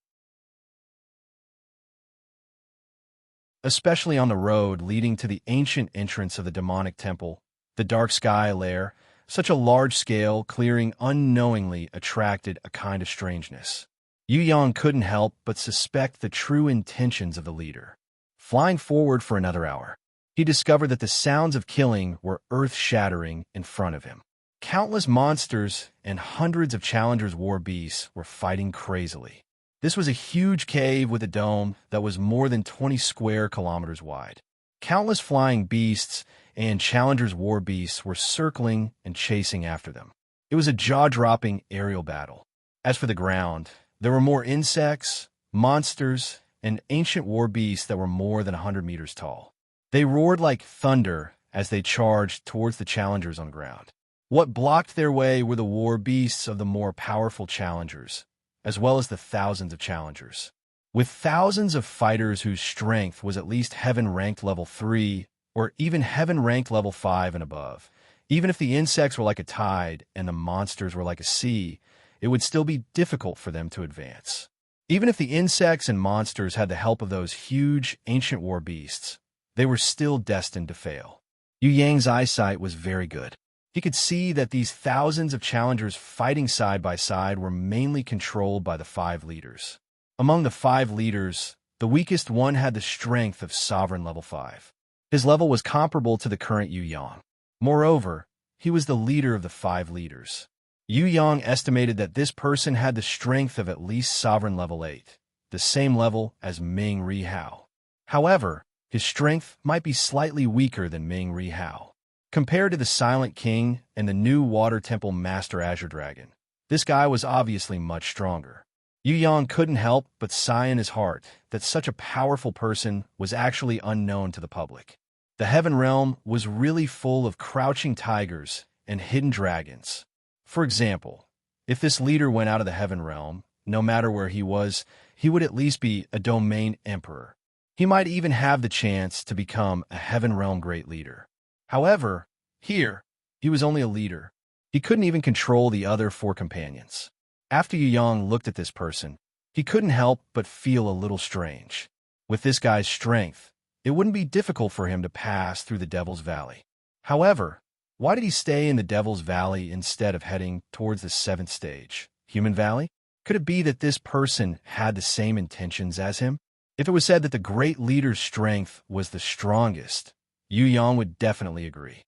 Especially on the road leading to the ancient entrance of the demonic temple, the dark sky lair, such a large-scale clearing unknowingly attracted a kind of strangeness. Yu Yang couldn't help but suspect the true intentions of the leader. Flying forward for another hour, he discovered that the sounds of killing were earth-shattering in front of him. Countless monsters and hundreds of challengers' war beasts were fighting crazily. This was a huge cave with a dome that was more than 20 square kilometers wide. Countless flying beasts and challengers' war beasts were circling and chasing after them. It was a jaw-dropping aerial battle. As for the ground, there were more insects, monsters, and ancient war beasts that were more than 100 meters tall. They roared like thunder as they charged towards the challengers on the ground. What blocked their way were the war beasts of the more powerful challengers, as well as the thousands of challengers. With thousands of fighters whose strength was at least heaven-ranked level 3, or even heaven-ranked level 5 and above, even if the insects were like a tide and the monsters were like a sea, it would still be difficult for them to advance. Even if the insects and monsters had the help of those huge, ancient war beasts, they were still destined to fail. Yu Yang's eyesight was very good. He could see that these thousands of challengers fighting side by side were mainly controlled by the 5 leaders. Among the 5 leaders, the weakest one had the strength of Sovereign Level 5. His level was comparable to the current Yu Yang. Moreover, he was the leader of the 5 leaders. Yu Yang estimated that this person had the strength of at least Sovereign Level 8, the same level as Ming Ri Hao. However, his strength might be slightly weaker than Ming Ri Hao. Compared to the Silent King and the new Water Temple Master Azure Dragon, this guy was obviously much stronger. Yu Yang couldn't help but sigh in his heart that such a powerful person was actually unknown to the public. The Heaven Realm was really full of crouching tigers and hidden dragons. For example, if this leader went out of the Heaven Realm, no matter where he was, he would at least be a domain emperor. He might even have the chance to become a Heaven Realm great leader. However, here, he was only a leader. He couldn't even control the other 4 companions. After Yu Yang looked at this person, he couldn't help but feel a little strange. With this guy's strength, it wouldn't be difficult for him to pass through the Devil's Valley. However, why did he stay in the Devil's Valley instead of heading towards the 7th stage, Human Valley? Could it be that this person had the same intentions as him? If it was said that the great leader's strength was the strongest, Yu Yang would definitely agree.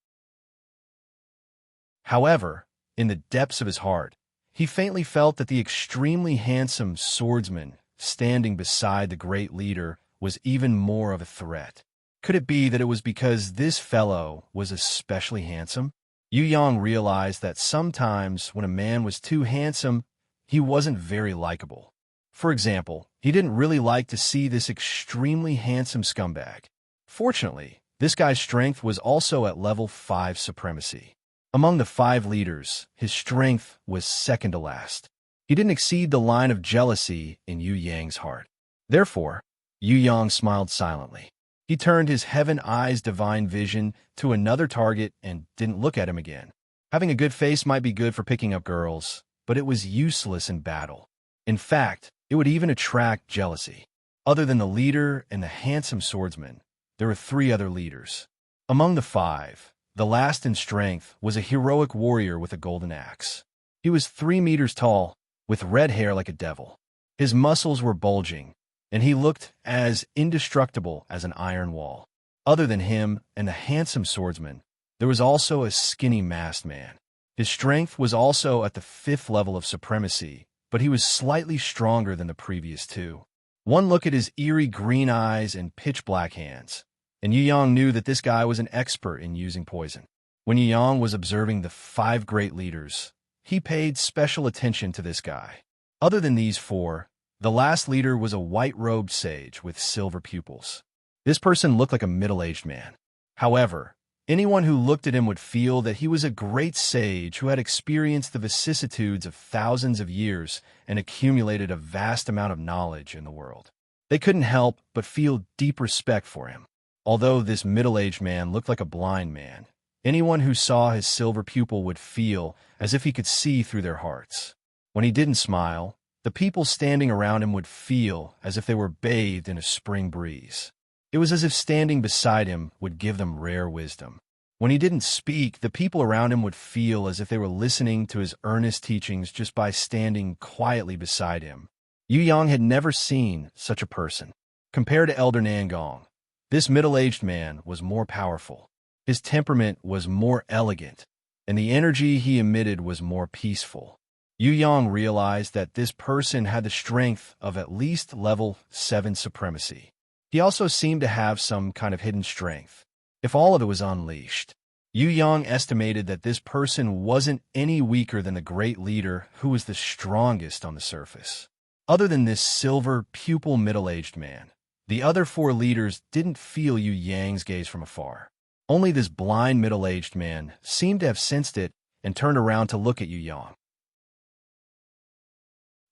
However, in the depths of his heart, he faintly felt that the extremely handsome swordsman standing beside the great leader was even more of a threat. Could it be that it was because this fellow was especially handsome? Yu Yang realized that sometimes when a man was too handsome, he wasn't very likable. For example, he didn't really like to see this extremely handsome scumbag. Fortunately, this guy's strength was also at level 5 supremacy. Among the 5 leaders, his strength was second to last. He didn't exceed the line of jealousy in Yu Yang's heart. Therefore, Yu Yang smiled silently. He turned his heaven eyes divine vision to another target and didn't look at him again. Having a good face might be good for picking up girls, but it was useless in battle. In fact, it would even attract jealousy. Other than the leader and the handsome swordsman, there were 3 other leaders. Among the 5, the last in strength was a heroic warrior with a golden axe. He was 3 meters tall, with red hair like a devil. His muscles were bulging, and he looked as indestructible as an iron wall. Other than him and the handsome swordsman, there was also a skinny masked man. His strength was also at the 5th level of supremacy, but he was slightly stronger than the previous 2. One look at his eerie green eyes and pitch-black hands, and Yu Yang knew that this guy was an expert in using poison. When Yu Yang was observing the 5 great leaders, he paid special attention to this guy. Other than these 4, the last leader was a white-robed sage with silver pupils. This person looked like a middle-aged man. However, anyone who looked at him would feel that he was a great sage who had experienced the vicissitudes of thousands of years and accumulated a vast amount of knowledge in the world. They couldn't help but feel deep respect for him. Although this middle-aged man looked like a blind man, anyone who saw his silver pupil would feel as if he could see through their hearts. When he didn't smile, the people standing around him would feel as if they were bathed in a spring breeze. It was as if standing beside him would give them rare wisdom. When he didn't speak, the people around him would feel as if they were listening to his earnest teachings just by standing quietly beside him. Yu Yang had never seen such a person. Compared to Elder Nangong, this middle-aged man was more powerful. His temperament was more elegant, and the energy he emitted was more peaceful. Yu Yang realized that this person had the strength of at least level 7 supremacy. He also seemed to have some kind of hidden strength, if all of it was unleashed. Yu Yang estimated that this person wasn't any weaker than the great leader who was the strongest on the surface. Other than this silver pupil middle-aged man, the other 4 leaders didn't feel Yu Yang's gaze from afar. Only this blind middle-aged man seemed to have sensed it and turned around to look at Yu Yang.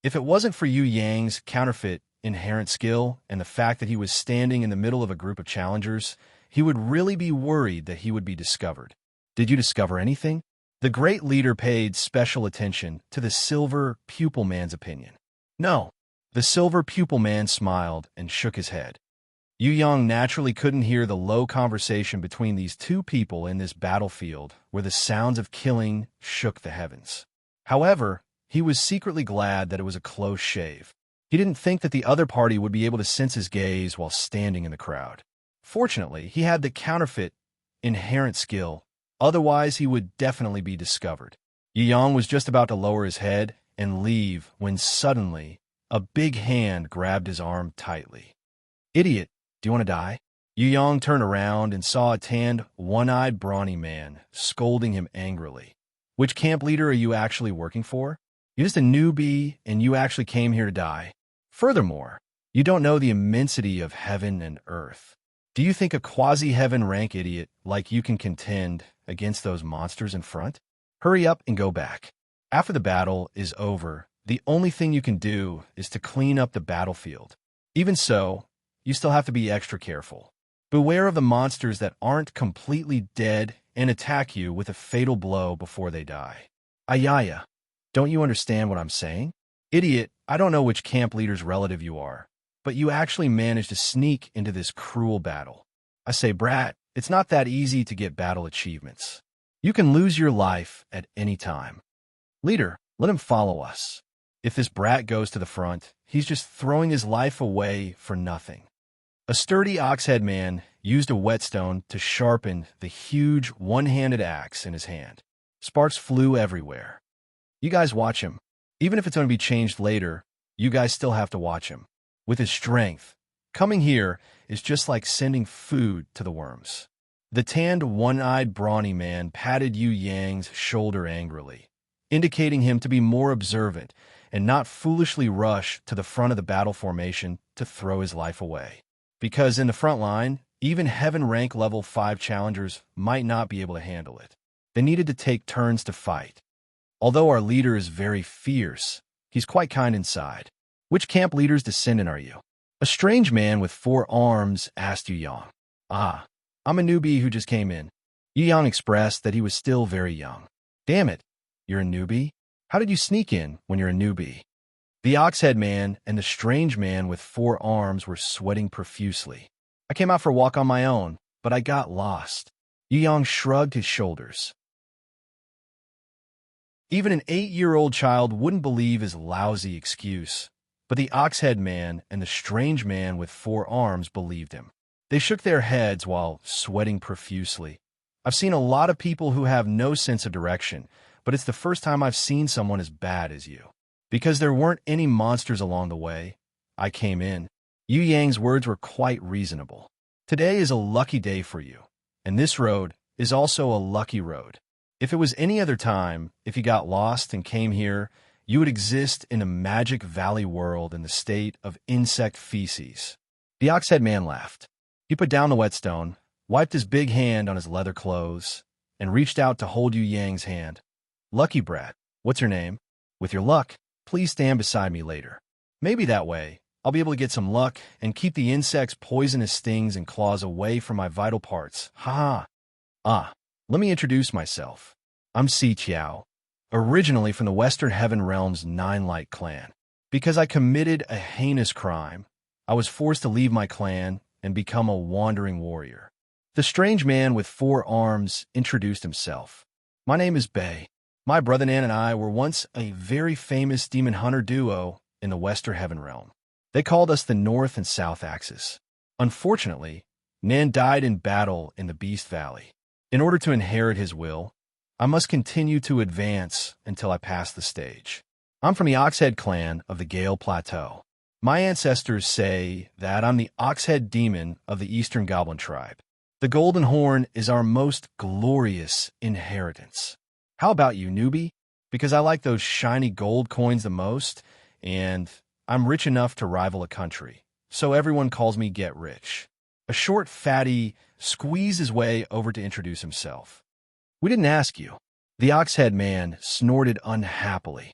If it wasn't for Yu Yang's counterfeit inherent skill and the fact that he was standing in the middle of a group of challengers, he would really be worried that he would be discovered. Did you discover anything? The great leader paid special attention to the silver pupil man's opinion. No. The silver pupil man smiled and shook his head. Yu Yang naturally couldn't hear the low conversation between these 2 people in this battlefield where the sounds of killing shook the heavens. However, he was secretly glad that it was a close shave. He didn't think that the other party would be able to sense his gaze while standing in the crowd. Fortunately, he had the counterfeit inherent skill, otherwise he would definitely be discovered. Yu Yang was just about to lower his head and leave when suddenly a big hand grabbed his arm tightly. "Idiot, do you want to die?" Yu Yang turned around and saw a tanned, one-eyed, brawny man scolding him angrily. "Which camp leader are you actually working for? You're just a newbie, and you actually came here to die. Furthermore, you don't know the immensity of heaven and earth. Do you think a quasi-heaven rank idiot like you can contend against those monsters in front? Hurry up and go back. After the battle is over, the only thing you can do is to clean up the battlefield. Even so, you still have to be extra careful. Beware of the monsters that aren't completely dead and attack you with a fatal blow before they die." "Ayaya, don't you understand what I'm saying? Idiot, I don't know which camp leader's relative you are, but you actually managed to sneak into this cruel battle. I say, brat, it's not that easy to get battle achievements. You can lose your life at any time. Leader, let him follow us. If this brat goes to the front, he's just throwing his life away for nothing." A sturdy ox-head man used a whetstone to sharpen the huge one-handed axe in his hand. Sparks flew everywhere. "You guys watch him. Even if it's going to be changed later, you guys still have to watch him. With his strength, Coming here is just like sending food to the worms. The tanned, one-eyed, brawny man patted Yu Yang's shoulder angrily, indicating him to be more observant and not foolishly rush to the front of the battle formation to throw his life away. Because in the front line, even heaven rank level 5 challengers might not be able to handle it. They needed to take turns to fight. Although our leader is very fierce, he's quite kind inside. Which camp leader's descendant are you? A strange man with 4 arms asked Yu Yang. Ah, I'm a newbie who just came in. Yu Yang expressed that he was still very young. Damn it, you're a newbie? How did you sneak in when you're a newbie? The ox-head man and the strange man with 4 arms were sweating profusely. I came out for a walk on my own, but I got lost. Yu Yang shrugged his shoulders. Even an 8-year-old child wouldn't believe his lousy excuse, but the ox-head man and the strange man with 4 arms believed him. They shook their heads while sweating profusely. I've seen a lot of people who have no sense of direction, but it's the first time I've seen someone as bad as you. Because there weren't any monsters along the way, I came in. Yu Yang's words were quite reasonable. Today is a lucky day for you, and this road is also a lucky road. If it was any other time, if you got lost and came here, you would exist in a magic valley world in the state of insect feces. The ox-head man laughed. He put down the whetstone, wiped his big hand on his leather clothes, and reached out to hold Yu Yang's hand. Lucky brat, what's your name? With your luck, please stand beside me later. Maybe that way, I'll be able to get some luck and keep the insects' poisonous stings and claws away from my vital parts. Ha ha. Let me introduce myself. I'm Si Chiao, originally from the Western Heaven Realm's 9 Light clan. Because I committed a heinous crime, I was forced to leave my clan and become a wandering warrior. The strange man with 4 arms introduced himself. My name is Bei. My brother Nan and I were once a very famous demon hunter duo in the Western Heaven Realm. They called us the North and South Axis. Unfortunately, Nan died in battle in the Beast Valley. In order to inherit his will, I must continue to advance until I pass the stage. I'm from the Oxhead clan of the Gale Plateau. My ancestors say that I'm the Oxhead demon of the Eastern Goblin tribe. The Golden Horn is our most glorious inheritance. How about you, newbie? Because I like those shiny gold coins the most, and I'm rich enough to rival a country, so everyone calls me Get Rich. A short fatty squeezed his way over to introduce himself. We didn't ask you. The Oxhead man snorted unhappily.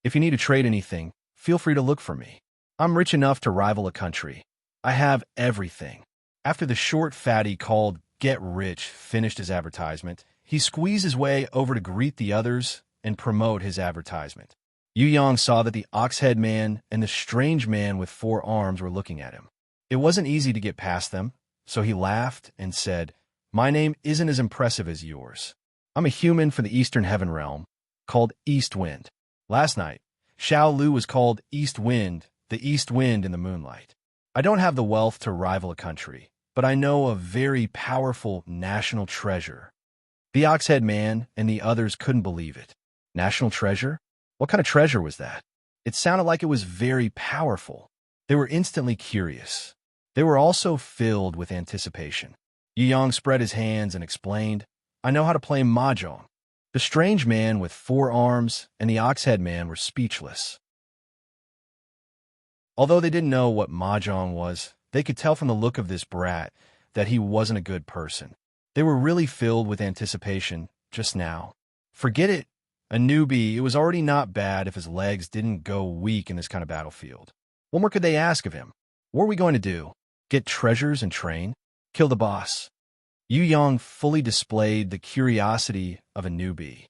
If you need to trade anything, feel free to look for me. I'm rich enough to rival a country. I have everything. After the short fatty called Get Rich finished his advertisement, he squeezed his way over to greet the others and promote his advertisement. Yu Yang saw that the Oxhead man and the strange man with 4 arms were looking at him. It wasn't easy to get past them, so he laughed and said, My name isn't as impressive as yours. I'm a human from the Eastern Heaven Realm, called East Wind. Last night, Xiao Lu was called East Wind, the East Wind in the moonlight. I don't have the wealth to rival a country, but I know a very powerful national treasure. The Oxhead man and the others couldn't believe it. National treasure? What kind of treasure was that? It sounded like it was very powerful. They were instantly curious. They were also filled with anticipation. Yu Yang spread his hands and explained, I know how to play mahjong. The strange man with 4 arms and the Oxhead man were speechless. Although they didn't know what mahjong was, they could tell from the look of this brat that he wasn't a good person. They were really filled with anticipation just now. Forget it. A newbie, it was already not bad if his legs didn't go weak in this kind of battlefield. What more could they ask of him? What are we going to do? Get treasures and train? Kill the boss? Yu Yang fully displayed the curiosity of a newbie.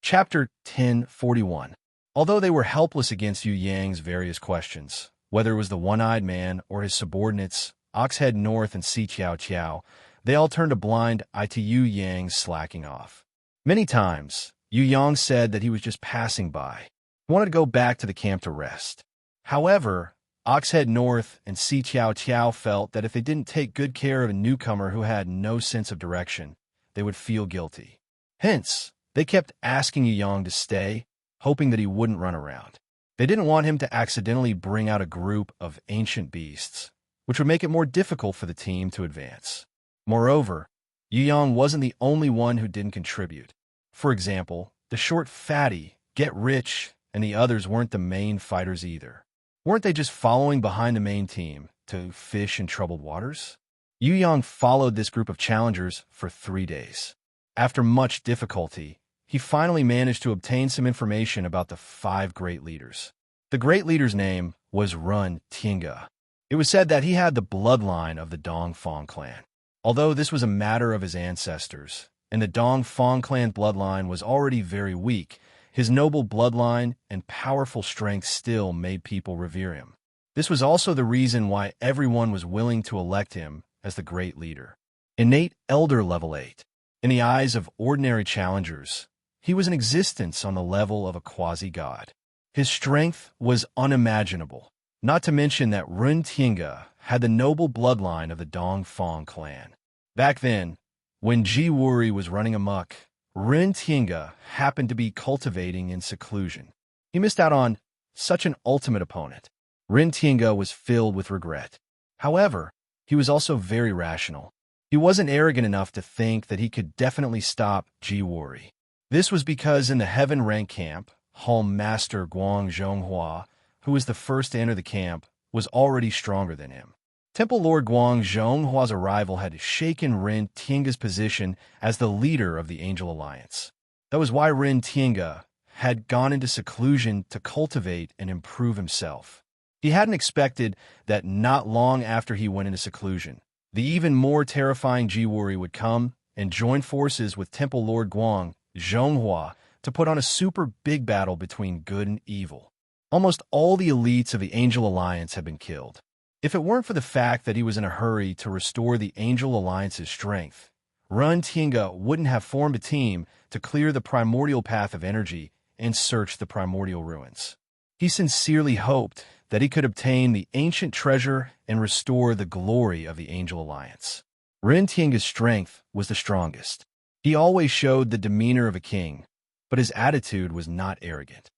Chapter 1041. Although they were helpless against Yu Yang's various questions, whether it was the one-eyed man or his subordinates, Oxhead North and Si Chiao Chiao, they all turned a blind eye to Yu Yang's slacking off. Many times, Yu Yang said that he was just passing by. He wanted to go back to the camp to rest. However, Oxhead North and Si Chiao Chiao felt that if they didn't take good care of a newcomer who had no sense of direction, they would feel guilty. Hence, they kept asking Yu Yang to stay, hoping that he wouldn't run around. They didn't want him to accidentally bring out a group of ancient beasts, which would make it more difficult for the team to advance. Moreover, Yu Yang wasn't the only one who didn't contribute. For example, the short fatty, Get Rich, and the others weren't the main fighters either. Weren't they just following behind the main team to fish in troubled waters? Yu Yang followed this group of challengers for 3 days. After much difficulty, he finally managed to obtain some information about the 5 great leaders. The great leader's name was Run Tinga. It was said that he had the bloodline of the Dongfang clan. Although this was a matter of his ancestors, and the Dongfang clan bloodline was already very weak, his noble bloodline and powerful strength still made people revere him. This was also the reason why everyone was willing to elect him as the great leader. Innate Elder Level 8. In the eyes of ordinary challengers, he was in existence on the level of a quasi-god. His strength was unimaginable, not to mention that Run Tinga had the noble bloodline of the Dongfang clan. Back then, when Ji Wuri was running amok, Run Tinga happened to be cultivating in seclusion. He missed out on such an ultimate opponent. Run Tinga was filled with regret. However, he was also very rational. He wasn't arrogant enough to think that he could definitely stop Ji Wuri. This was because in the Heaven Rank camp, Home Master Guang Zhonghua, who was the first to enter the camp, was already stronger than him. Temple Lord Guang Zhonghua's arrival had shaken Ren Tinga's position as the leader of the Angel Alliance. That was why Ren Tinga had gone into seclusion to cultivate and improve himself. He hadn't expected that not long after he went into seclusion, the even more terrifying Ji Wuri would come and join forces with Temple Lord Guang Zhonghua to put on a super big battle between good and evil. Almost all the elites of the Angel Alliance had been killed. If it weren't for the fact that he was in a hurry to restore the Angel Alliance's strength, Run Tinga wouldn't have formed a team to clear the primordial path of energy and search the primordial ruins. He sincerely hoped that he could obtain the ancient treasure and restore the glory of the Angel Alliance. Ren Tinga's strength was the strongest. He always showed the demeanor of a king, but his attitude was not arrogant.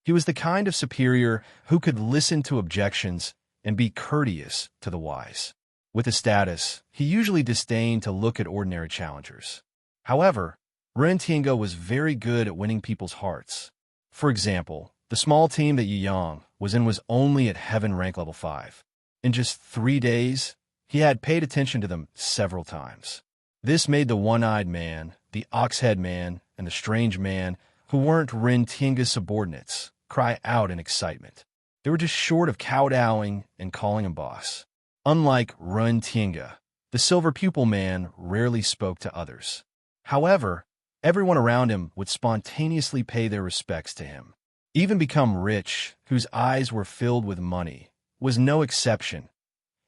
He was the kind of superior who could listen to objections and be courteous to the wise. With his status, he usually disdained to look at ordinary challengers. However, Ren Tinga was very good at winning people's hearts. For example, the small team that Yu Yang was in was only at Heaven Rank Level 5. In just 3 days, he had paid attention to them several times. This made the one-eyed man, the ox-head man, and the strange man, who weren't Ren Tinga's subordinates, cry out in excitement. They were just short of kowtowing and calling him boss. Unlike Run Tinga, the silver pupil man rarely spoke to others. However, everyone around him would spontaneously pay their respects to him. Even Become Rich, whose eyes were filled with money, was no exception.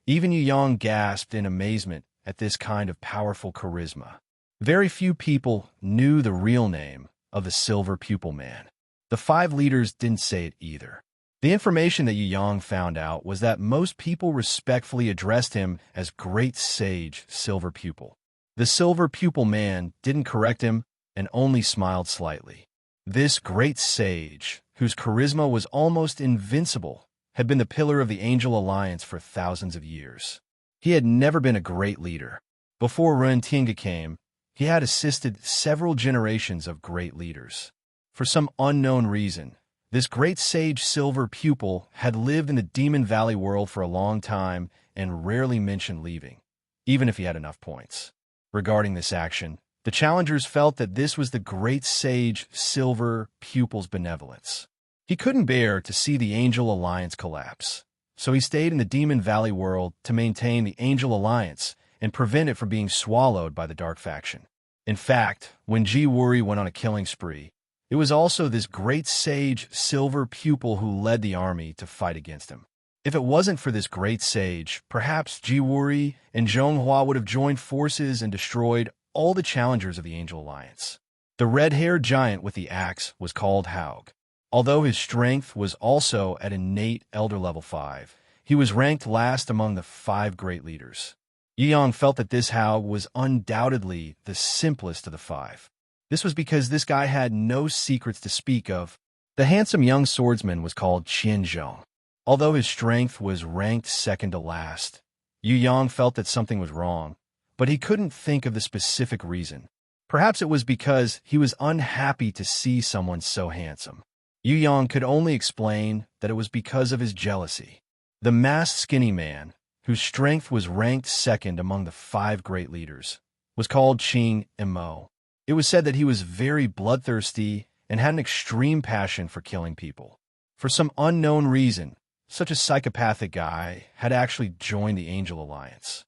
Even Yu Yang gasped in amazement at this kind of powerful charisma. Very few people knew the real name of the silver pupil man. The 5 leaders didn't say it either. The information that Yu Yang found out was that most people respectfully addressed him as Great Sage Silver Pupil. The silver pupil man didn't correct him and only smiled slightly. This great sage, whose charisma was almost invincible, had been the pillar of the Angel Alliance for thousands of years. He had never been a great leader. Before Ren Tinga came, he had assisted several generations of great leaders. For some unknown reason, this great sage silver pupil had lived in the Demon Valley world for a long time and rarely mentioned leaving, even if he had enough points. Regarding this action, the challengers felt that this was the great sage silver pupil's benevolence. He couldn't bear to see the Angel Alliance collapse, so he stayed in the Demon Valley world to maintain the Angel Alliance and prevent it from being swallowed by the Dark Faction. In fact, when Ji Wuri went on a killing spree, it was also this great sage silver pupil who led the army to fight against him. If it wasn't for this great sage, perhaps Ji Wuri and Zhonghua would have joined forces and destroyed all the challengers of the Angel Alliance. The red-haired giant with the axe was called Haug. Although his strength was also at innate Elder Level 5, he was ranked last among the 5 great leaders. Yu Yang felt that this Haug was undoubtedly the simplest of the 5. This was because this guy had no secrets to speak of. The handsome young swordsman was called Qianzhong. Although his strength was ranked second to last, Yu Yang felt that something was wrong, but he couldn't think of the specific reason. Perhaps it was because he was unhappy to see someone so handsome. Yu Yang could only explain that it was because of his jealousy. The masked skinny man, whose strength was ranked second among the 5 great leaders, was called Qing Mo. It was said that he was very bloodthirsty and had an extreme passion for killing people. For some unknown reason, such a psychopathic guy had actually joined the Angel Alliance.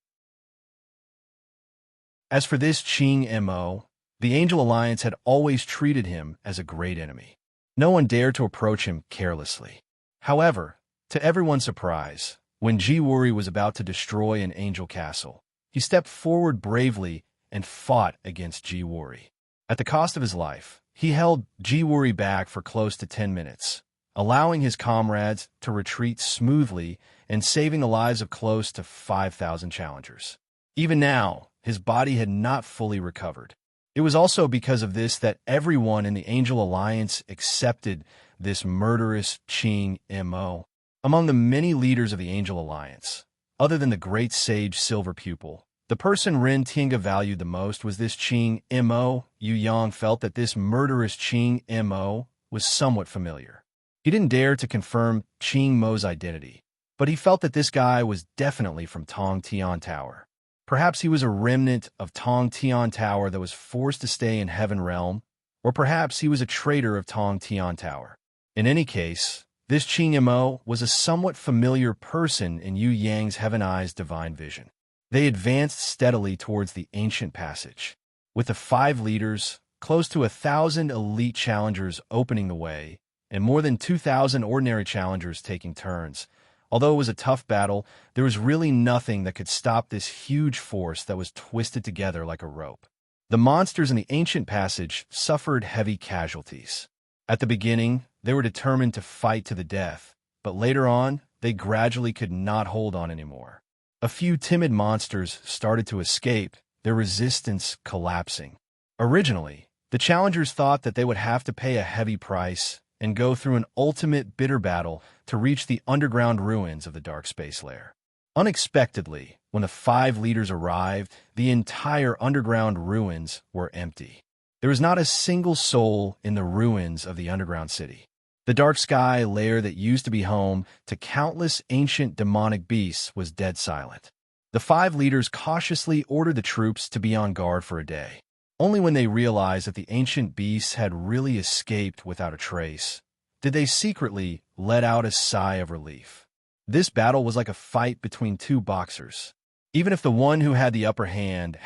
As for this Qing Mo, the Angel Alliance had always treated him as a great enemy. No one dared to approach him carelessly. However, to everyone's surprise, when Jiwuri was about to destroy an angel castle, he stepped forward bravely and fought against Jiwuri. At the cost of his life, he held Jiwuri back for close to 10 minutes, allowing his comrades to retreat smoothly and saving the lives of close to 5,000 challengers. Even now, his body had not fully recovered. It was also because of this that everyone in the Angel Alliance accepted this murderous Qing Mo. Among the many leaders of the Angel Alliance, other than the great sage Silver Pupil, the person Ren Tinga valued the most was this Qing Mo. Yu Yang felt that this murderous Qing Mo was somewhat familiar. He didn't dare to confirm Qing Mo's identity, but he felt that this guy was definitely from Tong Tian Tower. Perhaps he was a remnant of Tong Tian Tower that was forced to stay in Heaven Realm, or perhaps he was a traitor of Tong Tian Tower. In any case, this Qing Mo was a somewhat familiar person in Yu Yang's Heaven Eye's divine vision. They advanced steadily towards the ancient passage, with the 5 leaders, close to 1,000 elite challengers opening the way, and more than 2,000 ordinary challengers taking turns. Although it was a tough battle, there was really nothing that could stop this huge force that was twisted together like a rope. The monsters in the ancient passage suffered heavy casualties. At the beginning, they were determined to fight to the death, but later on, they gradually could not hold on anymore. A few timid monsters started to escape, their resistance collapsing. Originally, the challengers thought that they would have to pay a heavy price and go through an ultimate bitter battle to reach the underground ruins of the Dark Space Lair. Unexpectedly, when the 5 leaders arrived, the entire underground ruins were empty. There was not a single soul in the ruins of the underground city. The dark sky lair that used to be home to countless ancient demonic beasts was dead silent. The 5 leaders cautiously ordered the troops to be on guard for a day. Only when they realized that the ancient beasts had really escaped without a trace did they secretly let out a sigh of relief. This battle was like a fight between 2 boxers. Even if the one who had the upper hand,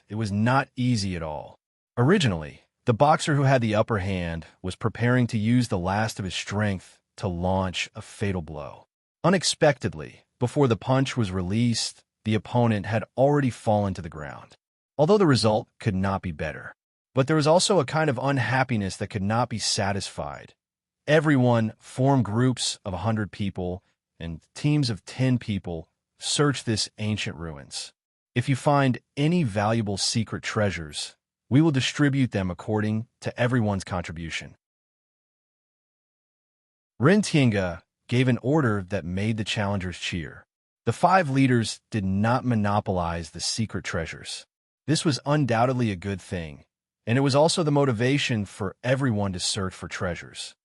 it was not easy at all. Originally, the boxer who had the upper hand was preparing to use the last of his strength to launch a fatal blow. Unexpectedly, before the punch was released, the opponent had already fallen to the ground. Although the result could not be better. But there was also a kind of unhappiness that could not be satisfied. Everyone formed groups of 100 people and teams of 10 people search this ancient ruins. If you find any valuable secret treasures, we will distribute them according to everyone's contribution. Ren Tinga gave an order that made the challengers cheer. The 5 leaders did not monopolize the secret treasures. This was undoubtedly a good thing, and it was also the motivation for everyone to search for treasures.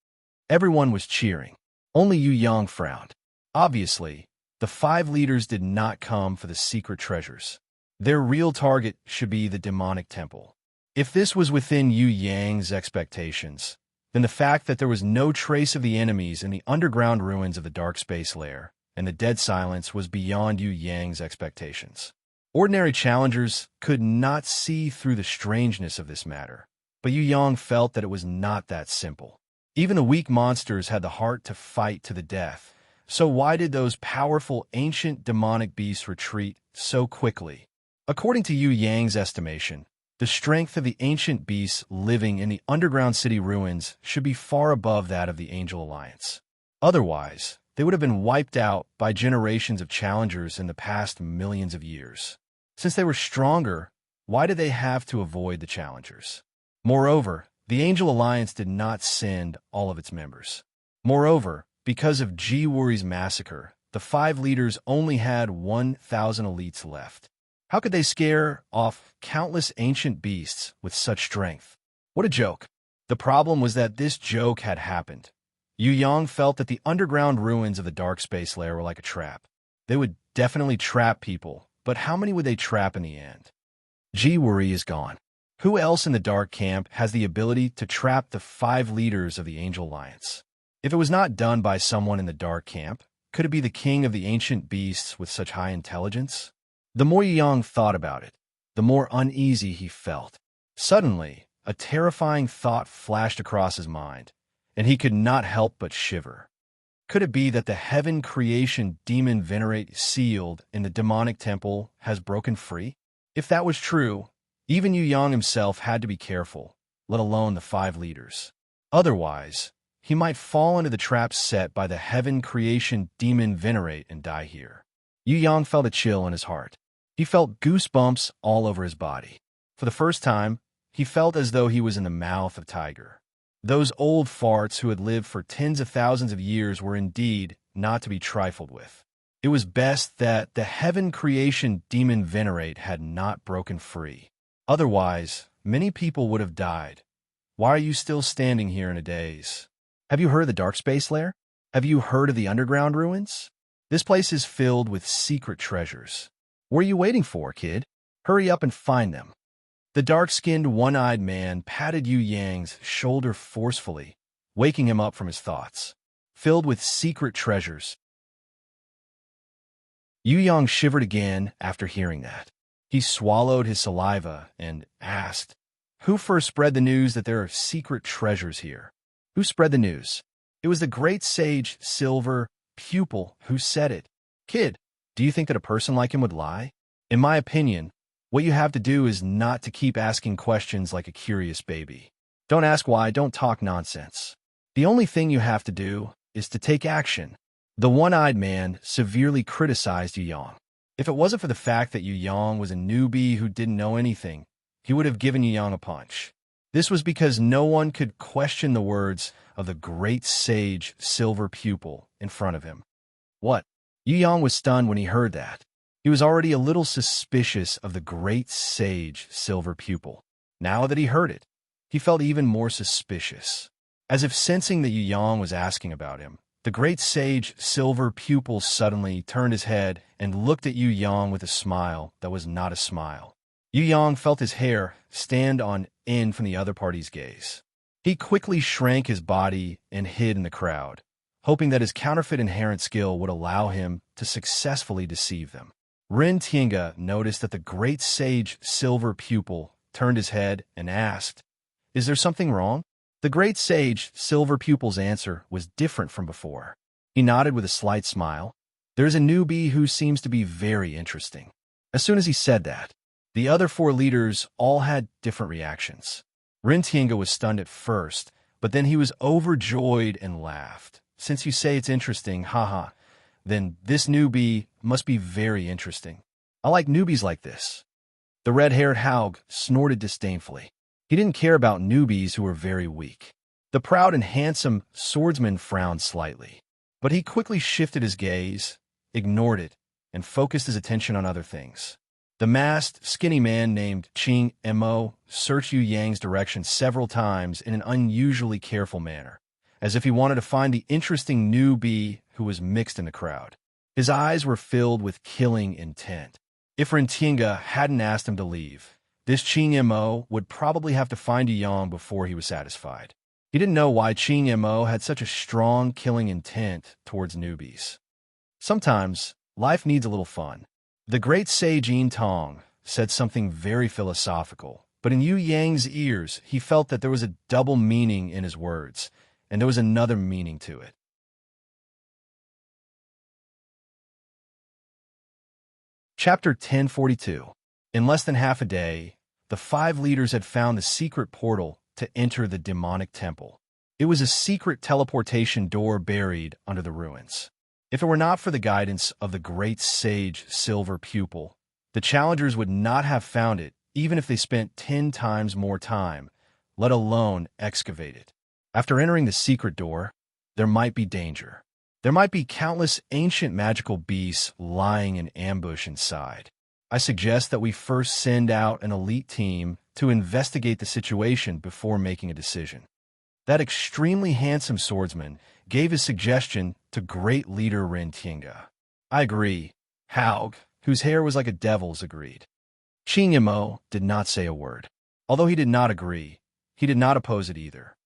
Everyone was cheering. Only Yu Yang frowned. Obviously, the 5 leaders did not come for the secret treasures. Their real target should be the demonic temple. If this was within Yu Yang's expectations, then the fact that there was no trace of the enemies in the underground ruins of the Dark Space Lair and the dead silence was beyond Yu Yang's expectations. Ordinary challengers could not see through the strangeness of this matter, but Yu Yang felt that it was not that simple. Even the weak monsters had the heart to fight to the death, so why did those powerful ancient demonic beasts retreat so quickly? According to Yu Yang's estimation, the strength of the ancient beasts living in the underground city ruins should be far above that of the Angel Alliance. Otherwise, they would have been wiped out by generations of challengers in the past millions of years. Since they were stronger, why did they have to avoid the challengers? Moreover, The Angel Alliance did not send all of its members. Moreover, because of Ji-Wuri's massacre, the 5 leaders only had 1,000 elites left. How could they scare off countless ancient beasts with such strength? What a joke. The problem was that this joke had happened. Yu Yang felt that the underground ruins of the dark space lair were like a trap. They would definitely trap people, but how many would they trap in the end? Ji-Wuri is gone. Who else in the dark camp has the ability to trap the 5 leaders of the Angel Alliance? If it was not done by someone in the dark camp, could it be the king of the ancient beasts with such high intelligence? The more Yu Yang thought about it, the more uneasy he felt. Suddenly, a terrifying thought flashed across his mind, and he could not help but shiver. Could it be that the heaven creation demon venerate sealed in the demonic temple has broken free? If that was true, even Yu Yang himself had to be careful, let alone the 5 leaders. Otherwise, he might fall into the trap set by the heaven creation demon venerate and die here. Yu Yang felt a chill in his heart. He felt goosebumps all over his body. For the first time, he felt as though he was in the mouth of a tiger. Those old farts who had lived for tens of thousands of years were indeed not to be trifled with. It was best that the heaven creation demon venerate had not broken free. Otherwise, many people would have died. Why are you still standing here in a daze? Have you heard of the dark space lair? Have you heard of the underground ruins? This place is filled with secret treasures. What are you waiting for, kid? Hurry up and find them. The dark-skinned, one-eyed man patted Yu Yang's shoulder forcefully, waking him up from his thoughts. Filled with secret treasures. Yu Yang shivered again after hearing that. He swallowed his saliva and asked, "Who first spread the news that there are secret treasures here? Who spread the news?" It was the great sage Silver Pupil who said it. "Kid, do you think that a person like him would lie? In my opinion, what you have to do is not to keep asking questions like a curious baby. Don't ask why, don't talk nonsense. The only thing you have to do is to take action." The one-eyed man severely criticized Yu Yang. If it wasn't for the fact that Yu Yang was a newbie who didn't know anything, he would have given Yu Yang a punch. This was because no one could question the words of the great sage Silver Pupil in front of him. What? Yu Yang was stunned when he heard that. He was already a little suspicious of the great sage Silver Pupil. Now that he heard it, he felt even more suspicious. As if sensing that Yu Yang was asking about him, the great sage Silver Pupil suddenly turned his head and looked at Yu Yang with a smile that was not a smile. Yu Yang felt his hair stand on end from the other party's gaze. He quickly shrank his body and hid in the crowd, hoping that his counterfeit inherent skill would allow him to successfully deceive them. Ren Tiange noticed that the great sage Silver Pupil turned his head and asked, "Is there something wrong?" The great sage Silver Pupil's answer was different from before. He nodded with a slight smile. "There's a newbie who seems to be very interesting." As soon as he said that, the other 4 leaders all had different reactions. Ren Tiange was stunned at first, but then he was overjoyed and laughed. "Since you say it's interesting, haha, then this newbie must be very interesting. I like newbies like this." The red-haired Haug snorted disdainfully. He didn't care about newbies who were very weak. The proud and handsome swordsman frowned slightly, but he quickly shifted his gaze, ignored it, and focused his attention on other things. The masked, skinny man named Qing Mo searched Yu Yang's direction several times in an unusually careful manner, as if he wanted to find the interesting newbie who was mixed in the crowd. His eyes were filled with killing intent. If Ren Tiange hadn't asked him to leave, this Qing Mo would probably have to find Yu Yang before he was satisfied. He didn't know why Qing Mo had such a strong killing intent towards newbies. Sometimes, life needs a little fun. The great sage Yin Tong said something very philosophical, but in Yu Yang's ears, he felt that there was a double meaning in his words, and there was another meaning to it. Chapter 1042. In less than half a day, the 5 leaders had found the secret portal to enter the demonic temple. It was a secret teleportation door buried under the ruins. If it were not for the guidance of the great sage Silver Pupil, the challengers would not have found it even if they spent 10 times more time let alone excavate it. After entering the secret door, there might be danger. There might be countless ancient magical beasts lying in ambush inside. I suggest that we first send out an elite team to investigate the situation before making a decision. That extremely handsome swordsman gave his suggestion to great leader Ren Tiange. I agree. Haug, whose hair was like a devil's, agreed. Qin Yimo did not say a word. Although he did not agree, he did not oppose it either.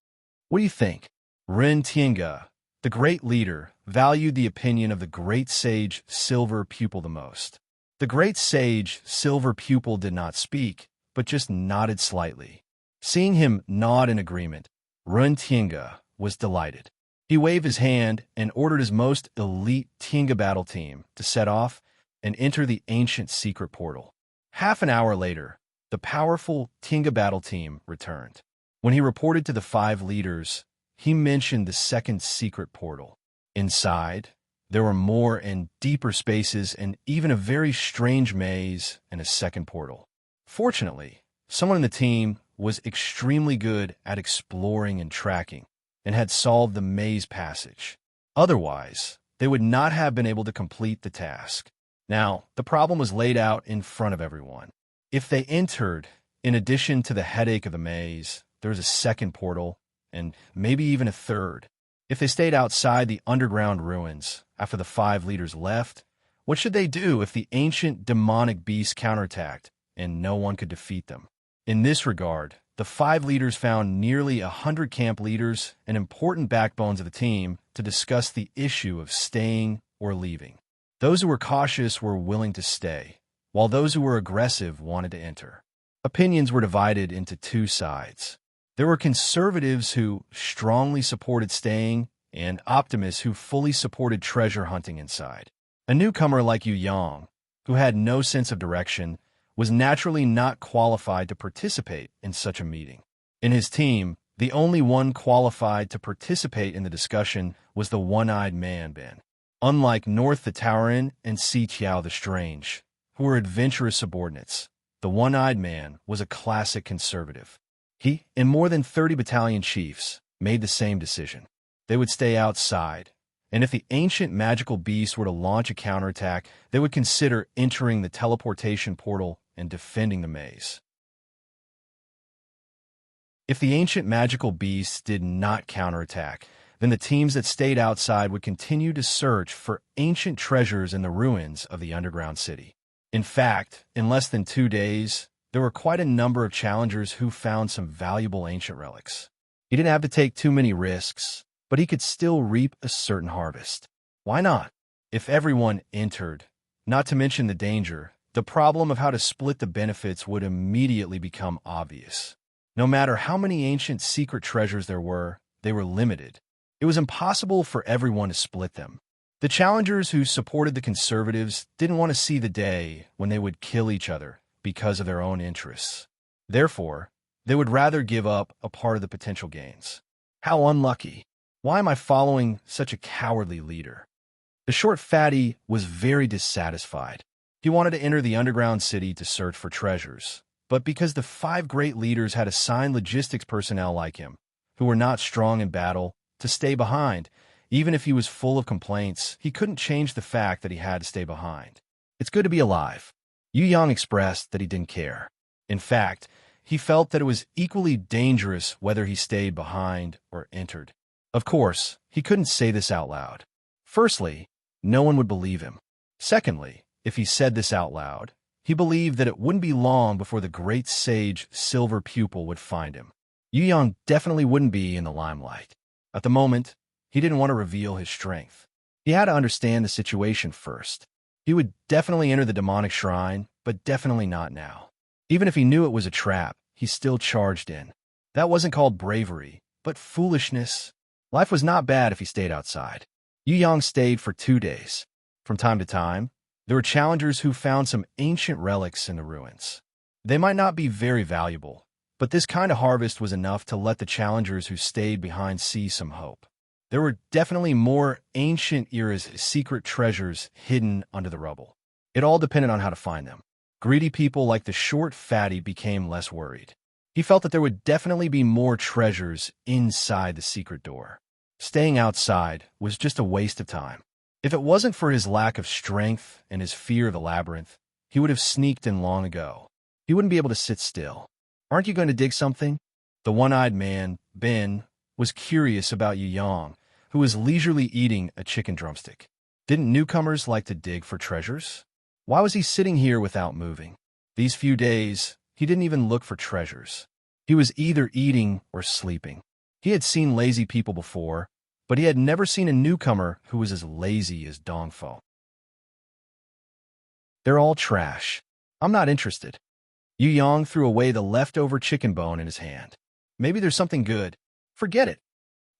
What do you think? Ren Tiange, the great leader, valued the opinion of the great sage Silver Pupil the most. The great sage Silver Pupil did not speak, but just nodded slightly. Seeing him nod in agreement, Ren Tiange was delighted. He waved his hand and ordered his most elite Tiange battle team to set off and enter the ancient secret portal. Half an hour later, the powerful Tiange battle team returned. When he reported to the 5 leaders, he mentioned the second secret portal. Inside, there were more and deeper spaces and even a very strange maze and a second portal. Fortunately, someone in the team was extremely good at exploring and tracking and had solved the maze passage. Otherwise, they would not have been able to complete the task. Now, the problem was laid out in front of everyone. If they entered, in addition to the headache of the maze, there was a second portal and maybe even a third. If they stayed outside the underground ruins after the 5 leaders left, what should they do if the ancient demonic beasts counterattacked and no one could defeat them? In this regard, the 5 leaders found nearly 100 camp leaders and important backbones of the team to discuss the issue of staying or leaving. Those who were cautious were willing to stay, while those who were aggressive wanted to enter. Opinions were divided into 2 sides. There were conservatives who strongly supported staying and optimists who fully supported treasure hunting inside. A newcomer like Yu Yang, who had no sense of direction, was naturally not qualified to participate in such a meeting. In his team, the only one qualified to participate in the discussion was the one-eyed man Ben. Unlike North the Tauren and Si Qiao the Strange, who were adventurous subordinates, the one-eyed man was a classic conservative. He and more than 30 battalion chiefs made the same decision. They would stay outside, and if the ancient magical beasts were to launch a counterattack, they would consider entering the teleportation portal and defending the maze. If the ancient magical beasts did not counterattack, then the teams that stayed outside would continue to search for ancient treasures in the ruins of the underground city. In fact, in less than 2 days, there were quite a number of challengers who found some valuable ancient relics. He didn't have to take too many risks, but he could still reap a certain harvest. Why not? If everyone entered, not to mention the danger, the problem of how to split the benefits would immediately become obvious. No matter how many ancient secret treasures there were, they were limited. It was impossible for everyone to split them. The challengers who supported the conservatives didn't want to see the day when they would kill each other because of their own interests. Therefore, they would rather give up a part of the potential gains. How unlucky. Why am I following such a cowardly leader? The short fatty was very dissatisfied. He wanted to enter the underground city to search for treasures, but because the 5 great leaders had assigned logistics personnel like him, who were not strong in battle, to stay behind, even if he was full of complaints, he couldn't change the fact that he had to stay behind. It's good to be alive. Yu Yang expressed that he didn't care. In fact, he felt that it was equally dangerous whether he stayed behind or entered. Of course, he couldn't say this out loud. Firstly, no one would believe him. Secondly, if he said this out loud, he believed that it wouldn't be long before the great sage Silver Pupil would find him. Yu Yang definitely wouldn't be in the limelight. At the moment, he didn't want to reveal his strength. He had to understand the situation first. He would definitely enter the demonic shrine, but definitely not now. Even if he knew it was a trap, he still charged in. That wasn't called bravery, but foolishness. Life was not bad if he stayed outside. Yu Yang stayed for 2 days. From time to time, there were challengers who found some ancient relics in the ruins. They might not be very valuable, but this kind of harvest was enough to let the challengers who stayed behind see some hope. There were definitely more ancient era's secret treasures hidden under the rubble. It all depended on how to find them. Greedy people like the short fatty became less worried. He felt that there would definitely be more treasures inside the secret door. Staying outside was just a waste of time. If it wasn't for his lack of strength and his fear of the labyrinth, he would have sneaked in long ago. He wouldn't be able to sit still. "Aren't you going to dig something?" The one-eyed man, Ben, was curious about Yu Yang, who was leisurely eating a chicken drumstick. Didn't newcomers like to dig for treasures? Why was he sitting here without moving? These few days, he didn't even look for treasures. He was either eating or sleeping. He had seen lazy people before, but he had never seen a newcomer who was as lazy as Dongfo. "They're all trash. I'm not interested." Yu Yang threw away the leftover chicken bone in his hand. "Maybe there's something good." "Forget it."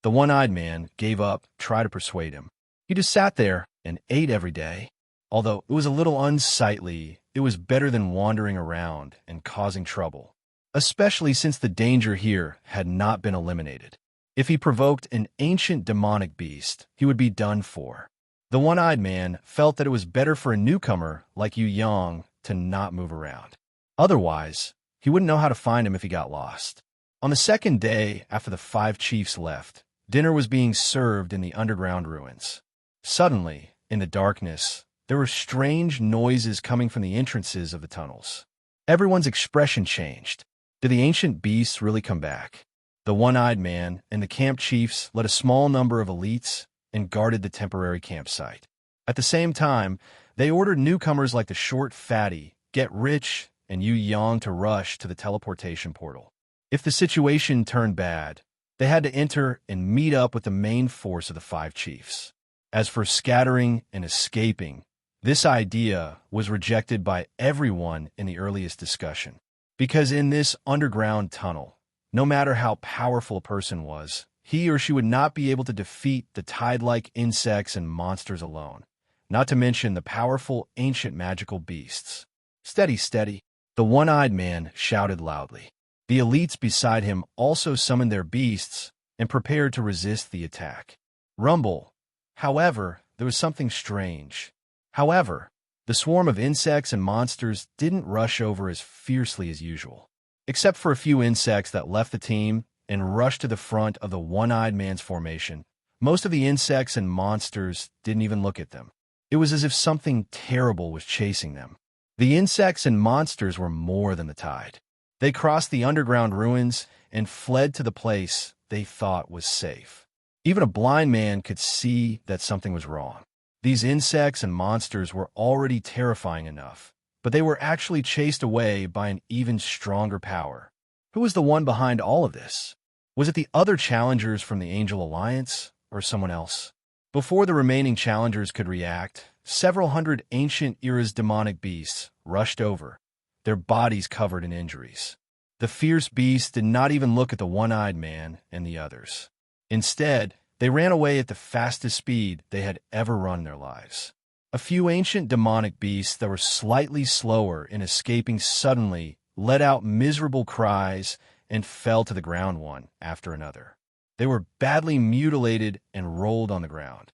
The one-eyed man gave up, tried to persuade him. He just sat there and ate every day. Although it was a little unsightly, it was better than wandering around and causing trouble, especially since the danger here had not been eliminated. If he provoked an ancient demonic beast, he would be done for. The one-eyed man felt that it was better for a newcomer like Yu Yang to not move around. Otherwise, he wouldn't know how to find him if he got lost. On the second day after the 5 chiefs left, dinner was being served in the underground ruins. Suddenly, in the darkness, there were strange noises coming from the entrances of the tunnels. Everyone's expression changed. Did the ancient beasts really come back? The one-eyed man and the camp chiefs led a small number of elites and guarded the temporary campsite. At the same time, they ordered newcomers like the short fatty, Get Rich, and Yu Yang to rush to the teleportation portal. If the situation turned bad, they had to enter and meet up with the main force of the 5 chiefs. As for scattering and escaping, this idea was rejected by everyone in the earliest discussion. Because in this underground tunnel, no matter how powerful a person was, he or she would not be able to defeat the tide-like insects and monsters alone, not to mention the powerful ancient magical beasts. "Steady, steady," the one-eyed man shouted loudly. The elites beside him also summoned their beasts and prepared to resist the attack. Rumble. However, there was something strange. The swarm of insects and monsters didn't rush over as fiercely as usual. Except for a few insects that left the team and rushed to the front of the one-eyed man's formation, most of the insects and monsters didn't even look at them. It was as if something terrible was chasing them. The insects and monsters were more than the tide. They crossed the underground ruins and fled to the place they thought was safe. Even a blind man could see that something was wrong. These insects and monsters were already terrifying enough, but they were actually chased away by an even stronger power. Who was the one behind all of this? Was it the other challengers from the Angel Alliance, or someone else? Before the remaining challengers could react, several hundred ancient era's demonic beasts rushed over, their bodies covered in injuries. The fierce beasts did not even look at the one-eyed man and the others. Instead, they ran away at the fastest speed they had ever run in their lives. A few ancient demonic beasts that were slightly slower in escaping suddenly let out miserable cries and fell to the ground one after another. They were badly mutilated and rolled on the ground.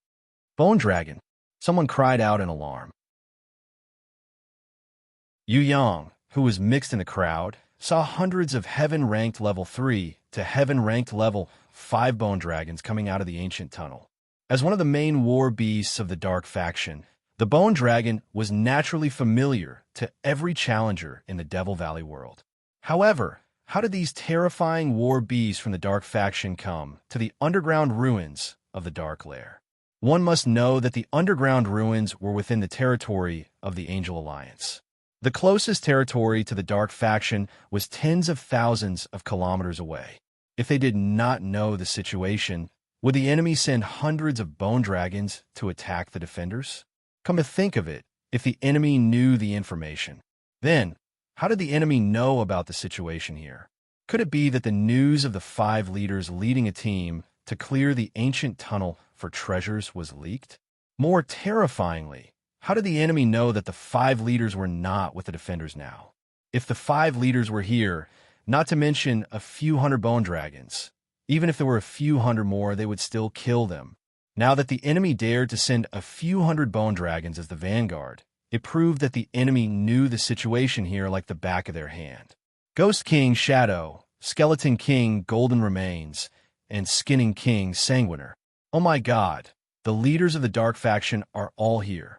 "Bone Dragon!" Someone cried out in alarm. Yu Yang, who was mixed in the crowd, saw hundreds of heaven-ranked level 3 to heaven-ranked level 5 bone dragons coming out of the ancient tunnel. As one of the main war beasts of the Dark faction, the bone dragon was naturally familiar to every challenger in the Devil Valley world. However, how did these terrifying war beasts from the Dark faction come to the underground ruins of the Dark Lair? One must know that the underground ruins were within the territory of the Angel Alliance. The closest territory to the Dark faction was tens of thousands of kilometers away. If they did not know the situation, would the enemy send hundreds of bone dragons to attack the defenders? Come to think of it, if the enemy knew the information, then how did the enemy know about the situation here? Could it be that the news of the 5 leaders leading a team to clear the ancient tunnel for treasures was leaked? More terrifyingly, how did the enemy know that the 5 leaders were not with the defenders now? If the 5 leaders were here, not to mention a few hundred bone dragons, even if there were a few hundred more, they would still kill them. Now that the enemy dared to send a few hundred bone dragons as the vanguard, it proved that the enemy knew the situation here like the back of their hand. Ghost King Shadow Skeleton King, Golden Remains, and Skinning King, Sanguiner. Oh my god, the leaders of the Dark Faction are all here.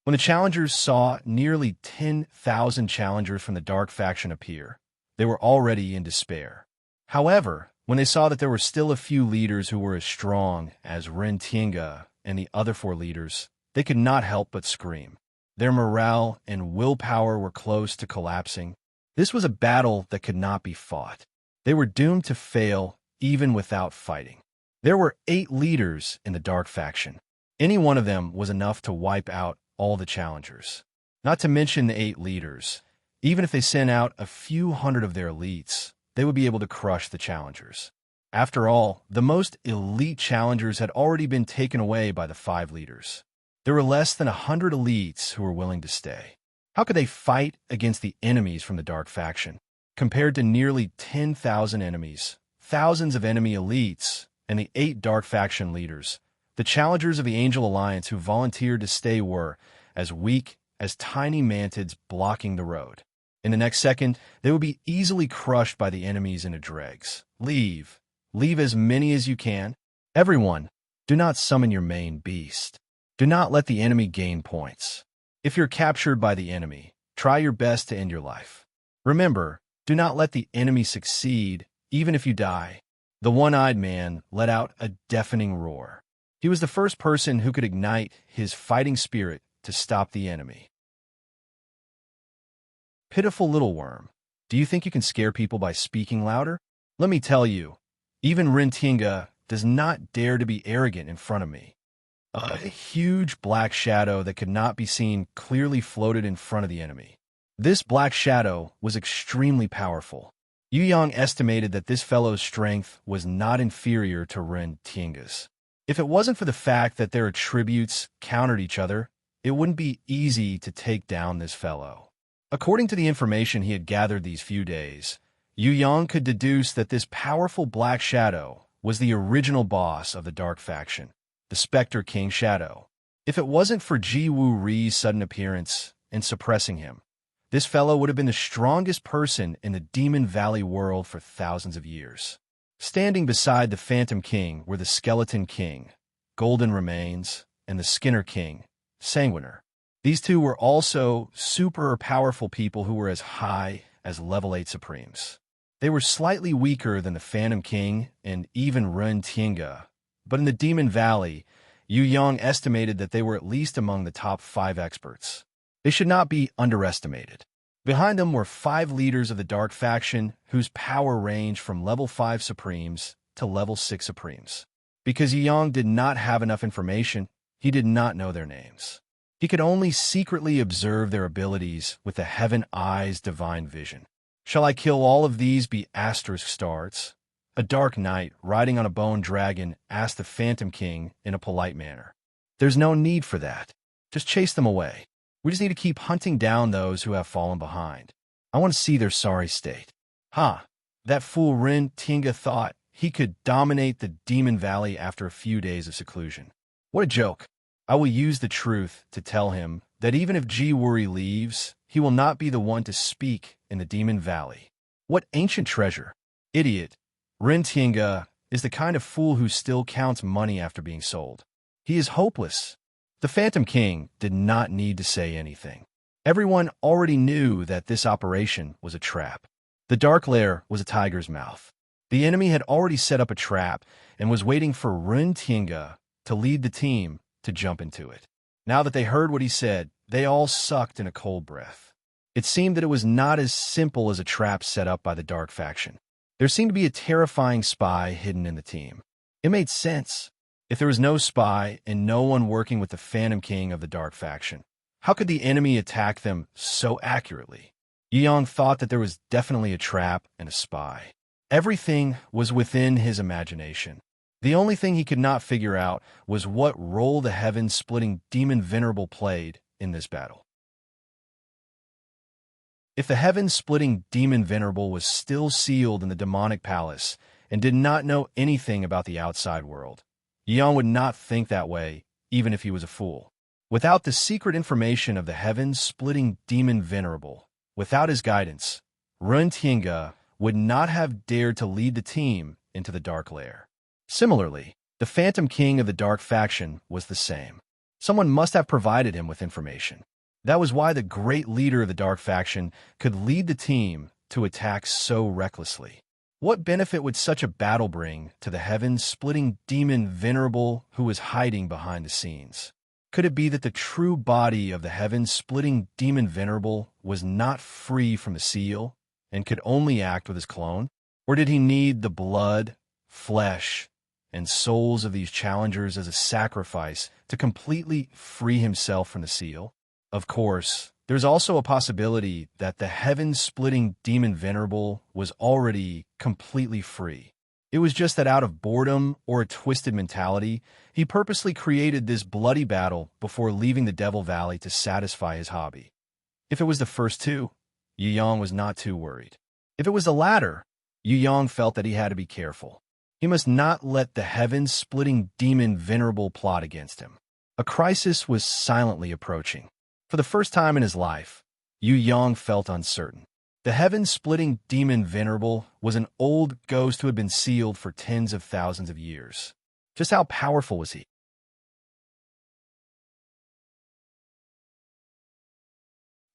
When the challengers saw nearly 10,000 challengers from the Dark Faction appear, they were already in despair. However, when they saw that there were still a few leaders who were as strong as Ren Tienga and the other 4 leaders, they could not help but scream. Their morale and willpower were close to collapsing. This was a battle that could not be fought. They were doomed to fail even without fighting. There were 8 leaders in the Dark Faction. Any one of them was enough to wipe out all the challengers. Not to mention the 8 leaders. Even if they sent out a few hundred of their elites, they would be able to crush the challengers. After all, the most elite challengers had already been taken away by the 5 leaders. There were less than 100 elites who were willing to stay. How could they fight against the enemies from the Dark Faction? Compared to nearly 10,000 enemies, thousands of enemy elites, and the 8 Dark Faction leaders, the challengers of the Angel Alliance who volunteered to stay were as weak as tiny mantids blocking the road. In the next second, they would be easily crushed by the enemies into dregs. Leave. Leave as many as you can. Everyone, do not summon your main beast. Do not let the enemy gain points. If you're captured by the enemy, try your best to end your life. Remember, do not let the enemy succeed, even if you die. The one-eyed man let out a deafening roar. He was the first person who could ignite his fighting spirit to stop the enemy. Pitiful little worm, do you think you can scare people by speaking louder? Let me tell you, even Rintinga does not dare to be arrogant in front of me. A huge black shadow that could not be seen clearly floated in front of the enemy. This black shadow was extremely powerful. Yu Yang estimated that this fellow's strength was not inferior to Ren Tienga's. If it wasn't for the fact that their attributes countered each other, it wouldn't be easy to take down this fellow. According to the information he had gathered these few days, Yu Yang could deduce that this powerful black shadow was the original boss of the Dark Faction, the Spectre King Shadow. If it wasn't for Ji Wu Ri's sudden appearance and suppressing him, this fellow would have been the strongest person in the Demon Valley world for thousands of years. Standing beside the Phantom King were the Skeleton King, Golden Remains, and the Skinner King, Sanguiner. These 2 were also super powerful people who were as high as level 8 Supremes. They were slightly weaker than the Phantom King and even Ren Tienga, but in the Demon Valley, Yu Yang estimated that they were at least among the top 5 experts. They should not be underestimated. Behind them were 5 leaders of the Dark Faction whose power ranged from level 5 Supremes to level 6 Supremes. Because Yu Yang did not have enough information, he did not know their names. He could only secretly observe their abilities with the Heaven Eye's divine vision. Shall I kill all of these be asterisk stars? A dark knight riding on a bone dragon asked the Phantom King in a polite manner. There's no need for that. Just chase them away. We just need to keep hunting down those who have fallen behind. I want to see their sorry state. That fool Ren Tinga thought he could dominate the Demon Valley after a few days of seclusion. What a joke. I will use the truth to tell him that even if Ji Wuri leaves, he will not be the one to speak in the Demon Valley. What ancient treasure. Idiot. Ren Tinga is the kind of fool who still counts money after being sold. He is hopeless. The Phantom King did not need to say anything. Everyone already knew that this operation was a trap. The Dark Lair was a tiger's mouth. The enemy had already set up a trap and was waiting for Ren Tinga to lead the team to jump into it. Now that they heard what he said, they all sucked in a cold breath. It seemed that it was not as simple as a trap set up by the Dark Faction. There seemed to be a terrifying spy hidden in the team. It made sense. If there was no spy and no one working with the Phantom King of the Dark Faction, how could the enemy attack them so accurately? Yu Yang thought that there was definitely a trap and a spy. Everything was within his imagination. The only thing he could not figure out was what role the heaven-splitting Demon Venerable played in this battle. If the heaven-splitting Demon Venerable was still sealed in the demonic palace and did not know anything about the outside world, Yu Yang would not think that way, even if he was a fool. Without the secret information of the heaven-splitting Demon Venerable, without his guidance, Ren Tienga would not have dared to lead the team into the dark lair. Similarly, the Phantom King of the Dark faction was the same. Someone must have provided him with information. That was why the great leader of the Dark faction could lead the team to attack so recklessly. What benefit would such a battle bring to the heaven-splitting demon Venerable who was hiding behind the scenes? Could it be that the true body of the heaven-splitting demon Venerable was not free from the seal and could only act with his clone? Or did he need the blood, flesh, and souls of these challengers as a sacrifice to completely free himself from the seal? Of course, there's also a possibility that the heaven-splitting demon Venerable was already completely free. It was just that out of boredom or a twisted mentality, he purposely created this bloody battle before leaving the Devil Valley to satisfy his hobby. If it was the first two, Yu Yang was not too worried. If it was the latter, Yu Yang felt that he had to be careful. He must not let the heaven-splitting demon Venerable plot against him. A crisis was silently approaching. For the first time in his life, Yu Yang felt uncertain. The heaven-splitting demon Venerable was an old ghost who had been sealed for tens of thousands of years. Just how powerful was he?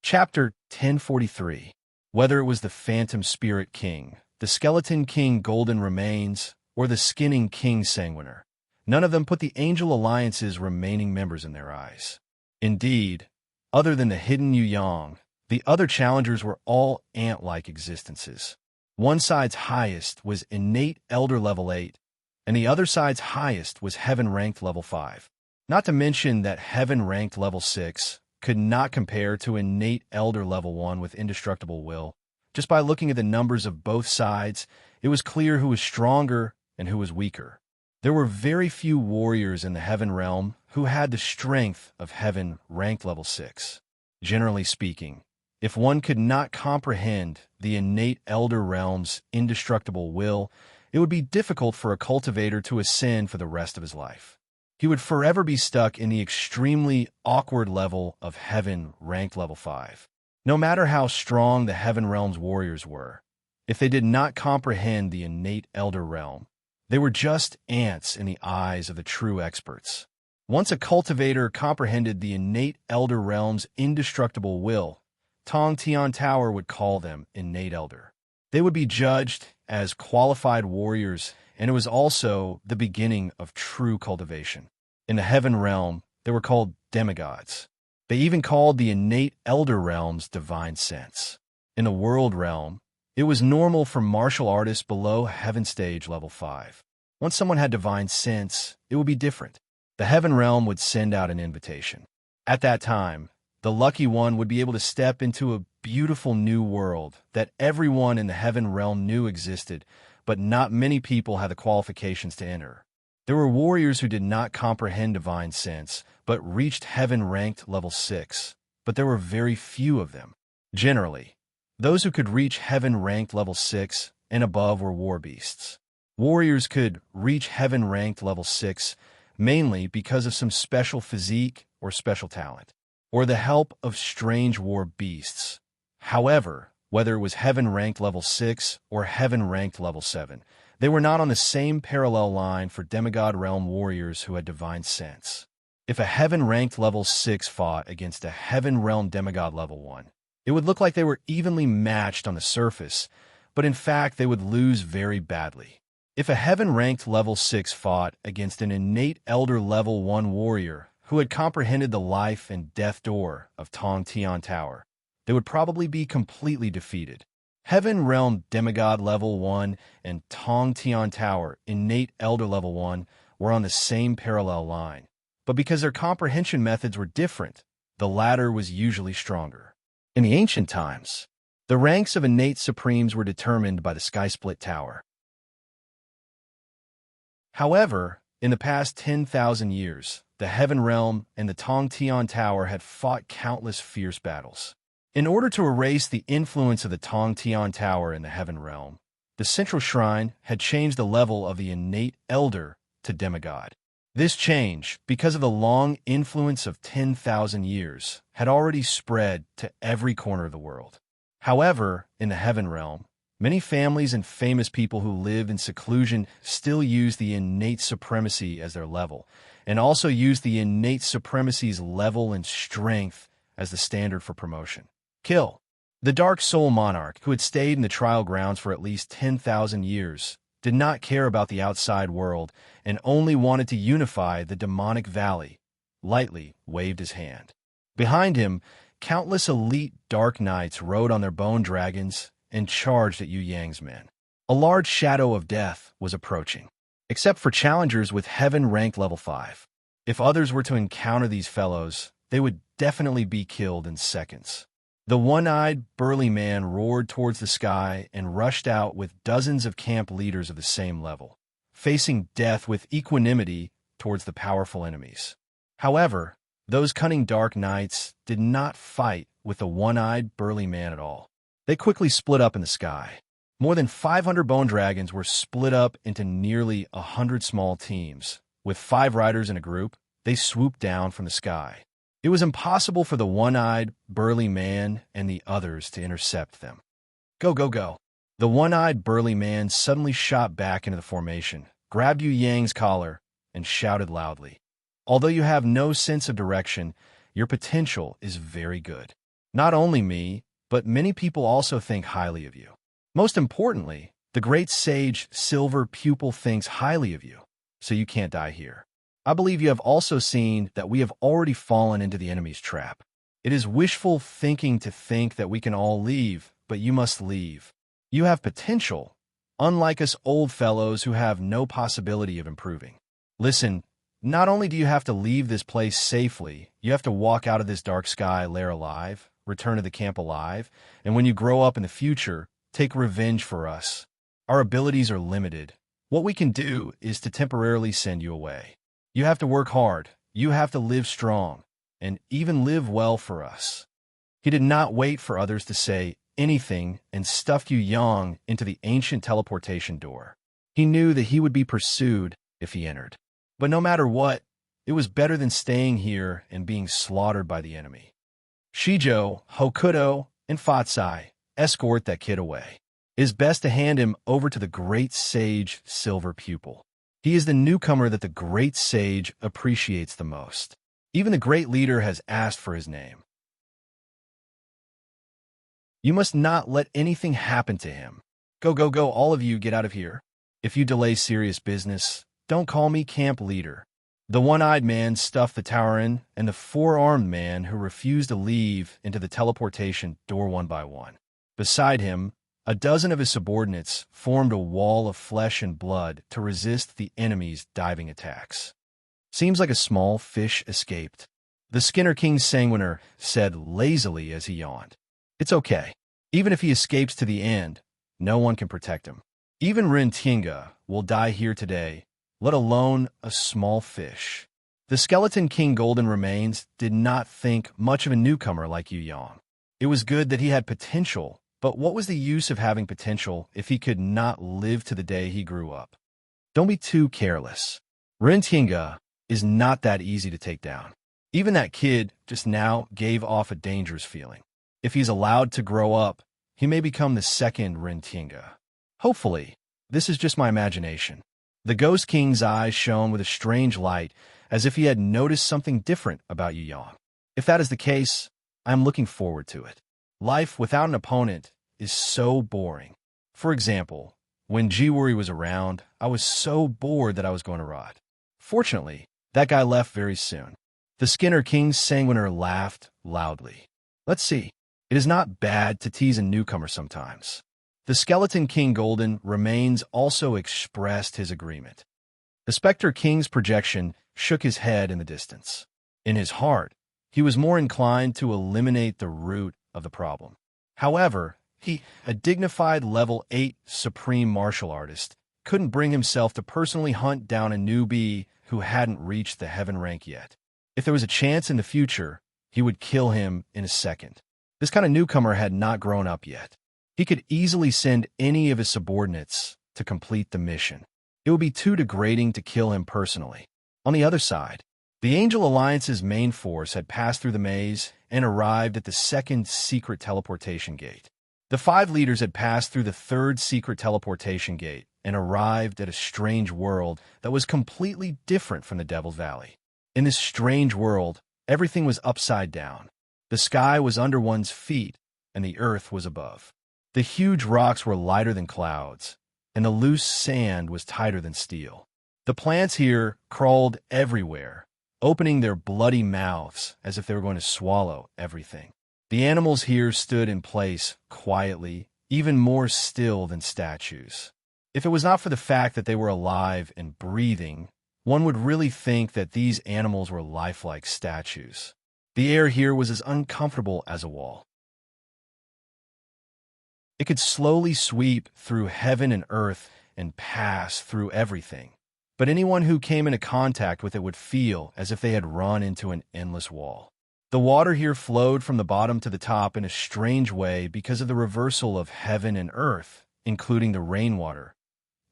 Chapter 1043. Whether it was the Phantom Spirit King, the Skeleton King Golden Remains, or the Skinning King Sanguiner, none of them put the Angel Alliance's remaining members in their eyes. Indeed, other than the hidden Yu Yang, the other challengers were all ant-like existences. One side's highest was innate Elder Level 8, and the other side's highest was Heaven-ranked Level 5. Not to mention that Heaven-ranked Level 6 could not compare to innate Elder Level 1 with indestructible will. Just by looking at the numbers of both sides, it was clear who was stronger and who was weaker. There were very few warriors in the Heaven realm who had the strength of Heaven ranked Level 6. Generally speaking, if one could not comprehend the innate Elder realm's indestructible will, it would be difficult for a cultivator to ascend for the rest of his life. He would forever be stuck in the extremely awkward level of Heaven ranked Level 5. No matter how strong the Heaven realm's warriors were, if they did not comprehend the innate Elder realm, they were just ants in the eyes of the true experts. Once a cultivator comprehended the innate Elder realm's indestructible will, Tong Tian Tower would call them innate Elder. They would be judged as qualified warriors, and it was also the beginning of true cultivation. In the Heaven realm, they were called demigods. They even called the innate Elder realm's divine sense. In the World realm, it was normal for martial artists below Heaven stage Level 5. Once someone had divine sense, it would be different. The Heaven realm would send out an invitation. At that time, the lucky one would be able to step into a beautiful new world that everyone in the Heaven realm knew existed, but not many people had the qualifications to enter. There were warriors who did not comprehend divine sense, but reached Heaven-ranked Level 6, but there were very few of them. Generally, those who could reach Heaven-ranked Level 6 and above were war beasts. Warriors could reach Heaven-ranked Level 6 mainly because of some special physique or special talent, or the help of strange war beasts. However, whether it was Heaven-ranked Level 6 or Heaven-ranked Level 7, they were not on the same parallel line for demigod realm warriors who had divine sense. If a Heaven-ranked Level 6 fought against a Heaven realm demigod Level 1, it would look like they were evenly matched on the surface, but in fact they would lose very badly. If a Heaven-ranked Level 6 fought against an innate Elder Level 1 warrior who had comprehended the life and death door of Tong Tian Tower, they would probably be completely defeated. Heaven Realm Demigod Level 1 and Tong Tian Tower Innate Elder Level 1 were on the same parallel line, but because their comprehension methods were different, the latter was usually stronger. In the ancient times, the ranks of innate supremes were determined by the Sky-Split Tower. However, in the past 10,000 years, the Heaven Realm and the Tong Tian Tower had fought countless fierce battles. In order to erase the influence of the Tong Tian Tower in the Heaven Realm, the Central Shrine had changed the level of the innate Elder to Demigod. This change, because of the long influence of 10,000 years, had already spread to every corner of the world. However, in the Heaven Realm, Many families and famous people who live in seclusion still use the innate supremacy as their level, and also use the innate supremacy's level and strength as the standard for promotion. Kill. The Dark Soul Monarch, who had stayed in the trial grounds for at least 10,000 years, did not care about the outside world and only wanted to unify the demonic valley, lightly waved his hand. Behind him, countless elite Dark Knights rode on their bone dragons and charged at Yu Yang's men. A large shadow of death was approaching, except for challengers with heaven ranked level 5. If others were to encounter these fellows, they would definitely be killed in seconds. The one-eyed, burly man roared towards the sky and rushed out with dozens of camp leaders of the same level, facing death with equanimity towards the powerful enemies. However, those cunning Dark Knights did not fight with the one-eyed, burly man at all. They quickly split up in the sky. More than 500 bone dragons were split up into nearly 100 small teams. With 5 riders in a group, they swooped down from the sky. It was impossible for the one-eyed, burly man and the others to intercept them. Go, go, go. The one-eyed, burly man suddenly shot back into the formation, grabbed Yu Yang's collar, and shouted loudly. Although you have no sense of direction, your potential is very good. Not only me, but many people also think highly of you. Most importantly, the great sage Silver Pupil thinks highly of you, so you can't die here. I believe you have also seen that we have already fallen into the enemy's trap. It is wishful thinking to think that we can all leave, but you must leave. You have potential, unlike us old fellows who have no possibility of improving. Listen, not only do you have to leave this place safely, you have to walk out of this dark sky lair alive, return to the camp alive, and when you grow up in the future, take revenge for us. Our abilities are limited. What we can do is to temporarily send you away. You have to work hard, you have to live strong, and even live well for us. He did not wait for others to say anything and stuffed Yu Yang into the ancient teleportation door. He knew that he would be pursued if he entered. But no matter what, it was better than staying here and being slaughtered by the enemy. Shijo, Hokuto, and Fatsai escort that kid away. It is best to hand him over to the great sage Silver Pupil. He is the newcomer that the great sage appreciates the most. Even the great leader has asked for his name. You must not let anything happen to him. Go, go, go, all of you get out of here. If you delay serious business, don't call me camp leader. The one-eyed man stuffed the Tauren and the four-armed man who refused to leave into the teleportation door one by one. Beside him, a dozen of his subordinates formed a wall of flesh and blood to resist the enemy's diving attacks. Seems like a small fish escaped. The Skinner King's Sanguiner said lazily as he yawned. It's okay. Even if he escapes to the end, no one can protect him. Even Rintinga will die here today, let alone a small fish. The Skeleton King Golden Remains did not think much of a newcomer like Yu Yang. It was good that he had potential, but what was the use of having potential if he could not live to the day he grew up? Don't be too careless. Rintinga is not that easy to take down. Even that kid just now gave off a dangerous feeling. If he's allowed to grow up, he may become the second Rintinga. Hopefully, this is just my imagination. The Ghost King's eyes shone with a strange light, as if he had noticed something different about Yu Yang. If that is the case, I am looking forward to it. Life without an opponent is so boring. For example, when Jiwuri was around, I was so bored that I was going to rot. Fortunately, that guy left very soon. The Skinner King's Sanguiner laughed loudly. Let's see. It is not bad to tease a newcomer sometimes. The Skeleton King Golden Remains also expressed his agreement. The Spectre King's projection shook his head in the distance. In his heart, he was more inclined to eliminate the root of the problem. However, he, a dignified level 8 supreme martial artist, couldn't bring himself to personally hunt down a newbie who hadn't reached the heaven rank yet. If there was a chance in the future, he would kill him in a second. This kind of newcomer had not grown up yet. He could easily send any of his subordinates to complete the mission. It would be too degrading to kill him personally. On the other side, the Angel Alliance's main force had passed through the maze and arrived at the second secret teleportation gate. The five leaders had passed through the third secret teleportation gate and arrived at a strange world that was completely different from the Devil's Valley. In this strange world, everything was upside down. The sky was under one's feet, and the earth was above. The huge rocks were lighter than clouds, and the loose sand was tighter than steel. The plants here crawled everywhere, opening their bloody mouths as if they were going to swallow everything. The animals here stood in place quietly, even more still than statues. If it was not for the fact that they were alive and breathing, one would really think that these animals were lifelike statues. The air here was as uncomfortable as a wall. It could slowly sweep through heaven and earth and pass through everything. But anyone who came into contact with it would feel as if they had run into an endless wall. The water here flowed from the bottom to the top in a strange way because of the reversal of heaven and earth, including the rainwater.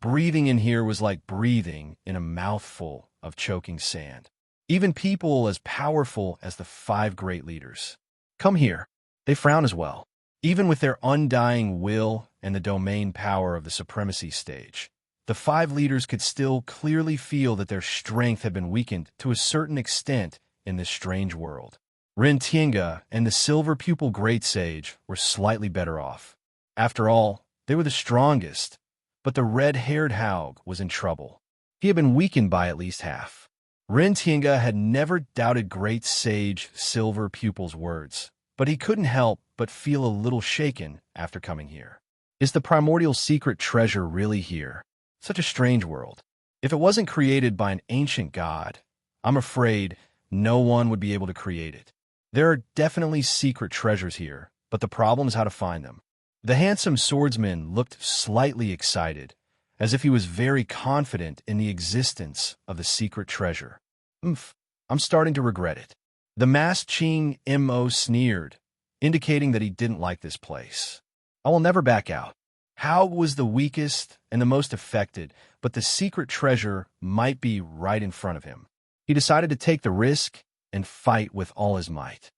Breathing in here was like breathing in a mouthful of choking sand. Even people as powerful as the five great leaders. Come here. They frown as well. Even with their undying will and the domain power of the supremacy stage, the five leaders could still clearly feel that their strength had been weakened to a certain extent in this strange world. Ren Tienga and the silver pupil great sage were slightly better off. After all, they were the strongest, but the red-haired Haug was in trouble. He had been weakened by at least half. Ren Tienga had never doubted great sage silver pupil's words, but he couldn't help but feel a little shaken after coming here. Is the primordial secret treasure really here? Such a strange world. If it wasn't created by an ancient god, I'm afraid no one would be able to create it. There are definitely secret treasures here, but the problem is how to find them. The handsome swordsman looked slightly excited, as if he was very confident in the existence of the secret treasure. I'm starting to regret it. The masked Ching Mo sneered, indicating that he didn't like this place. I will never back out. Haug was the weakest and the most affected, but the secret treasure might be right in front of him. He decided to take the risk and fight with all his might.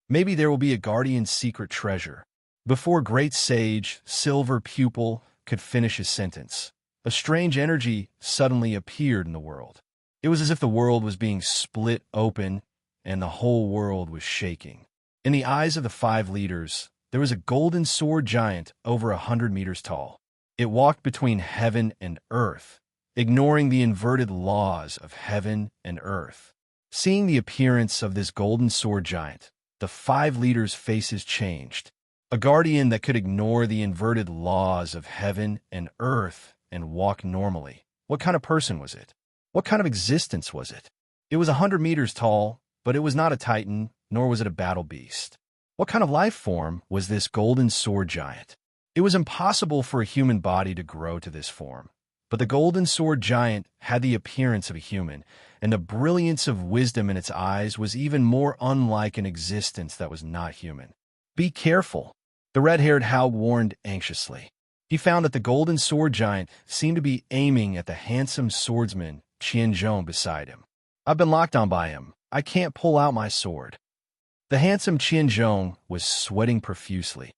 Maybe there will be a guardian secret treasure. Before great sage Silver Pupil could finish his sentence, a strange energy suddenly appeared in the world. It was as if the world was being split open and the whole world was shaking. In the eyes of the five leaders, there was a golden sword giant over 100 meters tall. It walked between heaven and earth, ignoring the inverted laws of heaven and earth. Seeing the appearance of this golden sword giant, the five leaders' faces changed. A guardian that could ignore the inverted laws of heaven and earth and walk normally. What kind of person was it? What kind of existence was it? It was 100 meters tall, but it was not a titan, nor was it a battle beast. What kind of life form was this golden sword giant? It was impossible for a human body to grow to this form, but the golden sword giant had the appearance of a human, and the brilliance of wisdom in its eyes was even more unlike an existence that was not human. Be careful, the red-haired Haug warned anxiously. He found that the golden sword giant seemed to be aiming at the handsome swordsman Qianzhong beside him. I've been locked on by him. I can't pull out my sword. The handsome Qianzhong was sweating profusely.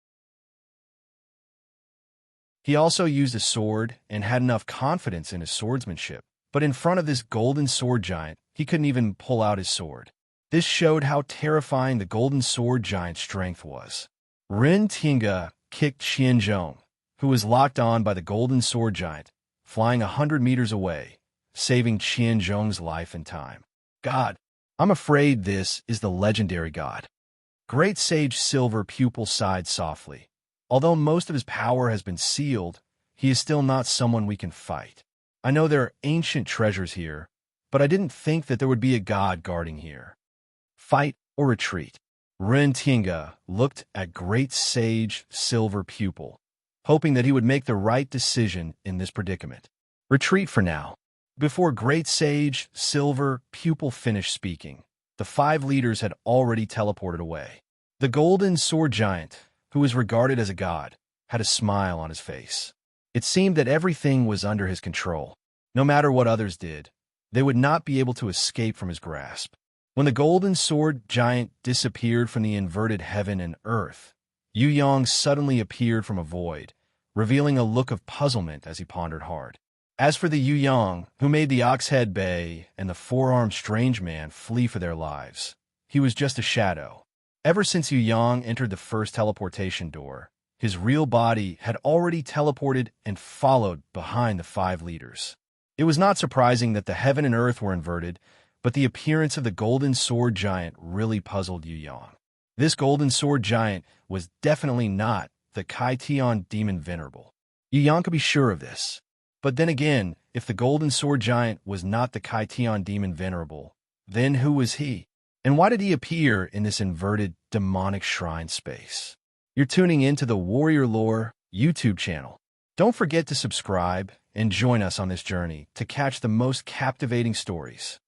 He also used a sword and had enough confidence in his swordsmanship, but in front of this golden sword giant, he couldn't even pull out his sword. This showed how terrifying the golden sword giant's strength was. Ren Tinga kicked Qianzhong, who was locked on by the golden sword giant, flying 100 meters away, saving Qianzhong's life and time. God, I'm afraid this is the legendary god. Great Sage Silver Pupil sighed softly. Although most of his power has been sealed, he is still not someone we can fight. I know there are ancient treasures here, but I didn't think that there would be a god guarding here. Fight or retreat? Ren Tinga looked at Great Sage Silver Pupil, hoping that he would make the right decision in this predicament. Retreat for now. Before Great Sage Silver Pupil finished speaking, the five leaders had already teleported away. The golden sword giant, who was regarded as a god, had a smile on his face. It seemed that everything was under his control. No matter what others did, they would not be able to escape from his grasp. When the golden sword giant disappeared from the inverted heaven and earth, Yu Yang suddenly appeared from a void, revealing a look of puzzlement as he pondered hard. As for the Yu Yang, who made the Ox-Head Bay and the four-armed strange man flee for their lives, he was just a shadow. Ever since Yu Yang entered the first teleportation door, his real body had already teleported and followed behind the five leaders. It was not surprising that the heaven and earth were inverted, but the appearance of the golden sword giant really puzzled Yu Yang. This golden sword giant was definitely not the Kai-Tian demon venerable. Yu Yang could be sure of this. But then again, if the golden sword giant was not the Kai-Tian demon venerable, then who was he? And why did he appear in this inverted, demonic shrine space? You're tuning in to the Warrior Lore YouTube channel. Don't forget to subscribe and join us on this journey to catch the most captivating stories.